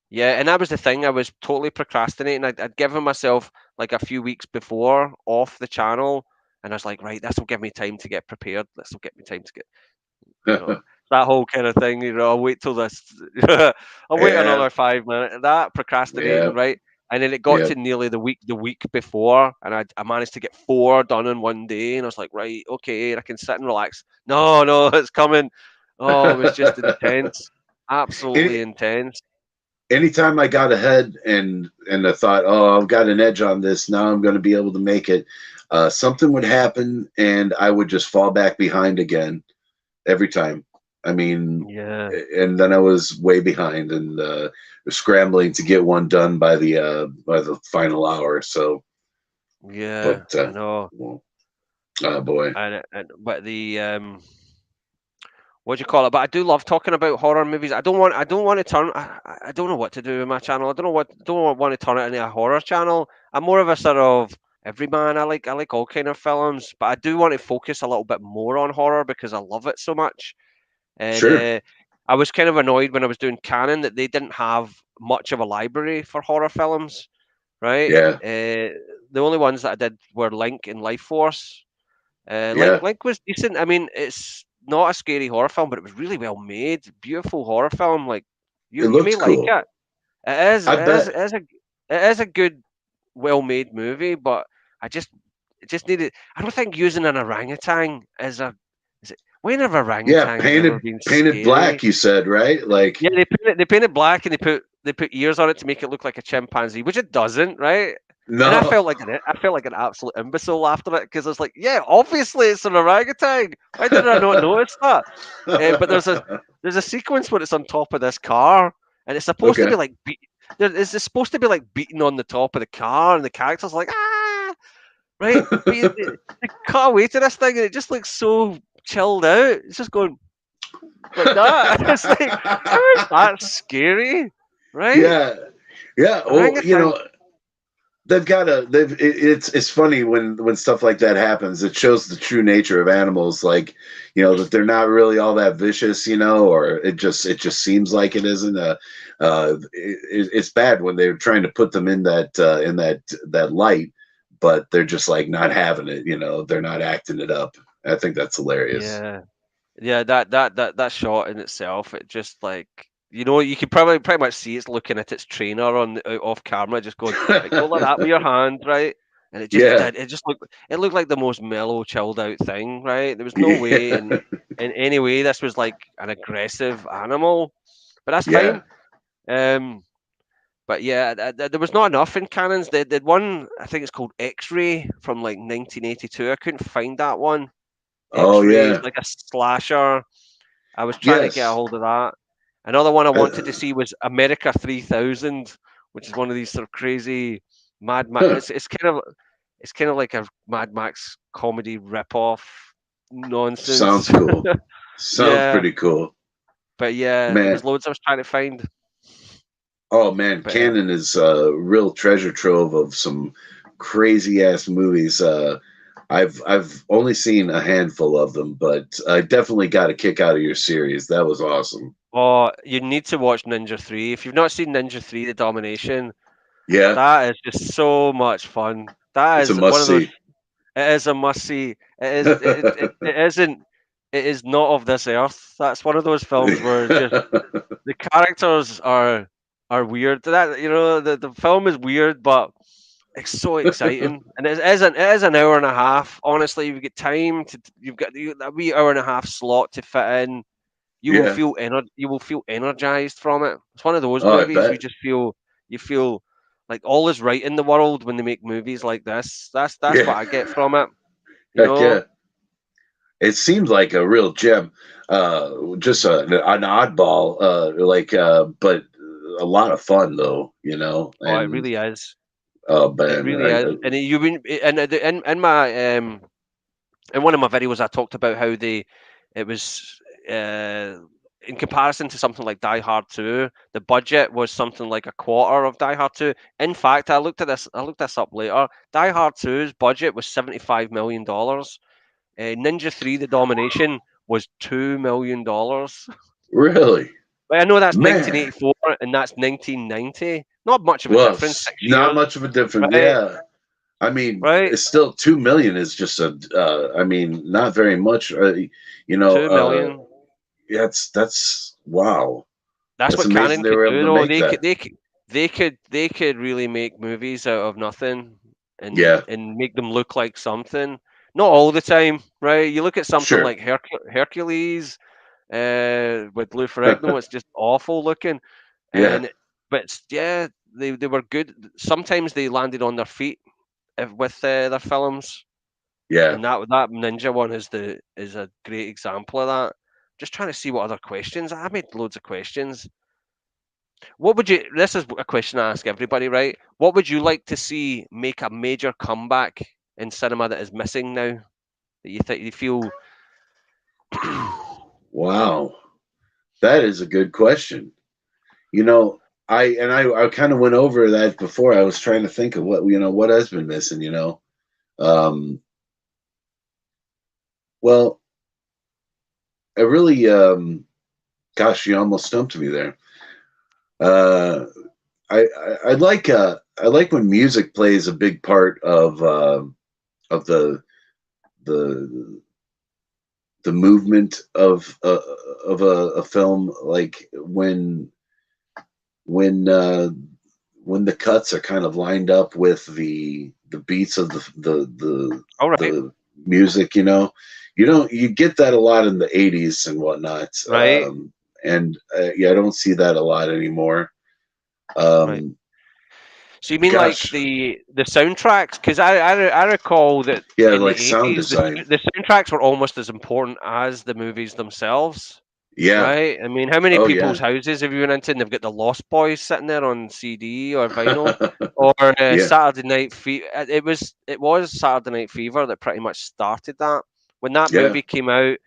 yeah. And that was the thing. I was totally procrastinating. I'd given myself like a few weeks before off the channel, and I was like, right, this will give me time to get prepared. This will get me time to get, that whole kind of thing. I'll wait till this. I'll wait Yeah. another 5 minutes. That Yeah. procrastinating, right? And then it got Yeah. to nearly the week before, and I managed to get 4 done in one day. And I was like, right, okay, I can sit and relax. No, no, it's coming. Oh, it was just intense, absolutely Any, intense. anytime I got ahead and I thought, oh, I've got an edge on this, now I'm going to be able to make it. Something would happen, and I would just fall back behind again every time. I mean, Yeah, and then I was way behind and scrambling to get one done by the final hour. So, but yeah, I know. well, oh boy, And but what do you call it? But I do love talking about horror movies. I don't want to turn. I don't know what to do with my channel. I don't want to turn it into a horror channel. I'm more of a sort of everyman. I like all kind of films, but I do want to focus a little bit more on horror because I love it so much. And sure, I was kind of annoyed when I was doing Canon that they didn't have much of a library for horror films. Right. yeah, The only ones that I did were Link and Life Force. Link yeah. Link was decent. I mean, it's not a scary horror film, but it was really well made. Beautiful horror film. Like It you may looked like cool. it. It is. I It is. bet. It is a good, well made movie. But I just it just needed. I don't think using an orangutan is it. When have Yeah, orangutans ever been painted black. scary? You said right, like Yeah, they paint it black and they put ears on it to make it look like a chimpanzee, which it doesn't, right? And I no. felt like an absolute imbecile after it because I was like, yeah, obviously it's an orangutan. Why did I not notice that? But there's a sequence where it's on top of this car, and it's supposed to be Okay. like it's supposed to be like beating on the top of the car, and the character's like right, but they cut away to this thing, and it just looks so chilled out. It's just going like that. It's like, how is that scary? Right? Yeah, yeah. Well, Orangutan. it's funny when stuff like that happens. It shows the true nature of animals, like that they're not really all that vicious, or it just seems like it isn't. It's bad when they're trying to put them in that light, but they're just like not having it. They're not acting it up. I think that's hilarious. Yeah. Yeah, that shot in itself, it just like you can probably pretty much see it's looking at its trainer off camera, just going, like, go like that with your hand, right? And it just Yeah, did. It looked like the most mellow, chilled out thing, right? There was no way yeah, in any way this was like an aggressive animal, but that's yeah. fine. Um, but yeah, there was not enough in cannons. The one I think it's called X-Ray from like 1982. I couldn't find that one. Oh X-Ray is yeah. like a slasher. I was trying to get a Yes. hold of that. Another one I wanted to Uh, see was America 3000, which is one of these sort of crazy Mad Max. huh. It's kind of like a Mad Max comedy rip-off Sounds nonsense. cool. Sounds Yeah, pretty cool. but yeah, there Man. was loads I was trying to find. Oh man, But yeah, Canon is a real treasure trove of some crazy ass movies. I've only seen a handful of them, but I definitely got a kick out of your series. That was awesome. oh, you need to watch Ninja 3. If you've not seen Ninja 3: The Domination, Yeah, that is just so much fun. That it's a is must one of those. see. It is a must see. It isn't. It is not of this earth. That's one of those films where just the characters are. are weird. That the film is weird, but it's so exciting, and it is an hour and a half. Honestly, you've got time to you've got a wee hour and a half slot to fit in. Yeah. You will feel energized from it. It's one of those Oh, I movies bet. you feel like all is right in the world when they make movies like this. That's Yeah. what I get from it. You Heck know, yeah. It seemed like a real gem. Just an oddball, but a lot of fun though, oh, it and really is. It man, really is. And you've been in my in one of my videos, I talked about how it was in comparison to something like Die Hard 2, the budget was something like a quarter of Die Hard 2. In fact, I looked this up later. Die Hard 2's budget was $75 million. Ninja 3: The Domination was $2 million. really, But I know that's man. 1984 and that's 1990. Not much of a Well, difference, 6 years, not much of a difference. right? Yeah, I mean, Right? it's still 2 million is just a. I mean, not very much. You know, 2 million. that's wow. That's That's what amazing Canon they could were able do, to though. make that. They could really make movies out of nothing Yeah, and make them look like something. Not all the time, right? You look at something sure. like Hercules with Lou Ferrigno. It's just awful looking, Yeah, and yeah, they were good. Sometimes they landed on their feet with their films, yeah. and that ninja one is a great example of that. Just trying to see what other questions. I made loads of questions. What would you? This is a question I ask everybody, right? What would you like to see make a major comeback in cinema that is missing now? That you think you feel? Wow, that is a good question. You know, I kind of went over that before. I was trying to think of what has been missing. Um, well, I really, gosh, you almost stumped me there. Uh, I like when music plays a big part of the the movement of a film, like when uh, when the cuts are kind of lined up with the beats of All right, the music. You get that a lot in the 80s and whatnot. right, And yeah, I don't see that a lot anymore. right. um So you mean like Gosh, the soundtracks? Because I recall that yeah, in the like sound eighties design. the soundtracks were almost as important as the movies themselves. Yeah. Right? I mean, how many Oh people's yeah. houses have you been into and they've got the Lost Boys sitting there on CD or vinyl, or Yeah, Saturday Night Fever? It was Saturday Night Fever that pretty much started that. When that yeah, movie came out,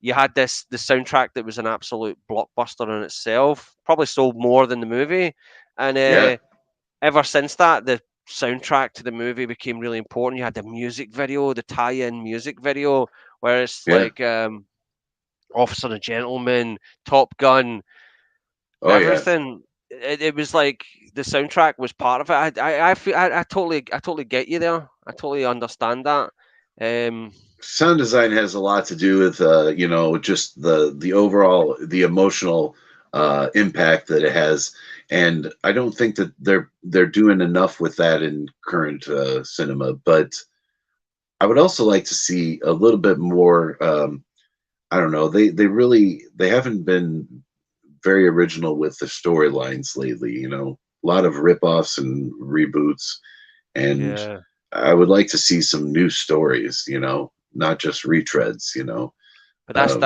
you had the soundtrack that was an absolute blockbuster in itself. Probably sold more than the movie, and yeah, ever since that, the soundtrack to the movie became really important. You had the music video, the tie-in music video, where it's yeah. like Officer and Gentleman, Top Gun, Oh yeah. everything. It was like the soundtrack was part of it. I feel I totally get you there. I totally understand that. Um, Sound design has a lot to do with just the overall the emotional impact that it has, and I don't think that they're doing enough with that in current cinema. But I would also like to see a little bit more. I don't know. They haven't been very original with the storylines lately. A lot of ripoffs and reboots, and yeah, I would like to see some new stories. Not just retreads. but Um,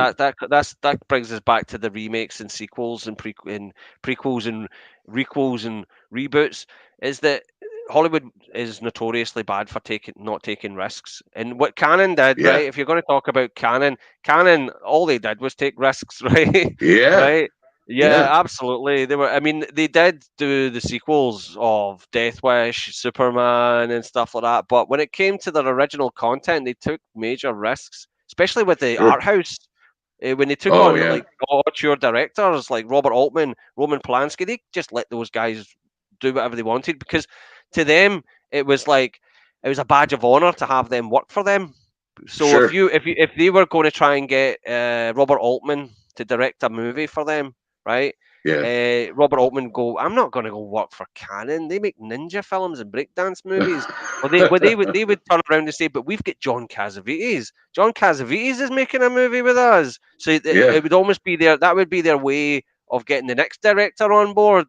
that brings us back to the remakes and sequels and prequels and requels and reboots. Is that Hollywood is notoriously bad for not taking risks. And what Canon did, yeah, right? If you're going to talk about Canon, all they did was take risks, right? yeah, Right? Yeah, yeah, absolutely. They were. I mean, they did do the sequels of Death Wish, Superman, and stuff like that. But when it came to their original content, they took major risks, especially with the sure. art house. When they took Oh on yeah, like auteur directors like Robert Altman, Roman Polanski, they just let those guys do whatever they wanted because to them it was like it was a badge of honor to have them work for them. So sure. if they were going to try and get Robert Altman to direct a movie for them, right? Yeah. Robert Altman go, I'm not going to go work for Canon. They make ninja films and breakdance movies. They would turn around and say, but we've got John Cassavetes. John Cassavetes is making a movie with us. So Yeah. it would almost be their, that would be their way of getting the next director on board,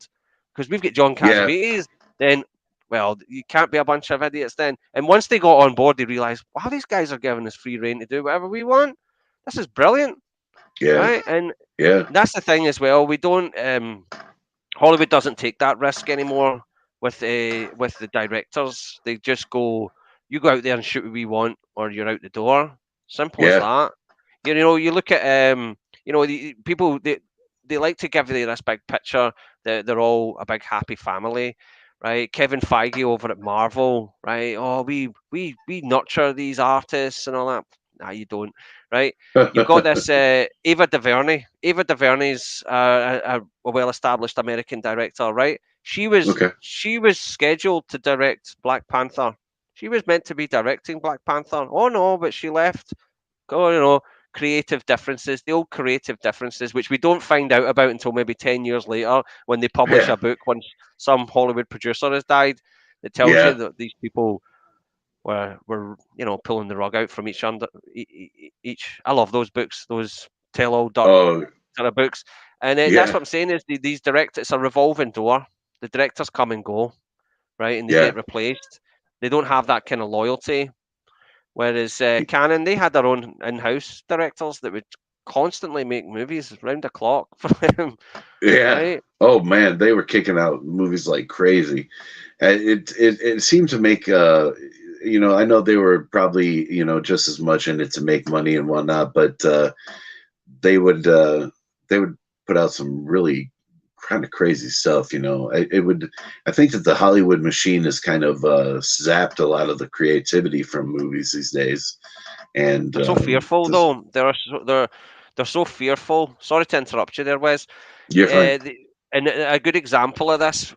because we've got John Yeah. Cassavetes. Then, well, you can't be a bunch of idiots then. And once they got on board, they realised, wow, these guys are giving us free reign to do whatever we want. This is brilliant, Yeah. right? And Yeah. that's the thing as well. We don't. Hollywood doesn't take that risk anymore with the directors. They just go, you go out there and shoot what we want, or you're out the door. Simple as Yeah. that. You know, you look at people, they like to give you this big picture that they're all a big happy family, right? Kevin Feige over at Marvel, right? Oh, we nurture these artists and all that. Nah, you don't, right? You've got this Ava DuVernay. Ava DuVernay's a well-established American director, right? Okay. She was scheduled to direct Black Panther. She was meant to be directing Black Panther. Oh no, but she left. Oh, creative differences, the old creative differences, which we don't find out about until maybe 10 years later when they publish Yeah. a book once some Hollywood producer has died. That tells you Yeah. that these people were pulling the rug out from each. I love those books, those tell all dark Oh, kind of books, and that's yeah. what I'm saying is these directors. It's a revolving door. The directors come and go, right, and they Yeah. get replaced. They don't have that kind of loyalty. Whereas Canon, they had their own in-house directors that would constantly make movies round the clock for them, Yeah. right? Oh man, they were kicking out movies like crazy. It seemed to make I know they were probably just as much in it to make money and whatnot, but they would uh, they would put out some really kind of crazy stuff. I think that the Hollywood machine has kind of zapped a lot of the creativity from movies these days, and They're so fearful, this, though. They're so fearful. Sorry to interrupt you there, Wes. you're fine. And a good example of this,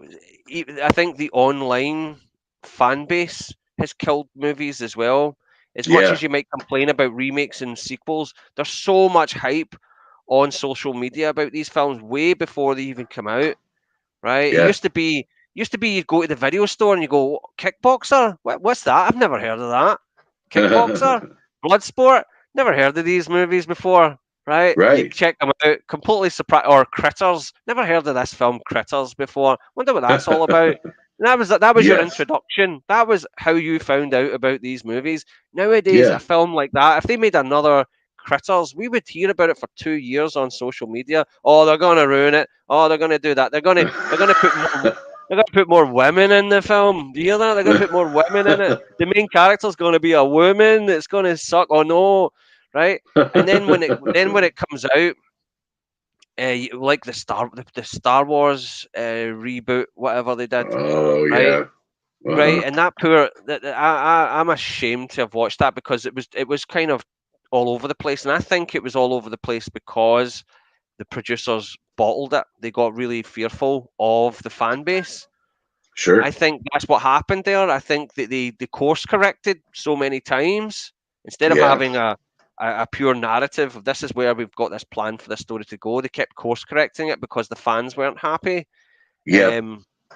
I think the online fan base has killed movies as well. As much Yeah. as you might complain about remakes and sequels, there's so much hype on social media about these films way before they even come out. Right? It Yeah. used to be you'd go to the video store and you go, Kickboxer? What's that? I've never heard of that. Kickboxer? Bloodsport? Never heard of these movies before. Right? You Right. check them out, completely surprised. Or Critters? Never heard of this film Critters before. Wonder what that's all about. And that was your Yes. introduction. That was how you found out about these movies. Nowadays, a Yeah. film like that, if they made another Critters, we would hear about it for 2 years on social media. Oh, they're gonna ruin it. Oh, they're gonna do that. They're gonna put more. They're gonna put more women in the film. Do you hear that? They're gonna put more women in it. The main character's gonna be a woman. It's gonna suck. Oh no, right? And then when it comes out, like the Star Wars reboot, whatever they did, Oh right? yeah. Right, Uh-huh. and that poor, I'm ashamed to have watched that because it was kind of all over the place, and I think it was all over the place because the producers bottled it. They got really fearful of the fan base. I Sure. think that's what happened there. I think that they course corrected so many times instead of Yeah. having a pure narrative of this is where we've got this plan for this story to go. They kept course correcting it because the fans weren't happy, Yep.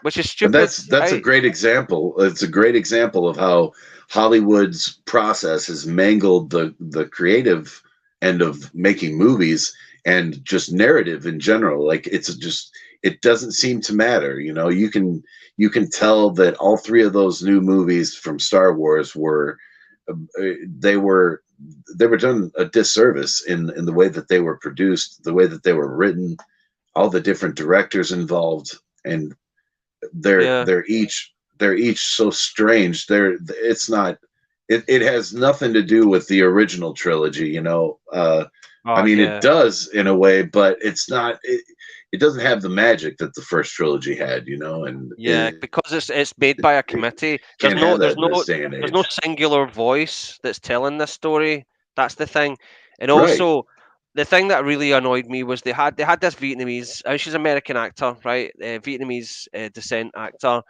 which is And stupid. that's a great example. It's a great example of how Hollywood's process has mangled the creative end of making movies and just narrative in general. Like it doesn't seem to matter. You can tell that all three of those new movies from Star Wars uh, they were they were done a disservice in the way that they were produced, the way that they were written, all the different directors involved, and they're Yeah. they're each they're each so strange. It's not it has nothing to do with the original trilogy. I Oh mean, it yeah. does in a way, but it doesn't have the magic that the first trilogy had, and Yeah, because it's made by a it committee. There's can't have no that there's in this no day and there's no age. singular voice that's telling this story. That's the thing. And Right. also the thing that really annoyed me was they had this Vietnamese. She's an American actor, right? Vietnamese descent actor.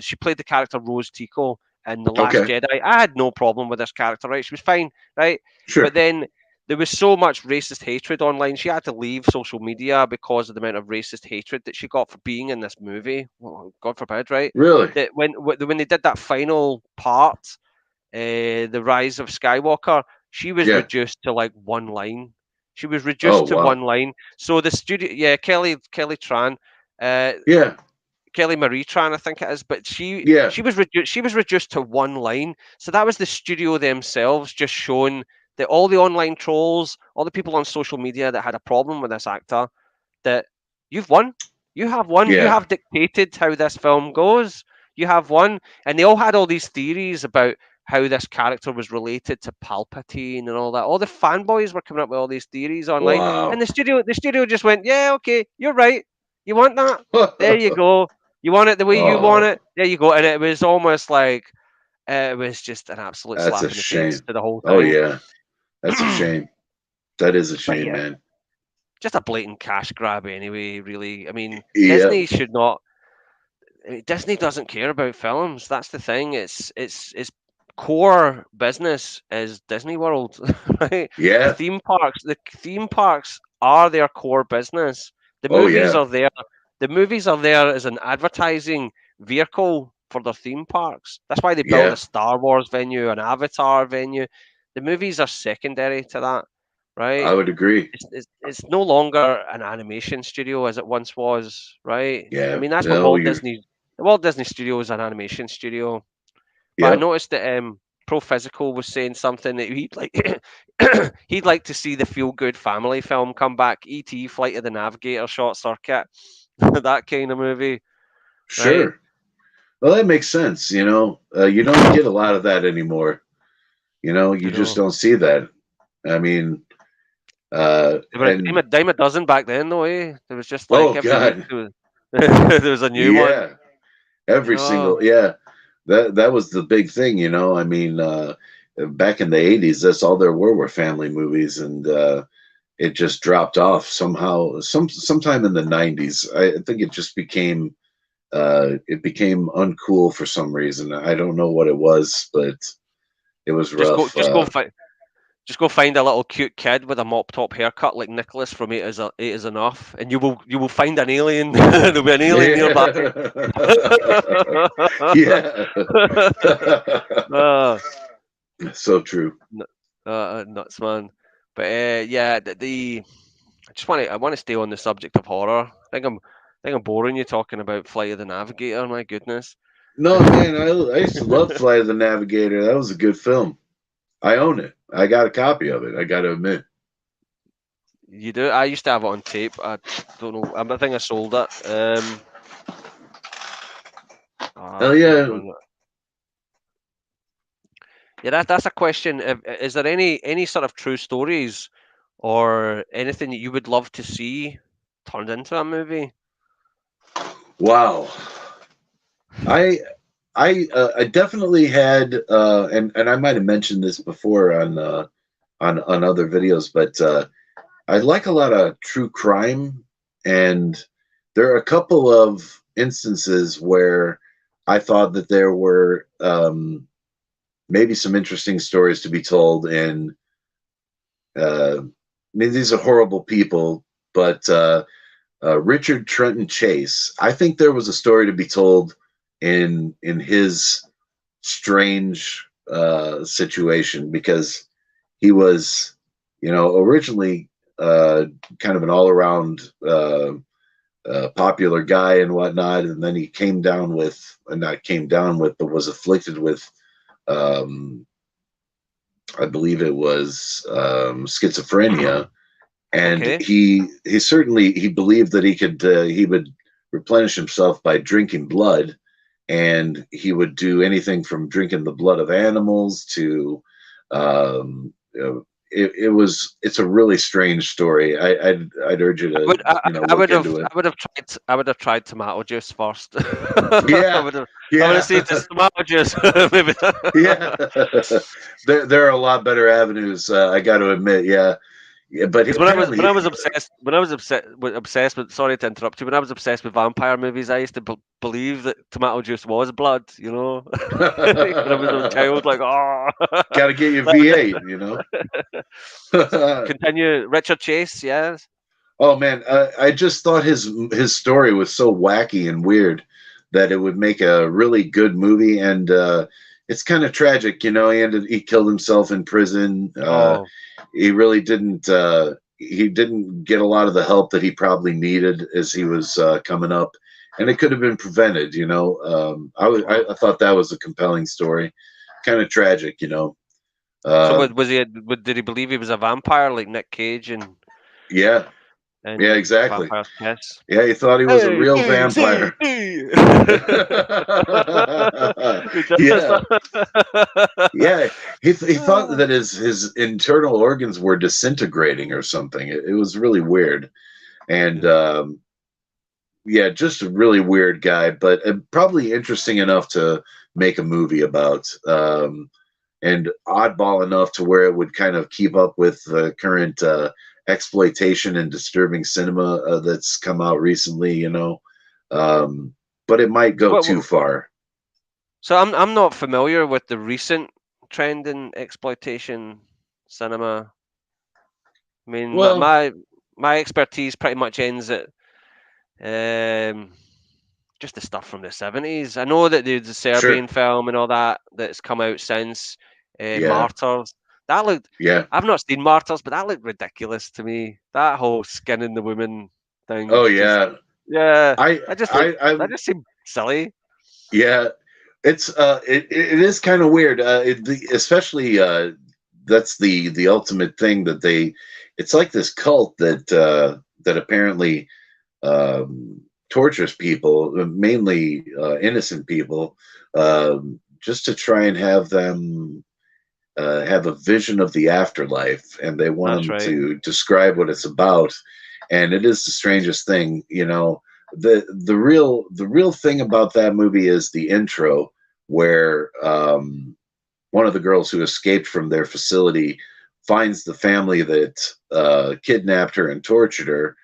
She played the character Rose Tico in The Last Okay. Jedi. I had no problem with this character, right? She was fine, right? Sure. But then there was so much racist hatred online. She had to leave social media because of the amount of racist hatred that she got for being in this movie. Well, God forbid, right? Really? That when they did that final part, the Rise of Skywalker, she was Yeah. reduced to like one line. She was Oh reduced to one wow. line. So the studio, yeah, Kelly Tran, uh, Yeah. Kelly Marie Tran, I think it is, but Yeah. she was reduced. She was reduced to one line. So that was the studio themselves just showing that all the online trolls, all the people on social media that had a problem with this actor, that you've won. You have won. You Yeah. have dictated how this film goes. You have won. And they all had all these theories about how this character was related to Palpatine and all that. All the fanboys were coming up with all these theories online. And Wow. the studio just went, yeah, okay, you're right. You want that? There you go. You want it the way you want Oh, it? There you go. And it was almost like it was just an absolute that's a slap in the face shame. to the whole Oh thing. yeah. That's a shame. That is a But shame, yeah, man. just a blatant cash grab anyway, really. I mean, Yep. Disney should not. I mean, Disney doesn't care about films. That's the thing. It's core business is Disney World, right? The Yeah. theme parks, the theme parks are their core business. The Oh movies yeah. are there. The movies are there as an advertising vehicle for their theme parks. That's why they built a Yeah. Star Wars venue, an Avatar venue. The movies are secondary to that, I right? would agree. It's no longer an animation studio as it once was, right? I Yeah. mean, that's what No, you're. The Walt Disney Studio is an animation studio. But I Yep. noticed that Pro Physical was saying something that he'd like he'd like to see the feel good family film come back. E.T. Flight of the Navigator, Short Circuit, that kind of movie, right? Sure. Well, that makes sense. You don't get a lot of that anymore. I You just know. don't see that. I mean, There were and a dime a dozen back then, though. There was just like oh every week god, there was a new one. yeah, You every know, single yeah. That was the big thing. I mean, back in the '80s, that's all there were family movies, and it just dropped off somehow. Sometime in the '90s, I think it became uncool for some reason. I don't know what it was, but it was just go, rough. just go, just go find a little cute kid with a mop top haircut like Nicholas from Eight is Enough, and you will find an alien. There'll be an alien nearby. Yeah. uh, So true. nuts, man. But yeah, I want to stay on the subject of horror. I think I'm boring you talking about Flight of the Navigator. My goodness. No, man, I used to love Flight of the Navigator. That was a good film. I own it. I got a copy of it. I got to admit. You do? I used to have it on tape. I don't know. I think I sold it. Oh I can't yeah. remember. Yeah, that's a question. Is there any sort of true stories or anything that you would love to see turned into a movie? Wow. I I definitely had and I might have mentioned this before on other videos, but I like a lot of true crime, and there are a couple of instances where I thought that there were maybe some interesting stories to be told. And I mean, these are horrible people, but Richard Trenton Chase, I think there was a story to be told in his strange situation, because he was, originally kind of an all around popular guy and whatnot, and then he came down with, not came down with, but was afflicted with, um, I believe it was schizophrenia, and Okay. he certainly he believed that he would replenish himself by drinking blood, and he would do anything from drinking the blood of animals to it's a really strange story. I'd urge you I to would I, I look would have into it. I would have tried I would have tried tomato juice first. I Yeah, would have I would have yeah. said just tomato juice maybe. Yeah. There are a lot better avenues, I got to admit. Yeah. Yeah, but Because apparently, obsessed with, sorry to interrupt you, when I was obsessed with vampire movies, I used to believe that tomato juice was blood. You know, when I was a child, like oh, got to get your Like, V8, you know. continue. Richard Chase, yes. Oh man, I just thought his story was so wacky and weird that it would make a really good movie, and it's kind of tragic, you know. He killed himself in prison. Oh, He really didn't. He didn't get a lot of the help that he probably needed as he was coming up, and it could have been prevented. You know, oh. I thought that was a compelling story, kind of tragic, you know. So Uh, was he? Did he believe he was a vampire like Nick Cage and yeah, yeah, exactly. Vampire's Kiss? Yeah, he thought he was a Hey, real hey, see, vampire. see. He just- Yeah, yeah. He thought that his internal organs were disintegrating or something. It was really weird, and Yeah. yeah, just a really weird guy, but probably interesting enough to make a movie about, and oddball enough to where it would kind of keep up with the current exploitation and disturbing cinema that's come out recently. You know, um, but it might So go too far. so I'm not familiar with the recent trend in exploitation cinema. I mean, Well, my expertise pretty much ends at um, just the stuff from the 70s. I know that there's a sure, Serbian film and all that that's come out since yeah, Martyrs. That looked. yeah. I've not seen Martyrs, but that looked ridiculous to me. That whole skinning the woman thing, Oh just yeah, yeah, I that I just seemed silly. yeah. It's it is kind of weird. Especially that's the ultimate thing that they. It's like this cult that apparently tortures people, mainly innocent people, just to try and have them have a vision of the afterlife, and they want That's them right. to describe what it's about. And it is the strangest thing, you know. The real thing about that movie is the intro, where one of the girls who escaped from their facility finds the family that kidnapped her and tortured her,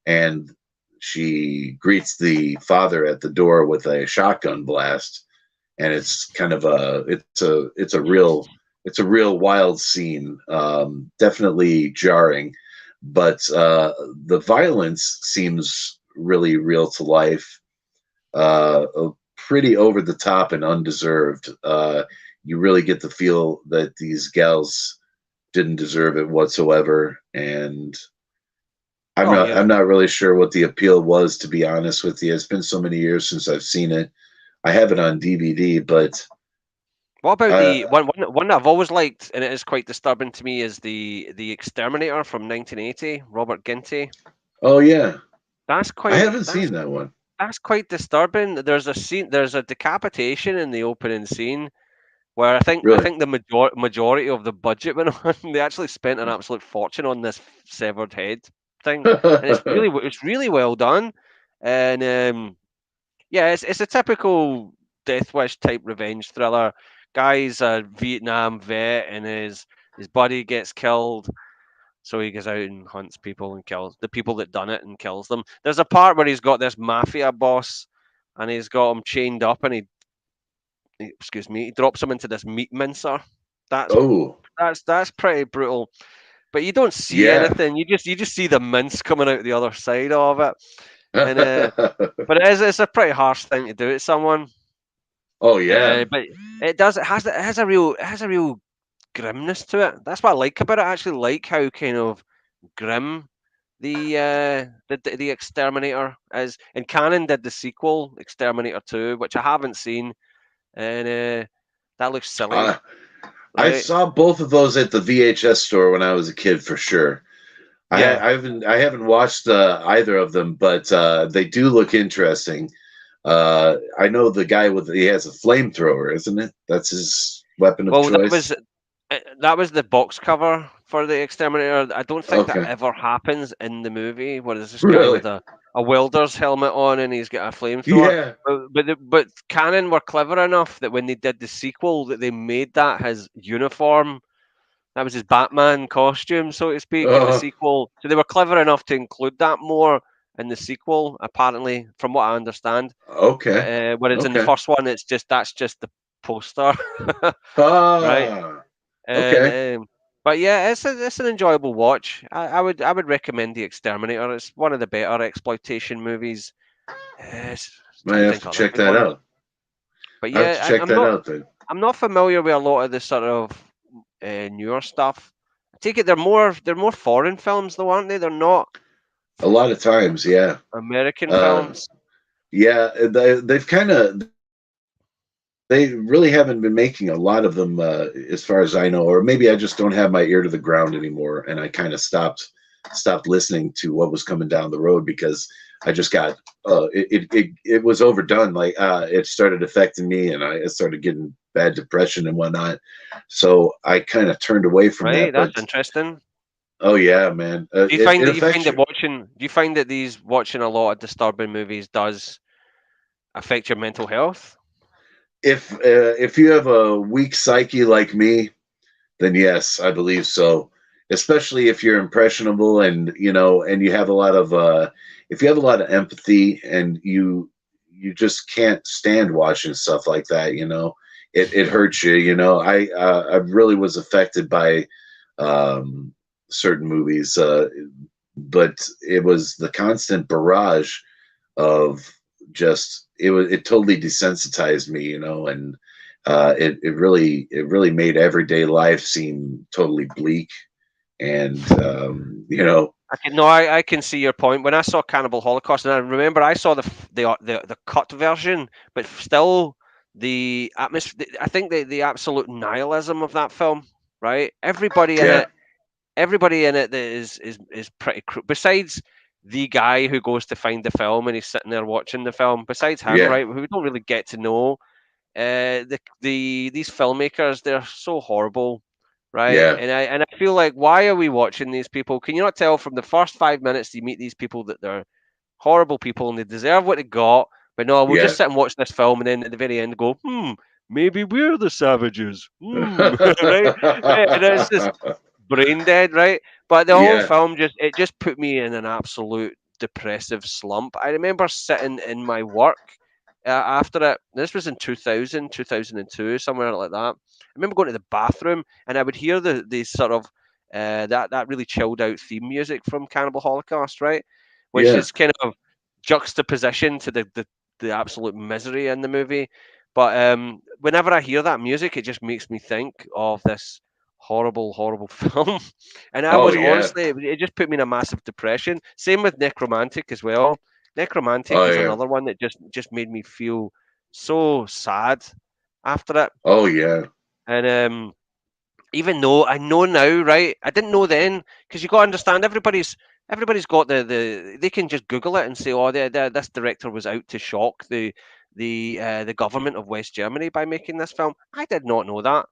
and she greets the father at the door with a shotgun blast, and it's kind of it's a real wild scene, definitely jarring, but the violence seems really real to life, pretty over the top and undeserved. You really get the feel that these gals didn't deserve it whatsoever, and Oh I'm yeah. not really sure what the appeal was, to be honest with you. It's been so many years since I've seen it. I have it on DVD, but What about uh, the one that I've always liked, and it is quite disturbing to me, is the Exterminator from 1980, Robert Ginty. oh yeah, That's I quite haven't seen that one. that's quite disturbing. There's a decapitation in the opening scene where I Really? think the majority of the budget went on. They actually spent an absolute fortune on this severed head thing, and it's really well done. And yeah, it's a typical Death Wish type revenge thriller. Guy's a Vietnam vet, and his buddy gets killed, so he goes out and hunts people and kills the people that done it and kills them. There's a part where he's got this mafia boss, and he's got him chained up, and excuse me, he drops him into this meat mincer. That's Oh that's pretty brutal. But you don't see yeah. anything. You just see the mince coming out the other side of it, and but it's a pretty harsh thing to do to someone. Oh yeah. But it has a real grimness to it. That's what I like about it. I actually like how kind of grim the Exterminator is. And Canon did the sequel, Exterminator 2, which I haven't seen, and that looks silly, Uh, I right? saw both of those at the VHS store when I was a kid, for sure. Yeah. I haven't watched either of them, but they do look interesting. I know the guy he has a flamethrower, isn't it? That's his weapon of Well, choice. that was the box cover for the Exterminator. I don't think that Okay, ever happens in the movie. Where there's this guy really? with a welder's helmet on and he's got a flamethrower. Yeah. But Canon were clever enough that when they did the sequel, that they made that his uniform. That was his Batman costume, so to speak, in the Uh, sequel. So they were clever enough to include that more in the sequel, apparently, from what I understand. okay. Whereas in the Okay. first one, that's just the poster, right? Ah, And okay. but yeah, it's an enjoyable watch. I would recommend The Exterminator. It's one of the better exploitation movies. Might Trying to have think to of other check good that ones. out. But I have to yeah, check that out then. I'm not familiar with a lot of the sort of newer stuff. I take it they're more foreign films though, aren't they? They're not A lot of times, yeah. American Uh, films. yeah, they've kind of they really haven't been making a lot of them, as far as I know, or maybe I just don't have my ear to the ground anymore, and I kind of stopped listening to what was coming down the road because I just got it was overdone. Like it started affecting me, and I started getting bad depression and whatnot. So I kind of turned away from Right, that. But that's interesting. oh yeah, man, Do you it find that you affects find that you. watching do you find that these watching a lot of disturbing movies does affect your mental health? If you have a weak psyche like me, then yes, I believe so. Especially if you're impressionable and and you have a lot of if you have a lot of empathy and you just can't stand watching stuff like that, it hurts you. I really was affected by um, certain movies, but it was the constant barrage of just it totally desensitized me, and it really made everyday life seem totally bleak, and I can see your point. When I saw Cannibal Holocaust, and I remember I saw the cut version, but still the atmosphere. I think the absolute nihilism of that film, right? yeah, Everybody in it that is pretty besides the guy who goes to find the film and he's sitting there watching the film. Besides him, yeah, right, who we don't really get to know. These filmmakers, they're so horrible, right? yeah, And I feel like, why are we watching these people? Can you not tell from the first 5 minutes you meet these people that they're horrible people and they deserve what they got? But no, we'll yeah. just sit and watch this film and then at the very end go, maybe we're the savages, right? And it's just brain dead, right? But the whole Yeah, film just put me in an absolute depressive slump. I remember sitting in my work after it. This was in 2000, 2002, somewhere like that. I remember going to the bathroom and I would hear the sort of that really chilled out theme music from Cannibal Holocaust, right? Which yeah, is kind of juxtaposition to the absolute misery in the movie. But whenever I hear that music, it just makes me think of this horrible, horrible film. And I oh was yeah, honestly, it just put me in a massive depression. Same with Necromantic as well. Necromantic oh is yeah, another one that just made me feel so sad after it. oh yeah, And even though I know now, right? I didn't know then because you got to understand everybody's got the they can just Google it and say, oh, this director was out to shock the government of West Germany by making this film. I did not know that.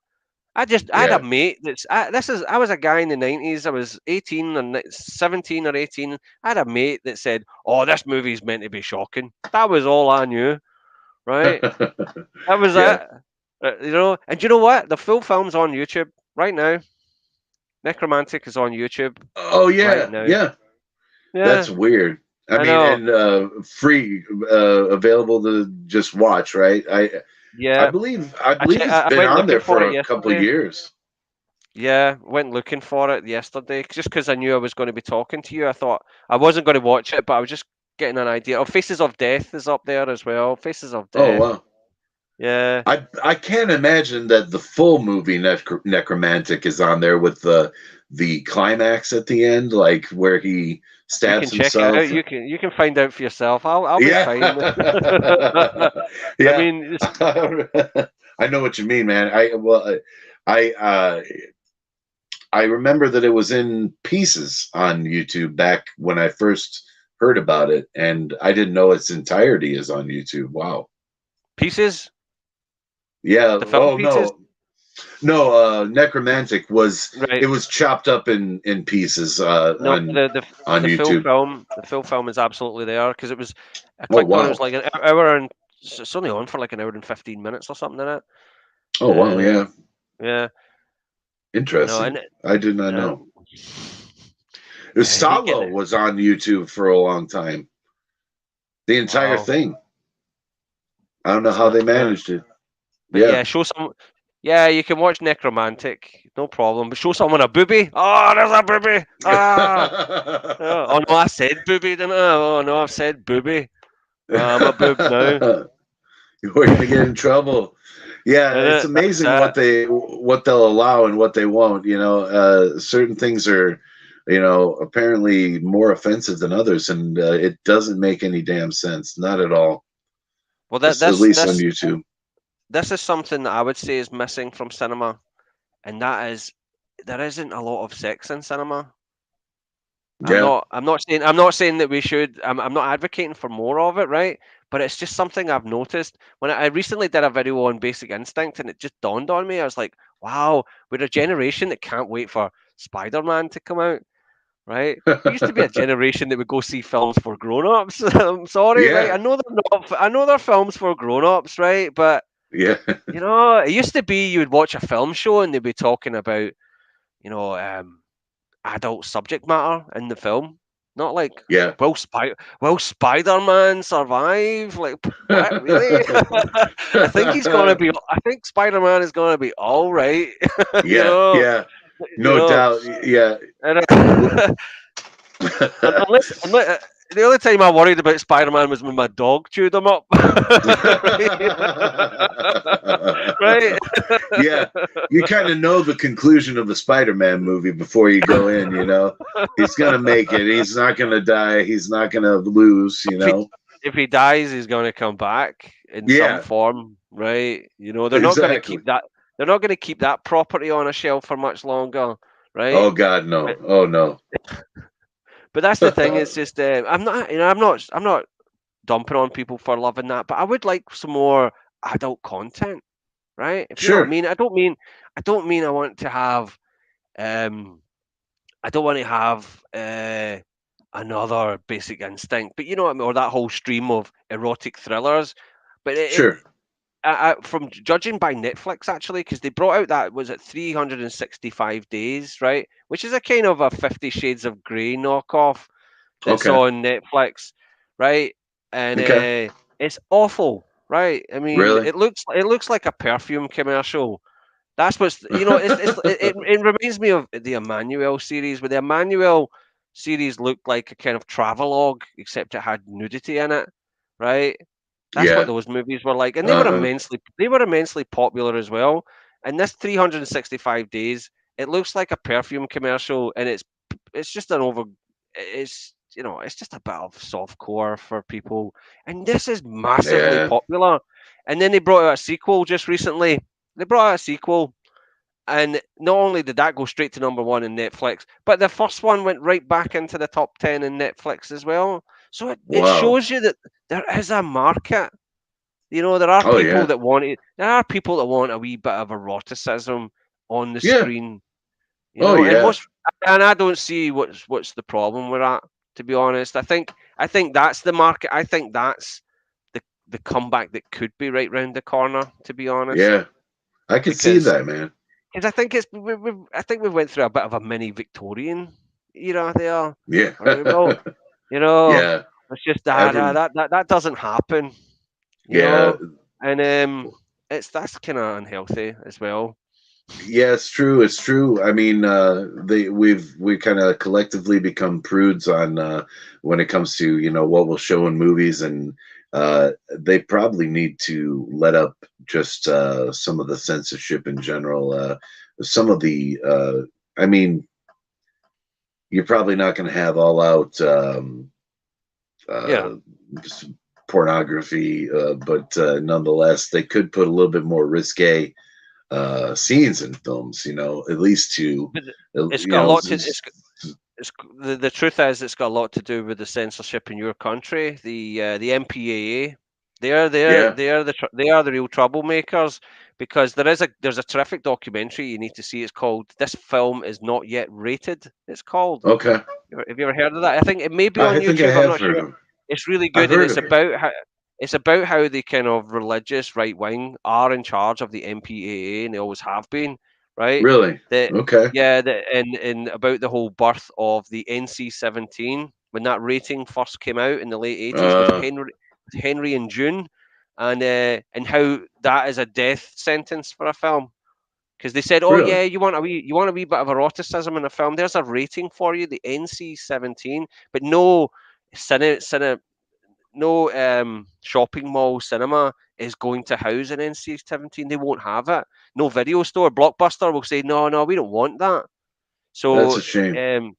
I had a yeah. mate I was a guy in the 90s. I was 18 or 17 or 18. I had a mate that said, "Oh, this movie's meant to be shocking." That was all I knew, right? That was Yeah. it. And you know what? The full film's on YouTube right now. Necromantic is on YouTube Oh right yeah, now. yeah. Yeah, That's weird. I I mean, know. and free, available to just watch, right? I Yeah, believe I I believe it's I been went on looking there for for it a couple of yesterday. years. Yeah, went looking for it yesterday just because I knew I was going to be talking to you. I thought I wasn't going to watch it, but I was just getting an idea. Oh, Faces of Death is up there as well. Faces of Oh Death. wow. Yeah, I can't imagine that the full movie Necromantic is on there with the climax at the end, like where he you can stabs check it out. himself. You can find out for yourself. I'll be Yeah, fine. I yeah. mean, I know what you mean, man. I remember that it was in pieces on YouTube back when I first heard about it, and I didn't know its entirety is on YouTube. Wow. Pieces, Yeah. the film Oh Pieces, no, no. Necromantic right? it was chopped up in pieces No, on the full YouTube. film, the full film is absolutely there because it was. I Oh clicked on it. It was wow. like an hour and it's only on for like an hour and 15 minutes or something in it. Oh wow. And Yeah. yeah, Interesting. And I did not uh, know. yeah, he get Salo it. was on YouTube for a long time. The entire Wow, thing. I don't know that's how they nuts, man. managed it. But Yeah. yeah, show some. Yeah, you can watch Necromantic, no problem. But show someone a booby. Oh, there's a booby. Ah. Oh no, I said booby, didn't I? Oh no, I've said booby. I'm a boob now. We're gonna get in trouble. Yeah, it's That's amazing it. what they'll allow and what they won't. Certain things are, apparently more offensive than others, and it doesn't make any damn sense, not at all. Well, At least on YouTube. this is something that I would say is missing from cinema, and that is there isn't a lot of sex in cinema. Yeah, I'm not saying that we should. I'm not advocating for more of it, right? But it's just something I've noticed. When I recently did a video on Basic Instinct, and it just dawned on me. I was like, wow, we're a generation that can't wait for Spider-Man to come out, right? We used to be a generation that would go see films for grown-ups. I'm sorry, right? yeah, I know they're films for grown-ups, right? But yeah, it used to be you would watch a film show and they'd be talking about, you know, adult subject matter in the film. Not like, yeah. will Spider-Man survive? Like, what, really? I think Spider-Man is gonna be all right. you Yeah, know, yeah, you no know. doubt. Yeah. And, unless the only time I worried about Spider-Man was when my dog chewed him up. Right? Yeah, you kind of know the conclusion of the Spider-Man movie before you go in. He's gonna make it. He's not gonna die. He's not gonna lose. if he if he dies, he's going to come back in some Yeah, form, right? They're not going to exactly. keep that. They're not going to keep that property on a shelf for much longer, right? Oh God, But, no. Oh no. but that's the thing. It's just I'm not dumping on people for loving that, but I would like some more adult content, right? If you know what I Sure, mean. I don't mean I want to have um I don't want to have another Basic Instinct, but you know what I mean, or that whole stream of erotic thrillers. But sure. from judging by Netflix, actually, because they brought out that was it 365 days, right? Which is a kind of a 50 Shades of Grey knockoff that's Okay, on Netflix, right? And okay. it's awful, right? I mean, Really? it looks like a perfume commercial. That's it reminds me of the Emmanuel series, where the Emmanuel series looked like a kind of travelogue, except it had nudity in it, right? That's what Yeah. those movies were like, and Uh-huh. they were immensely popular as well. And this 365 days, it looks like a perfume commercial, and it's just an over, it's just a bit of soft core for people, and this is massively Yeah. popular. And then they brought out a sequel just recently. They brought out a sequel, and not only did that go straight to number one in Netflix, but the first one went right back into the top 10 in Netflix as well. So it Wow. shows you that there is a market. There are Oh people yeah. that want it. There are people that want a wee bit of eroticism on the Yeah. screen. Oh yeah. And I don't see what's the problem with that. To be honest, I think that's the market. I think that's the comeback that could be right round the corner. To be honest, Yeah. I could see because that, man. I think I think we went through a bit of a mini Victorian era there, Yeah. where we will, you know, Yeah. it's just Every that doesn't happen, you yeah. know, and that's kind of unhealthy as well. Yeah, it's true. It's true. I mean, we kind of collectively become prudes on when it comes to what we'll show in movies, and they probably need to let up just some of the censorship in general. Some of the, I mean, you're probably not going to have all out Yeah, uh, pornography, but nonetheless, they could put a little bit more risque scenes in films, at least to, but it's you got a know, lot to it's the truth is it's got a lot to do with the censorship in your country. The MPAA, yeah, they are the real troublemakers, because there's a terrific documentary you need to see. It's called "This Film Is Not Yet Rated." It's called. okay. Have you ever heard of that? I think it may be on I think I YouTube. I'm have not heard sure. of. It's really I've good, and heard of it. it's about how the kind of religious right wing are in charge of the MPAA, and they always have been, right? Really? The Okay. yeah, in about the whole birth of the NC-17 when that rating first came out in the late 80s Uh, with Henry and June, and how that is a death sentence for a film. Because they said, "Oh really? yeah, you want a wee bit of eroticism in a film? There's a rating for you, the NC-17, but no no shopping mall cinema is going to house an NC-17. They won't have it. No video store, Blockbuster will say, no, no, we don't want that. That's So, a shame. um,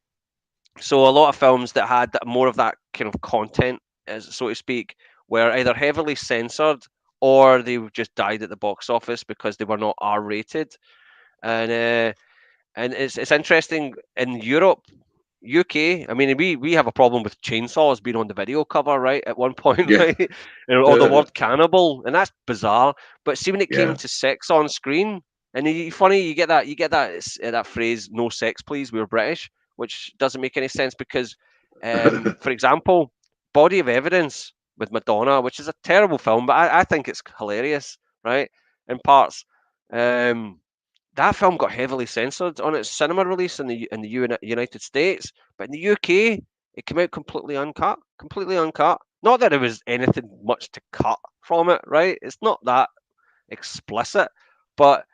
so a lot of films that had more of that kind of content, as so to speak, were either heavily censored or they just died at the box office because they were not R-rated. And it's interesting in Europe, UK. I mean, we have a problem with chainsaws being on the video cover, right? At one point, Yeah. right? Or the word cannibal, and that's bizarre. But see, when it came Yeah. to sex on screen, and funny, you get that phrase, "No sex, please." We're British, which doesn't make any sense because, for example, Body of Evidence with Madonna, which is a terrible film, but I think it's hilarious, right? In parts. Um, that film got heavily censored on its cinema release in the United States, but in the UK, it came out completely uncut. Completely uncut. Not that there was anything much to cut from it, right? It's not that explicit, but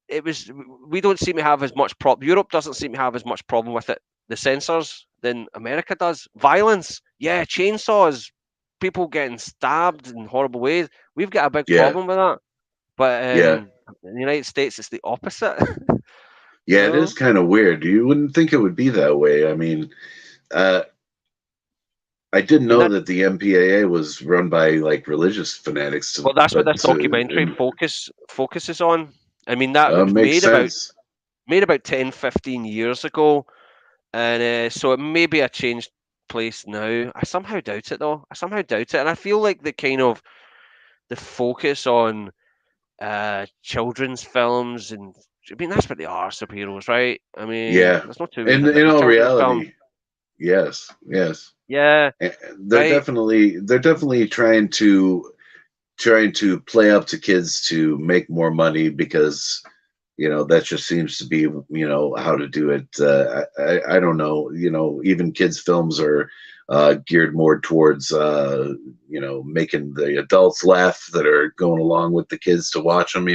it was. We don't seem to have as much Europe doesn't seem to have as much problem with it, the censors, than America does. Violence, yeah, chainsaws, people getting stabbed in horrible ways. We've got a big Yeah. problem with that. But Yeah. in the United States, it's the opposite. Yeah. It is No, kind of weird. You wouldn't think it would be that way. I mean, uh, I didn't I mean know that. that the MPAA was run by like religious fanatics, Well, that's what but this documentary focuses on. I mean that it was makes sense. made about 10, 15 years ago, and so it may be a changed place now. I somehow doubt it, though. I somehow doubt it, and I feel like the focus on children's films, and I mean that's what they are, superheroes, right? I mean, Yeah. there's no two ways And about in it. A all children's film, reality, yes, yes. yeah, And right. they're definitely trying to play up to kids to make more money because that just seems to be how to do it. I don't know. Even kids films are geared more towards making the adults laugh that are going along with the kids to watch them.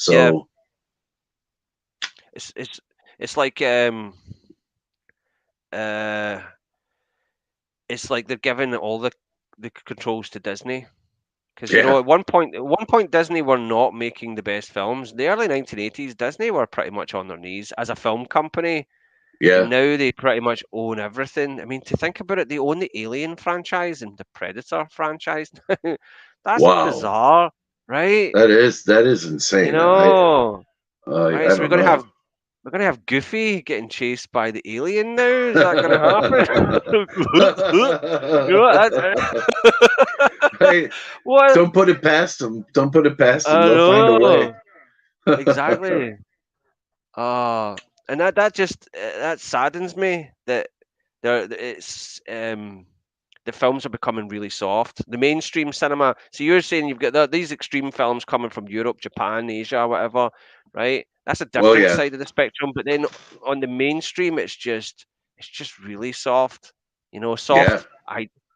Yeah, So it's it's it's like uh it's like they're giving all the controls to Disney because yeah, at one point Disney were not making the best films. In the early 1980s, Disney were pretty much on their knees as a film company, and yeah, now they pretty much own everything. I mean, to think about it, they own the Alien franchise and the Predator franchise. That's wow, bizarre, right? that is You insane. know, right? I So don't know. we're gonna have Goofy getting chased by the alien now. Is that gonna happen? You know Hey, what? don't put it past them. Don't put it past them. I They'll find a way. know exactly. Uh and that saddens me that it's the films are becoming really soft. The mainstream cinema. So you're saying you've got these extreme films coming from Europe, Japan, Asia, whatever, right? That's a Well, different yeah, side of the spectrum. But then on the mainstream, it's just really soft. yeah, Soft.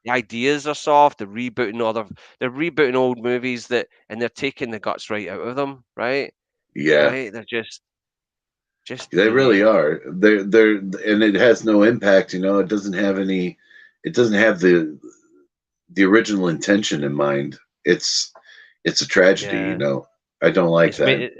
The ideas are soft. They're rebooting old movies and they're taking the guts right out of them, right? yeah. Right? They're just They really really, are. And it has no impact. It doesn't have any. It doesn't have the original intention in mind. It's a tragedy. yeah. I don't like It's that. made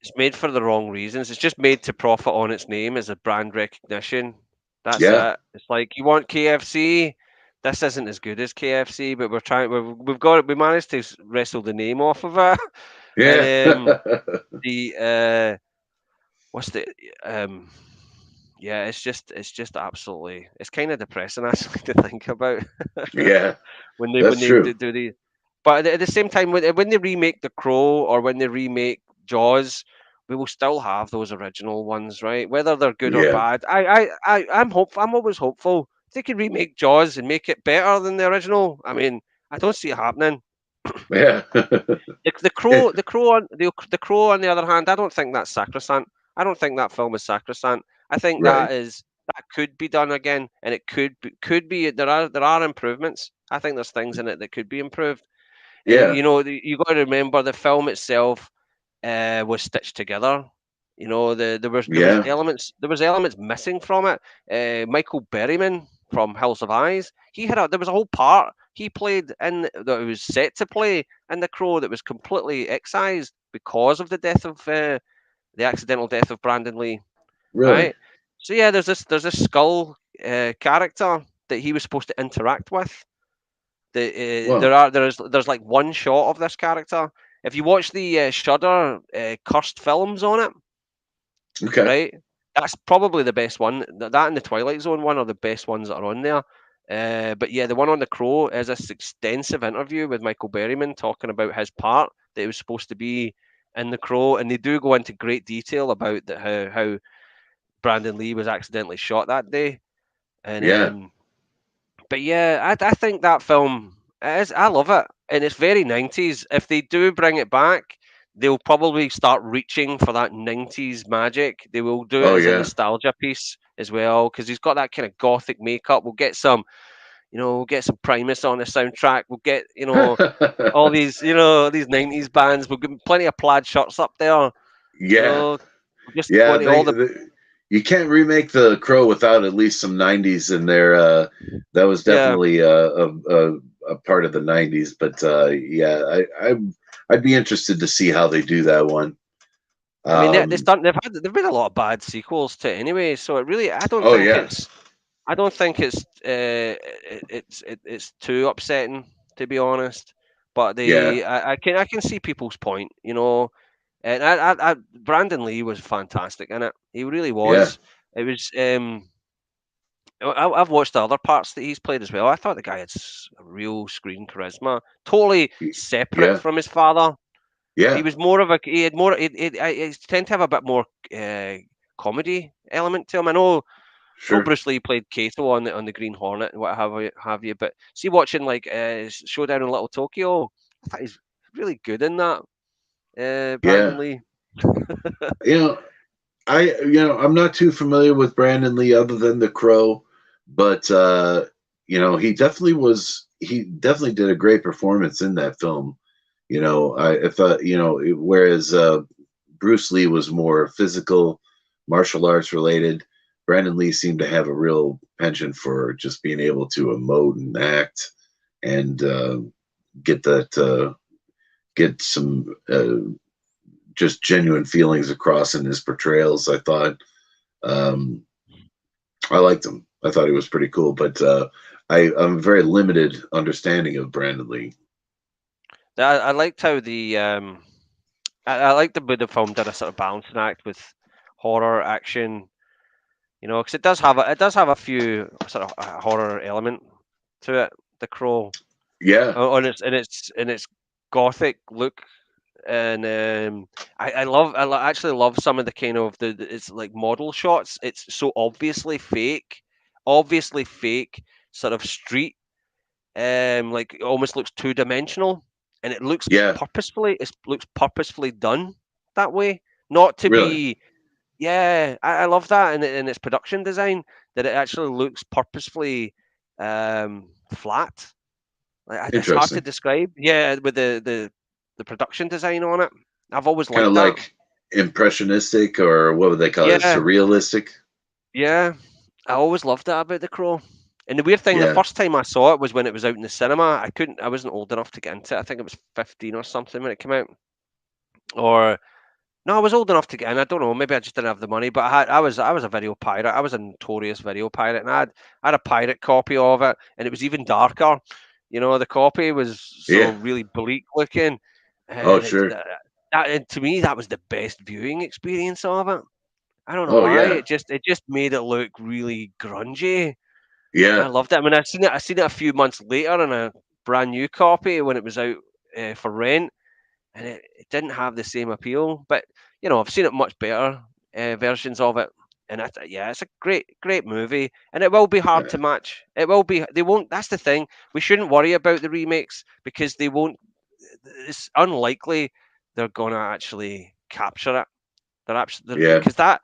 It's made for the wrong reasons. It's just made to profit on its name as a brand recognition. That's Yeah, it. It's like you want KFC. This isn't as good as KFC, but we've got it. We managed to wrestle the name off of it. And yeah, the what's the um yeah, it's just absolutely it's kind of depressing actually to think about yeah. when That's they true. do the. But at the same time, when they remake The Crow or when they remake Jaws, we will still have those original ones, right? Whether they're good or Yeah, bad. I'm always hopeful. If they could remake Jaws and make it better than the original, I mean, I don't see it happening. Yeah. The Crow, the Crow. On the other hand, I don't think that's sacrosanct. I don't think that film is sacrosanct. I think Right. that could be done again, and it could be. There are improvements. I think there's things in it that could be improved. Yeah. You know, you got to remember the film itself was stitched together. You know, Yeah. there was elements missing from it. Michael Berryman from House of Eyes, there was a whole part he played in that he was set to play in The Crow that was completely excised because of the accidental death of Brandon Lee. Really. Right. So yeah, there's this skull character that he was supposed to interact with. Well. There's like one shot of this character. If you watch the Shudder cursed films on it, Okay. right, that's probably the best one. That and the Twilight Zone one are the best ones that are on there. But yeah, the one on The Crow is this extensive interview with Michael Berryman talking about his part that it was supposed to be in The Crow, and they do go into great detail about how Brandon Lee was accidentally shot that day. And Yeah. but yeah, I think that film is. I love it, and it's very 90s. If they do bring it back, they'll probably start reaching for that 90s magic. They will do it Oh as a yeah. nostalgia piece as well, because he's got that kind of gothic makeup. We'll get some, we'll get some Primus on the soundtrack. We'll get, all these, these 90s bands. We'll get plenty of plaid shirts up there. You Yeah. know, we'll just go Yeah. into all the You can't remake The Crow without at least some '90s in there. That was yeah. definitely a part of the '90s. But yeah, I'd be interested to see how they do that one. I mean, Um, they've been a lot of bad sequels to it anyway. So it really, oh yeah. I don't think it's too upsetting, to be honest. But Yeah. I can see people's point, And Brandon Lee was fantastic in it. He really Yeah. was. It was I've watched the other parts that he's played as well. I thought the guy had a real screen charisma, totally separate Yeah. from his father. He Yeah. was more of a he had more he tend to have a bit more comedy element to him. I know Sure. Bruce Lee played Kato on the Green Hornet and what have you, but see watching like Showdown in Little Tokyo, I thought he's really good in that. Yeah. Brandon Lee. You know, I'm not too familiar with Brandon Lee other than The Crow, but he definitely did a great performance in that film. Whereas Bruce Lee was more physical, martial arts related. Brandon Lee seemed to have a real penchant for just being able to emote and act and get that get some just genuine feelings across in his portrayals. I thought um, I liked him. I thought he was pretty cool, but I'm a very limited understanding of Brandon Lee. I liked how I liked the way the film did a sort of balancing act with horror action. Because it does have a few sort of horror element to it. The Crow Yeah, on its gothic look, and actually love some of the kind of it's like model shots. It's so obviously fake, sort of street, like it almost looks two dimensional, and yeah, it looks purposefully done that way, not to really be. Yeah, I love that in its production design that it actually looks purposefully flat. Like, it's hard to interesting. describe. Yeah, with the production design on it, I've always Kind of liked that. like impressionistic, or what would they call it? Yeah, Surrealistic. yeah, I always loved that about The Crow. And the weird thing, the Yeah, first time I saw it was when it was out in the cinema. I wasn't old enough to get into it. I think it was 15 or something when it came out. Or no, I was old enough to get in. I don't know. Maybe I just didn't have the money. But I was a video pirate. I was a notorious video pirate, and I had a pirate copy of it, and it was even darker. The copy was so yeah. really bleak looking, Oh, and sure. and to me that was the best viewing experience of it. I don't know Oh, why. yeah, It just made it look really grungy. I yeah. loved it. I mean, I seen it a few months later in a brand new copy when it was out for rent, and it didn't have the same appeal. But I've seen it much better versions of it, and yeah, it's a great movie, and it will be hard to match. It will be. They won't. That's the thing. We shouldn't worry about the remakes because they won't. it's unlikely they're gonna actually capture it. They're actually Yeah. because that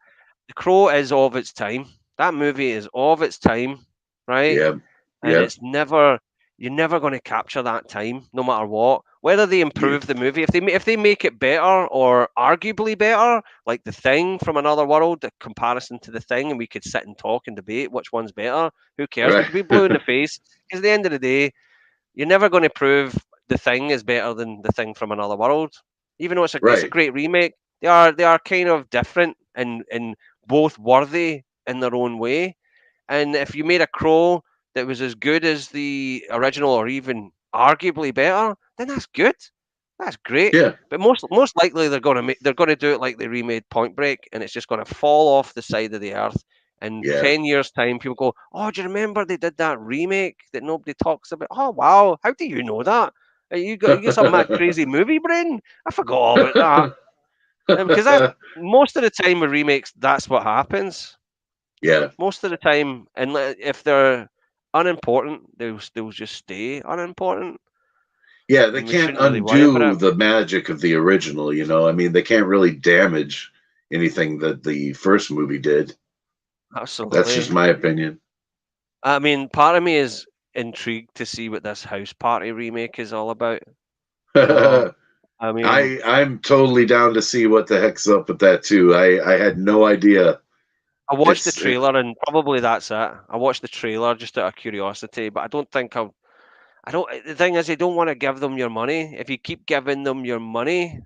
The Crow is of its time. That movie is of its time, right? Yeah. And Yeah. it's never you're never going to capture that time, no matter what. Whether they Yeah. improve the movie, if they make it better or arguably better, like The Thing from Another World, the comparison to The Thing, and we could sit and talk and debate which one's better. Who cares? We Right. could be blue in the face because at the end of the day, you're never going to prove The Thing is better than The Thing from Another World, even though it's a Right. great remake. They are kind of different and both worthy in their own way. And if you made a Crow that was as good as the original or even arguably better, then that's good. That's great. Yeah. But most likely they're gonna do it like they remade Point Break, and it's just gonna fall off the side of the earth. In Yeah. 10 years' time, people go, "Oh, do you remember they did that remake that nobody talks about?" Oh, wow! How do you know that? You got some mad crazy movie brain. I forgot all about that. Because that most of the time with remakes, that's what happens. Yeah. Most of the time, and if they're unimportant, they'll just stay unimportant, Yeah, they and we can't shouldn't really worry about undo it. the magic of the original, you know. I mean, they can't really damage anything that the first movie did. That's just Absolutely. my opinion. I mean, part of me is intrigued to see what this House Party remake is all about. So, I mean, I'm totally down to see what the heck's up with that too. I had no idea. I watched the It's trailer, and probably that's it. I watched the trailer just out of curiosity, but I don't think I'll. I don't. The thing is, you don't want to give them your money. If you keep giving them your money,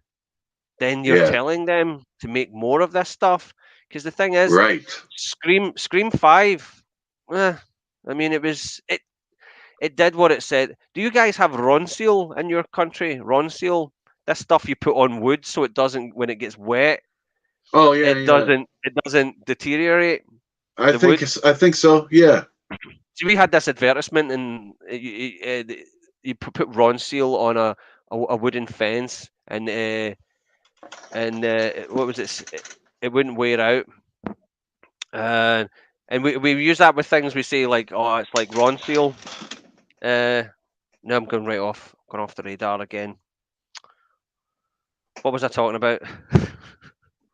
then you're yeah, telling them to make more of this stuff. Because the thing is, right. Scream 5. Eh, I mean, it did what it said. Do you guys have Ronseal in your country? Ronseal, this stuff you put on wood so it doesn't when it gets wet, Oh yeah, it yeah. doesn't deteriorate the wood. I think so. Yeah. So we had this advertisement, and you put Ronseal on a wooden fence, and what was it? It wouldn't wear out. Uh, and we use that with things we say like, oh, it's like Ronseal. No, I'm going off the radar again. What was I talking about?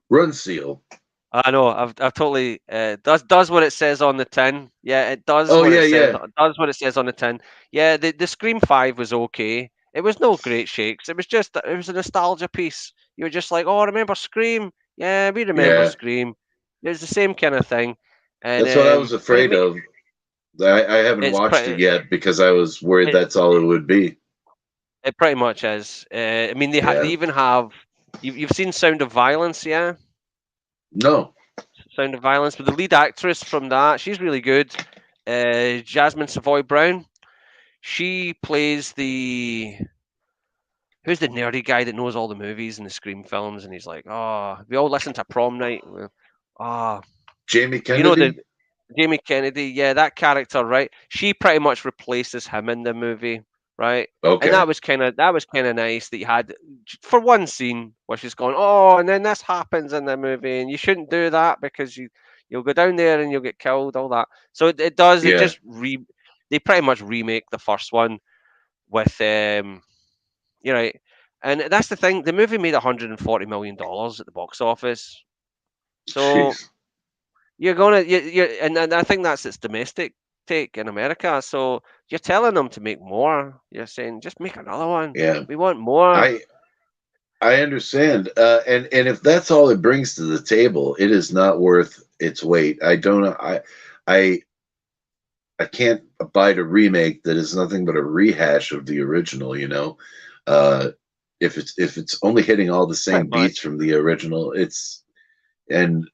Run seal. I know I've totally does what it says on the tin. Yeah, it does Oh what yeah, it says. yeah. It does what it says on the tin. Yeah, the Scream 5 was okay. It was no great shakes. It was a nostalgia piece. You were just like, oh, remember Scream? Yeah, we remember Yeah. Scream. It was the same kind of thing, and That's what I was but afraid of. I haven't it's watched it pretty. yet because I was worried It, that's all it would be. it pretty much is. I mean, they Yeah. even have. You've seen Sound of Violence, yeah? No. Sound of Violence, but the lead actress from that, she's really good. Jasmine Savoy Brown. She plays the who's the nerdy guy that knows all the movies and the Scream films, and he's like, oh, we all listen to Prom Night. Ah, Jamie you know the Kennedy? Jamie Kennedy, yeah, that character, right? She pretty much replaces him in the movie, right? And Okay. that was kind of nice that you had for one scene where she's going, oh, and then this happens in the movie, and you shouldn't do that because you'll go down there and you'll get killed, all that. So it Yeah. just they pretty much remake the first one with you know, and that's the thing. The movie made $140 million at the box office, so Jeez. you're gonna and I think that's its domestic take in America. So you're telling them to make more. You're saying just make another one. Yeah. We want more. I I understand. And if that's all it brings to the table, it is not worth its weight. I don't know. I I can't abide a remake that is nothing but a rehash of the original, you know. Uh if it's only hitting all the Pretty same much. beats from the original, and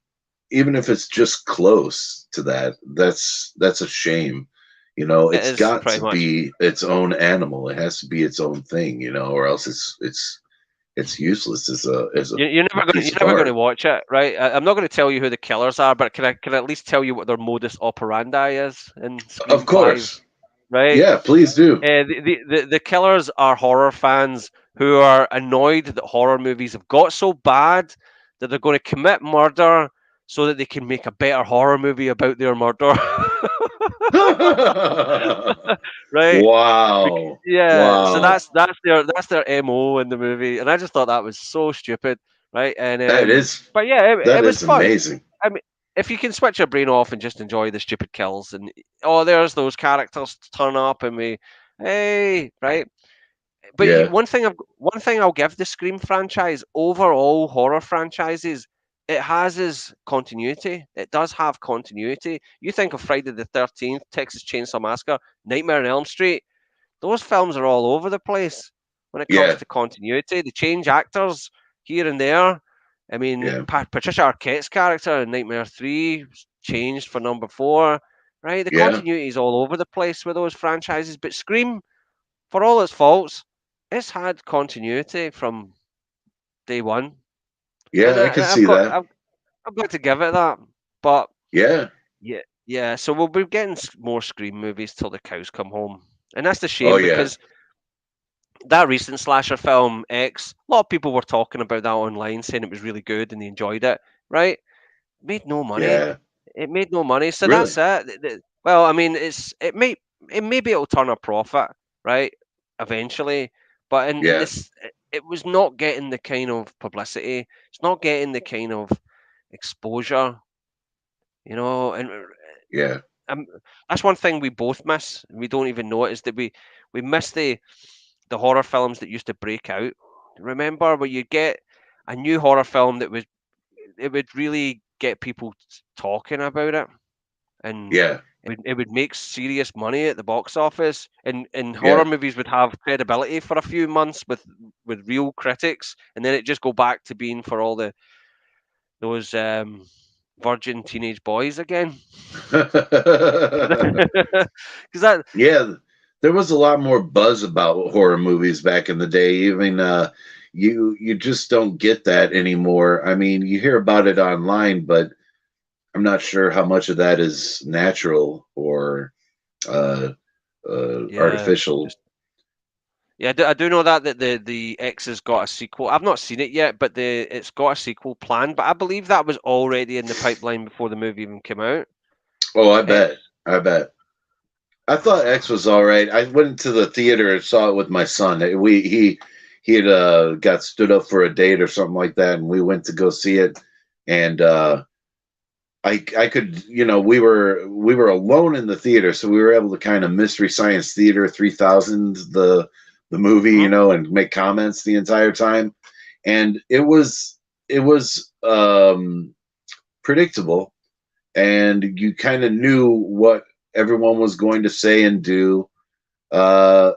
even if it's just close to that, that's a shame. You know, It it's is got pretty to much. be its own animal. It has to be its own thing, you know, or else it's useless as a You're piece of never gonna art. watch it, right? I'm not gonna tell you who the killers are, but can I at least tell you what their modus operandi is in Of Scream 5, course. right? Yeah, please do. The killers are horror fans who are annoyed that horror movies have got so bad that they're going to commit murder so that they can make a better horror movie about their murder. Right? Wow. Yeah, so Wow. that's their MO in the movie, and I just thought that was so stupid, right? And That is but yeah, that it was is fun. amazing. I mean, if you can switch your brain off and just enjoy the stupid kills, and oh, there's those characters turn up, and hey, right? But Yeah. one thing I'll give the Scream franchise over all horror franchises, it has is continuity. It does have continuity. You think of Friday the 13th, Texas Chainsaw Massacre, Nightmare on Elm Street. Those films are all over the place when it comes Yeah. to continuity. They change actors here and there. I mean, Yeah. Patricia Arquette's character in Nightmare 3 changed for number 4, right? The Yeah. continuity is all over the place with those franchises. But Scream, for all its faults, it's had continuity from day one. And Yeah, I could I've see got that. I've got to give it that. But Yeah. yeah, yeah. So we'll be getting more Scream movies till the cows come home, and that's the Oh shame yeah. because that recent slasher film X, a lot of people were talking about that online, saying it was really good and they enjoyed it. Right? Made no money. Yeah. It made no money, so Really? that's it. Well, I mean, it maybe it'll turn a profit, right? Eventually, but in Yeah. this, it was not getting the kind of publicity. It's not getting the kind of exposure, and Yeah. um, that's one thing we both miss. We don't even know it is that we miss the horror films that used to break out. Remember where you get a new horror film that would really get people talking about it, and Yeah. it would make serious money at the box office, and horror Yeah. movies would have credibility for a few months with real critics, and then it just go back to being for all those virgin teenage boys again. Because that Yeah, there was a lot more buzz about horror movies back in the day. Even you just don't get that anymore. I mean, you hear about it online, but I'm not sure how much of that is natural or uh, yeah, artificial. just yeah, I do know that the X has got a sequel. I've not seen it yet, but it's got a sequel planned. But I believe that was already in the pipeline before the movie even came out. Oh, I X. bet. I bet. I thought X was all right. I went to the theater and saw it with my son. He had got stood up for a date or something like that, and we went to go see it. And I could, we were alone in the theater, so we were able to kind of Mystery Science Theater 3000 the movie, Hmm. and make comments the entire time, and it was predictable, and you kind of knew what everyone was going to say and do. Uh,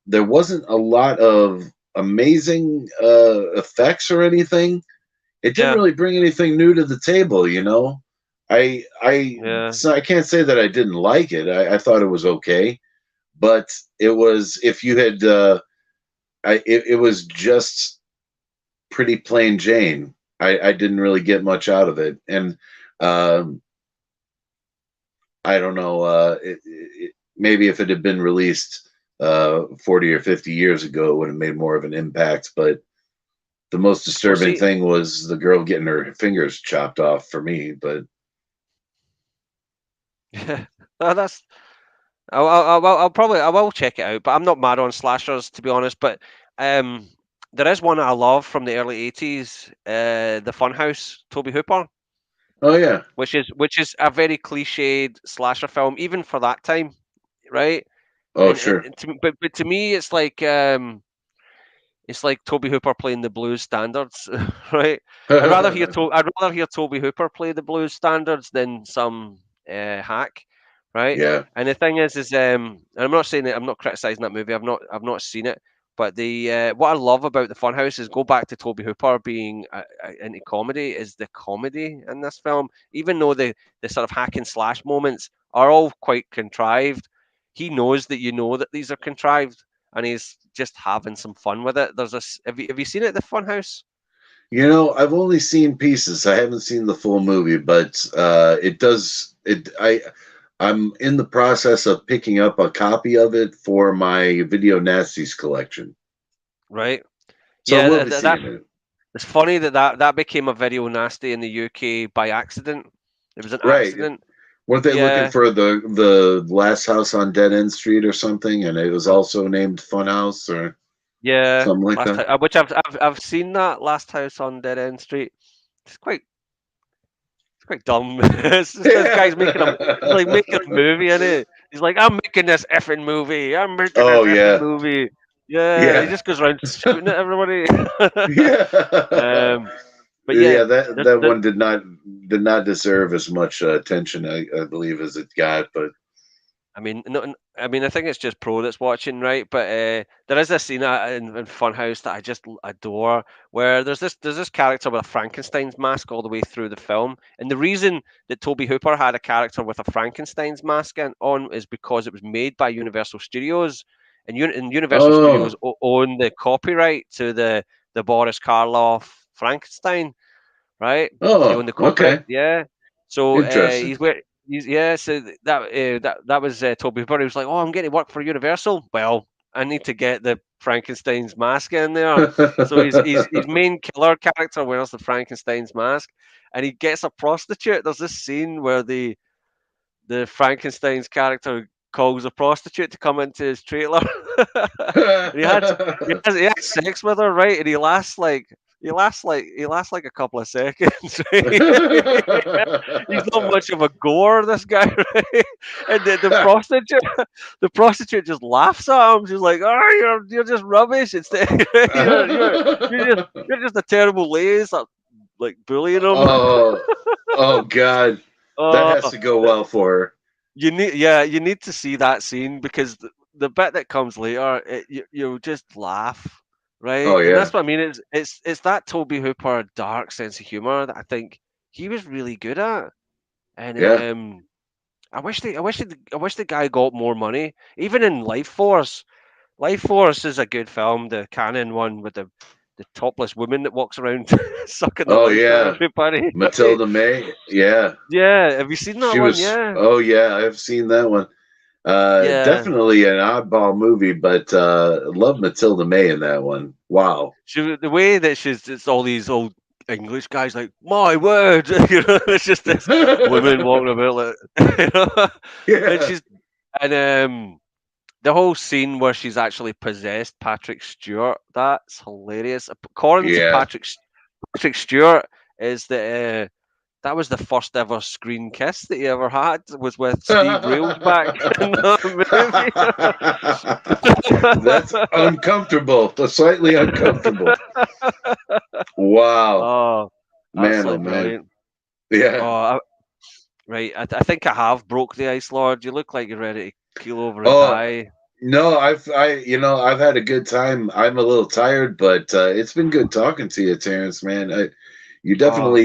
there wasn't a lot of amazing effects or anything. It didn't Yeah, really bring anything new to the table. I I yeah. so I can't say that I didn't like it. I thought it was okay, but it was if you had it was just pretty plain Jane. I didn't really get much out of it, and um, I don't know. Maybe if it had been released 40 or 50 years ago, it would have made more of an impact. But the most Well, disturbing see, thing was the girl getting her fingers chopped off for me. But yeah, that's. I will check it out, but I'm not mad on slashers to be honest. But um, there is one I love from the early '80s, the Funhouse, Toby Hooper, oh yeah, which is a very cliched slasher film, even for that time, right? oh sure, And but to me, it's like Toby Hooper playing the blues standards, right? I'd rather hear Toby Hooper play the blues standards than some hack, right? yeah, And the thing is, and I'm not saying that I'm not criticizing that movie. I've not seen it, but the what I love about the Funhouse is go back to Toby Hooper being into comedy is the comedy in this film. Even though the sort of hack and slash moments are all quite contrived, he knows that you know that these are contrived and he's just having some fun with it. Have you seen it, the Funhouse? I've only seen pieces. I haven't seen the full movie, but it does. I'm in the process of picking up a copy of it for my Video Nasties collection. Right. So I Yeah, will be seeing it. it's funny that became a video nasty in the UK by accident. It was an Right. accident. Weren't they looking Yeah, for the last house on Dead End Street or something, and it was mm, also named Funhouse or yeah. something like Last that? time, which I've seen that Last House on Dead End Street. It's quite it's quite dumb. It's just this guy's making a he's like making a movie in it. He's like, I'm making this effing movie. I'm making this Oh effing yeah, movie. Yeah, he yeah, just goes around shooting at everybody. yeah, um, but yeah, yeah. That there's, that there, one did not deserve as much attention, I believe, as it got. But I mean, no, I mean, I think it's just Pro that's watching, right? But there is a scene in Funhouse that I just adore, where there's this character with a Frankenstein's mask all the way through the film, and the reason that Toby Hooper had a character with a Frankenstein's mask on is because it was made by Universal Studios, and Universal Studios oh, own the copyright to the Boris Karloff Frankenstein, right? They own oh, the copyright, okay, yeah. So interesting. yeah. So that was Toby Hooper. He was like, "Oh, I'm getting to work for Universal. Well, I need to get the Frankenstein's mask in there." So his main killer character wears the Frankenstein's mask, and he gets a prostitute. There's this scene where the Frankenstein's character calls a prostitute to come into his trailer, and he had sex with her, right? And he lasts like a couple of seconds, right? He's not much of a gore, this guy, right? And the prostitute just laughs at him. She's like, "Oh, you're just rubbish. It's you're just a terrible lazy, like bullying him." oh, oh God, that Oh, has to go well for her. you need to see that scene because the bit that comes later, you'll just laugh, right? Oh And that's yeah, what I mean. It's that Toby Hooper dark sense of humor that I think he was really good at. And yeah. I wish the guy got more money. Even in Life Force, Life Force is a good film, the canon one with the topless woman that walks around sucking the Oh life out of yeah, everybody. Right? Matilda May. Yeah, Yeah, have you seen that she one? was. Yeah, Oh yeah, I've seen that one. yeah. Definitely an oddball movie, but love Matilda May in that one. Wow. The way that it's all these old English guys like my word, it's just this woman walking about like, and Yeah. she's and the whole scene where she's actually possessed Patrick Stewart, that's hilarious. According to Yeah. Patrick Stewart, is that that was the first ever screen kiss that he ever had was with Steve Railsback in the That's movie. uncomfortable. Slightly uncomfortable. Wow. Oh, Man, oh absolutely man. brilliant. Yeah. Oh, right. I think I have broke the ice lord. You look like you're ready to keel over and Oh, die. no, I've had a good time. I'm a little tired, but it's been good talking to you, Terrence, man. You Oh,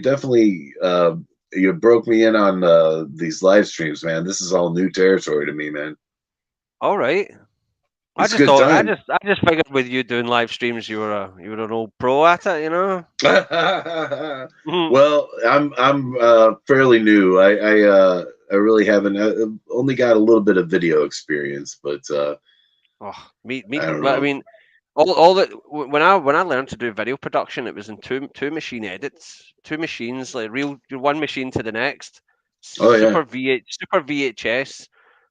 definitely, you broke me in on these live streams, man. This is all new territory to me, man. all right. I It's a just good thought time. I just figured with you doing live streams, you were an old pro at it, you know. Mhm. Well, I'm fairly new. I really haven't only got a little bit of video experience, but Oh, me. I don't Well, I know. mean, all that when I learned to do video production, it was in two machine edits, two machines, like real one machine to the next, Oh yeah. super VHS.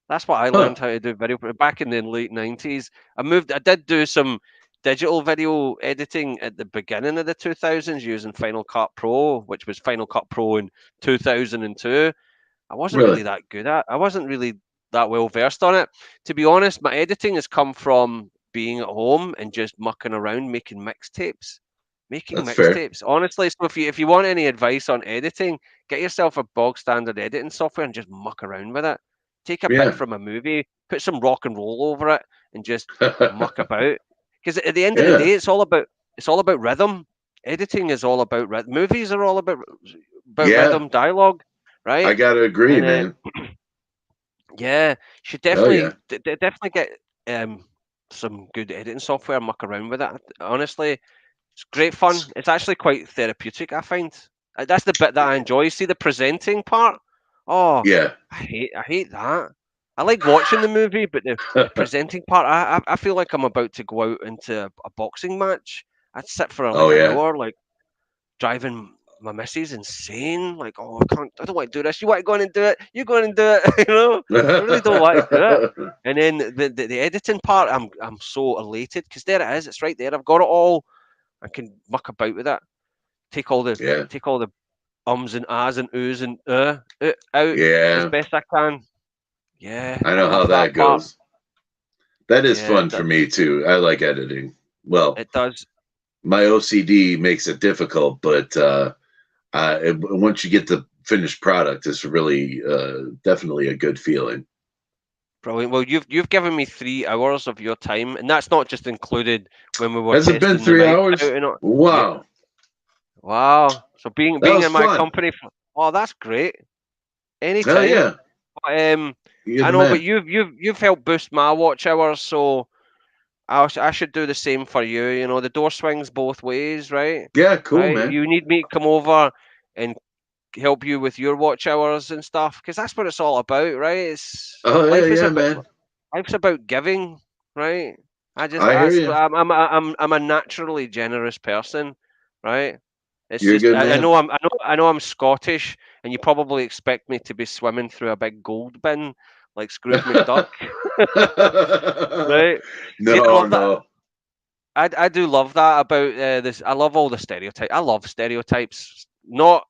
That's what I Huh. learned how to do video back in the late 90s. I did do some digital video editing at the beginning of the 2000s using Final Cut Pro, which was Final Cut Pro in 2002. Really? I wasn't really that well versed on it. To be honest, my editing has come from being at home and just mucking around making mixtapes. Making That's fair. mixtapes. Honestly, so if you want any advice on editing, get yourself a bog standard editing software and just muck around with it. Take a bit Yeah. from a movie, put some rock and roll over it, and just muck about. Because at the end of the Yeah. day, it's all about rhythm. Editing is all about rhythm. Movies are all about Yeah. rhythm, dialogue, I right? gotta agree, And man. yeah, should Oh definitely yeah. definitely get some good editing software. Muck around with it. Honestly, it's great fun. It's actually quite therapeutic. I find that's the bit that I enjoy. See the presenting part. Oh, Yeah. I hate that. I like watching the movie, but the presenting part, I feel like I'm about to go out into a boxing match. I'd sit for like Oh an yeah. hour, like driving my missus insane. Like, oh, I don't want to do this. You want to go in and do it? You go in and do it. You know, I really don't want to do it. And then the editing part, I'm so elated because there it is. It's right there. I've got it all. I can muck about with it. Take all the Yeah. take all the ums and ahs and oohs and out as Yeah. best I can. Yeah, I I know how love that that part. goes. That is Yeah, fun for me too. I like editing. Well, it does. my OCD makes it difficult, but once you get the finished product, it's really definitely a good feeling. Brilliant. Well, you've given me 3 hours of your time, and that's not just included when we were Has it been testing the three mics hours? out and all. Yeah. Wow, Wow. So being that being was in my fun. company for, oh, that's great. Oh Anytime. yeah, Um, you're I the know, but man. you've helped boost my watch hours, so I should do the same for you. You know, the door swings both ways, right? Yeah, cool, Right. man. You need me to come over and help you with your watch hours and stuff, because that's what it's all about, right? It's Oh yeah, life is yeah, about man. life's about giving, right? I hear you. I'm a naturally generous person, right? It's You're a just good man. I know I'm Scottish, and you probably expect me to be swimming through a big gold bin like Scrooge McDuck, right? See, I No, love that. no. I do love that about this. I love all the stereotypes. I love stereotypes, not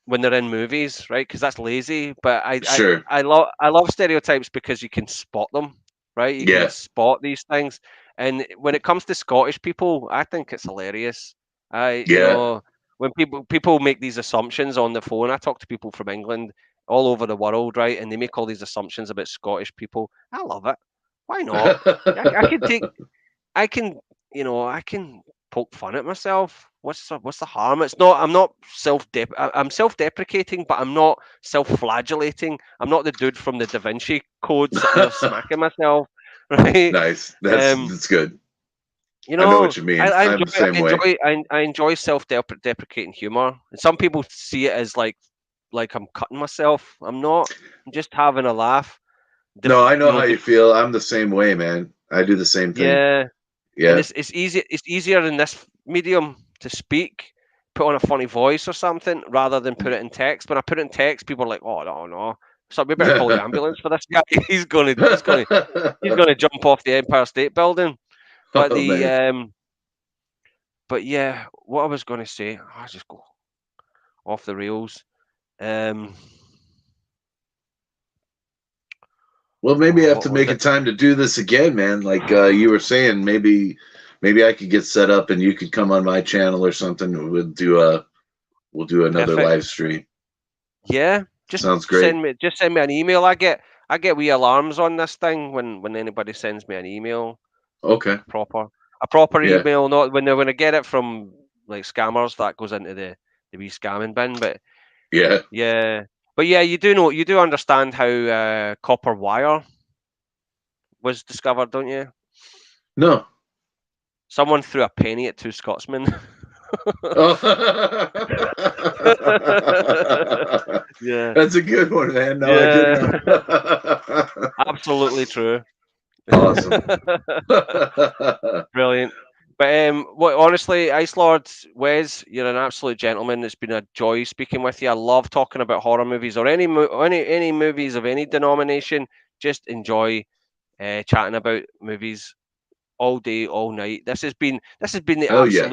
when they're in movies, right? Because that's lazy. But Sure. I love stereotypes because you can spot them, right? You can Yeah. spot these things. And when it comes to Scottish people, I think it's hilarious. You Yeah. know, when people make these assumptions on the phone, I talk to people from England all over the world, right? And they make all these assumptions about Scottish people. I love it. Why not? I can take I can, I can poke fun at myself. What's the harm? It's not. I'm not I'm self-deprecating, but I'm not self-flagellating. I'm not the dude from the Da Vinci Code sitting there smacking myself, right? Nice. Um, That's good. you I know know, what you mean. I I'm enjoy, the same way. I enjoy self-deprecating humor. And some people see it as like I'm cutting myself. I'm not. I'm just having a laugh. No, I know how you Def, feel. I'm the same way, man. I do the same thing. yeah. And Yeah. it's easier in this medium to speak, put on a funny voice or something rather than put it in text. When I put it in text, people are like, "Oh no." So we better call the ambulance for this guy. He's gonna jump off the Empire State Building. But Oh man. but yeah, what I was gonna say, I just go off the rails. Um, Well, maybe I have what to was make a it? time to do this again, man. Like you were saying, maybe I could get set up and you could come on my channel or something. We'll do another Perfect. live stream. Yeah, Sounds great. just send me an email. I get wee alarms on this thing when anybody sends me an email. Okay. proper a proper Yeah. email, not when I get it from like scammers, that goes into the wee scamming bin. But Yeah. yeah, you do understand how copper wire was discovered, don't you? No. Someone threw a penny at two Scotsmen. Oh. Yeah, That's a good one, man. No, I didn't yeah, know. absolutely true. Awesome. Brilliant. But what honestly, Ice Lord Wes, you're an absolute gentleman. It's been a joy speaking with you. I love talking about horror movies or any movies of any denomination. Just enjoy chatting about movies all day, all night. This has been the Oh yeah.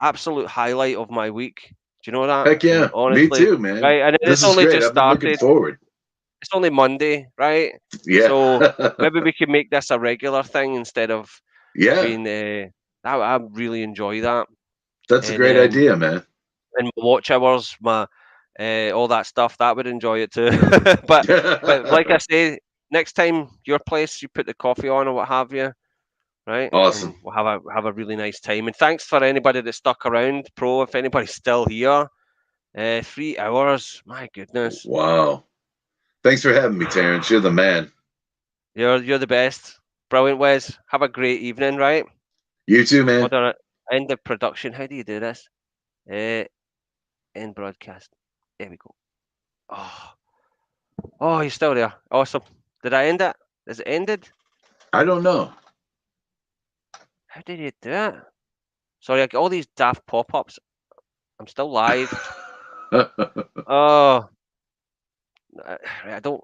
absolute highlight of my week. Do you know that? Heck yeah. Me Honestly, too, man. right? And This it's is only great. just I've been looking started. forward. It's only Monday, right? Yeah. So maybe we could make this a regular thing instead of Yeah. being. I really enjoy that, That's a and great idea, man. and my watch hours, my all that stuff. That would enjoy it too. But like I say, next time your place, you put the coffee on or what have you, right? And Awesome. we'll have a really nice time. And thanks for anybody that stuck around, Pro. If anybody's still here, 3 hours. My goodness, Wow. Thanks for having me, Terrence. You're the man. you're the best. Brilliant, Wes. Have a great evening, right? You too, man. Hold on. End of production. How do you do this? Uh, End broadcast. There we go. Oh, oh, he's still there. Awesome. Did I end it? Is it ended? I don't know. How did you do it? Sorry, I get all these daft pop-ups. I'm still live. Oh, I don't.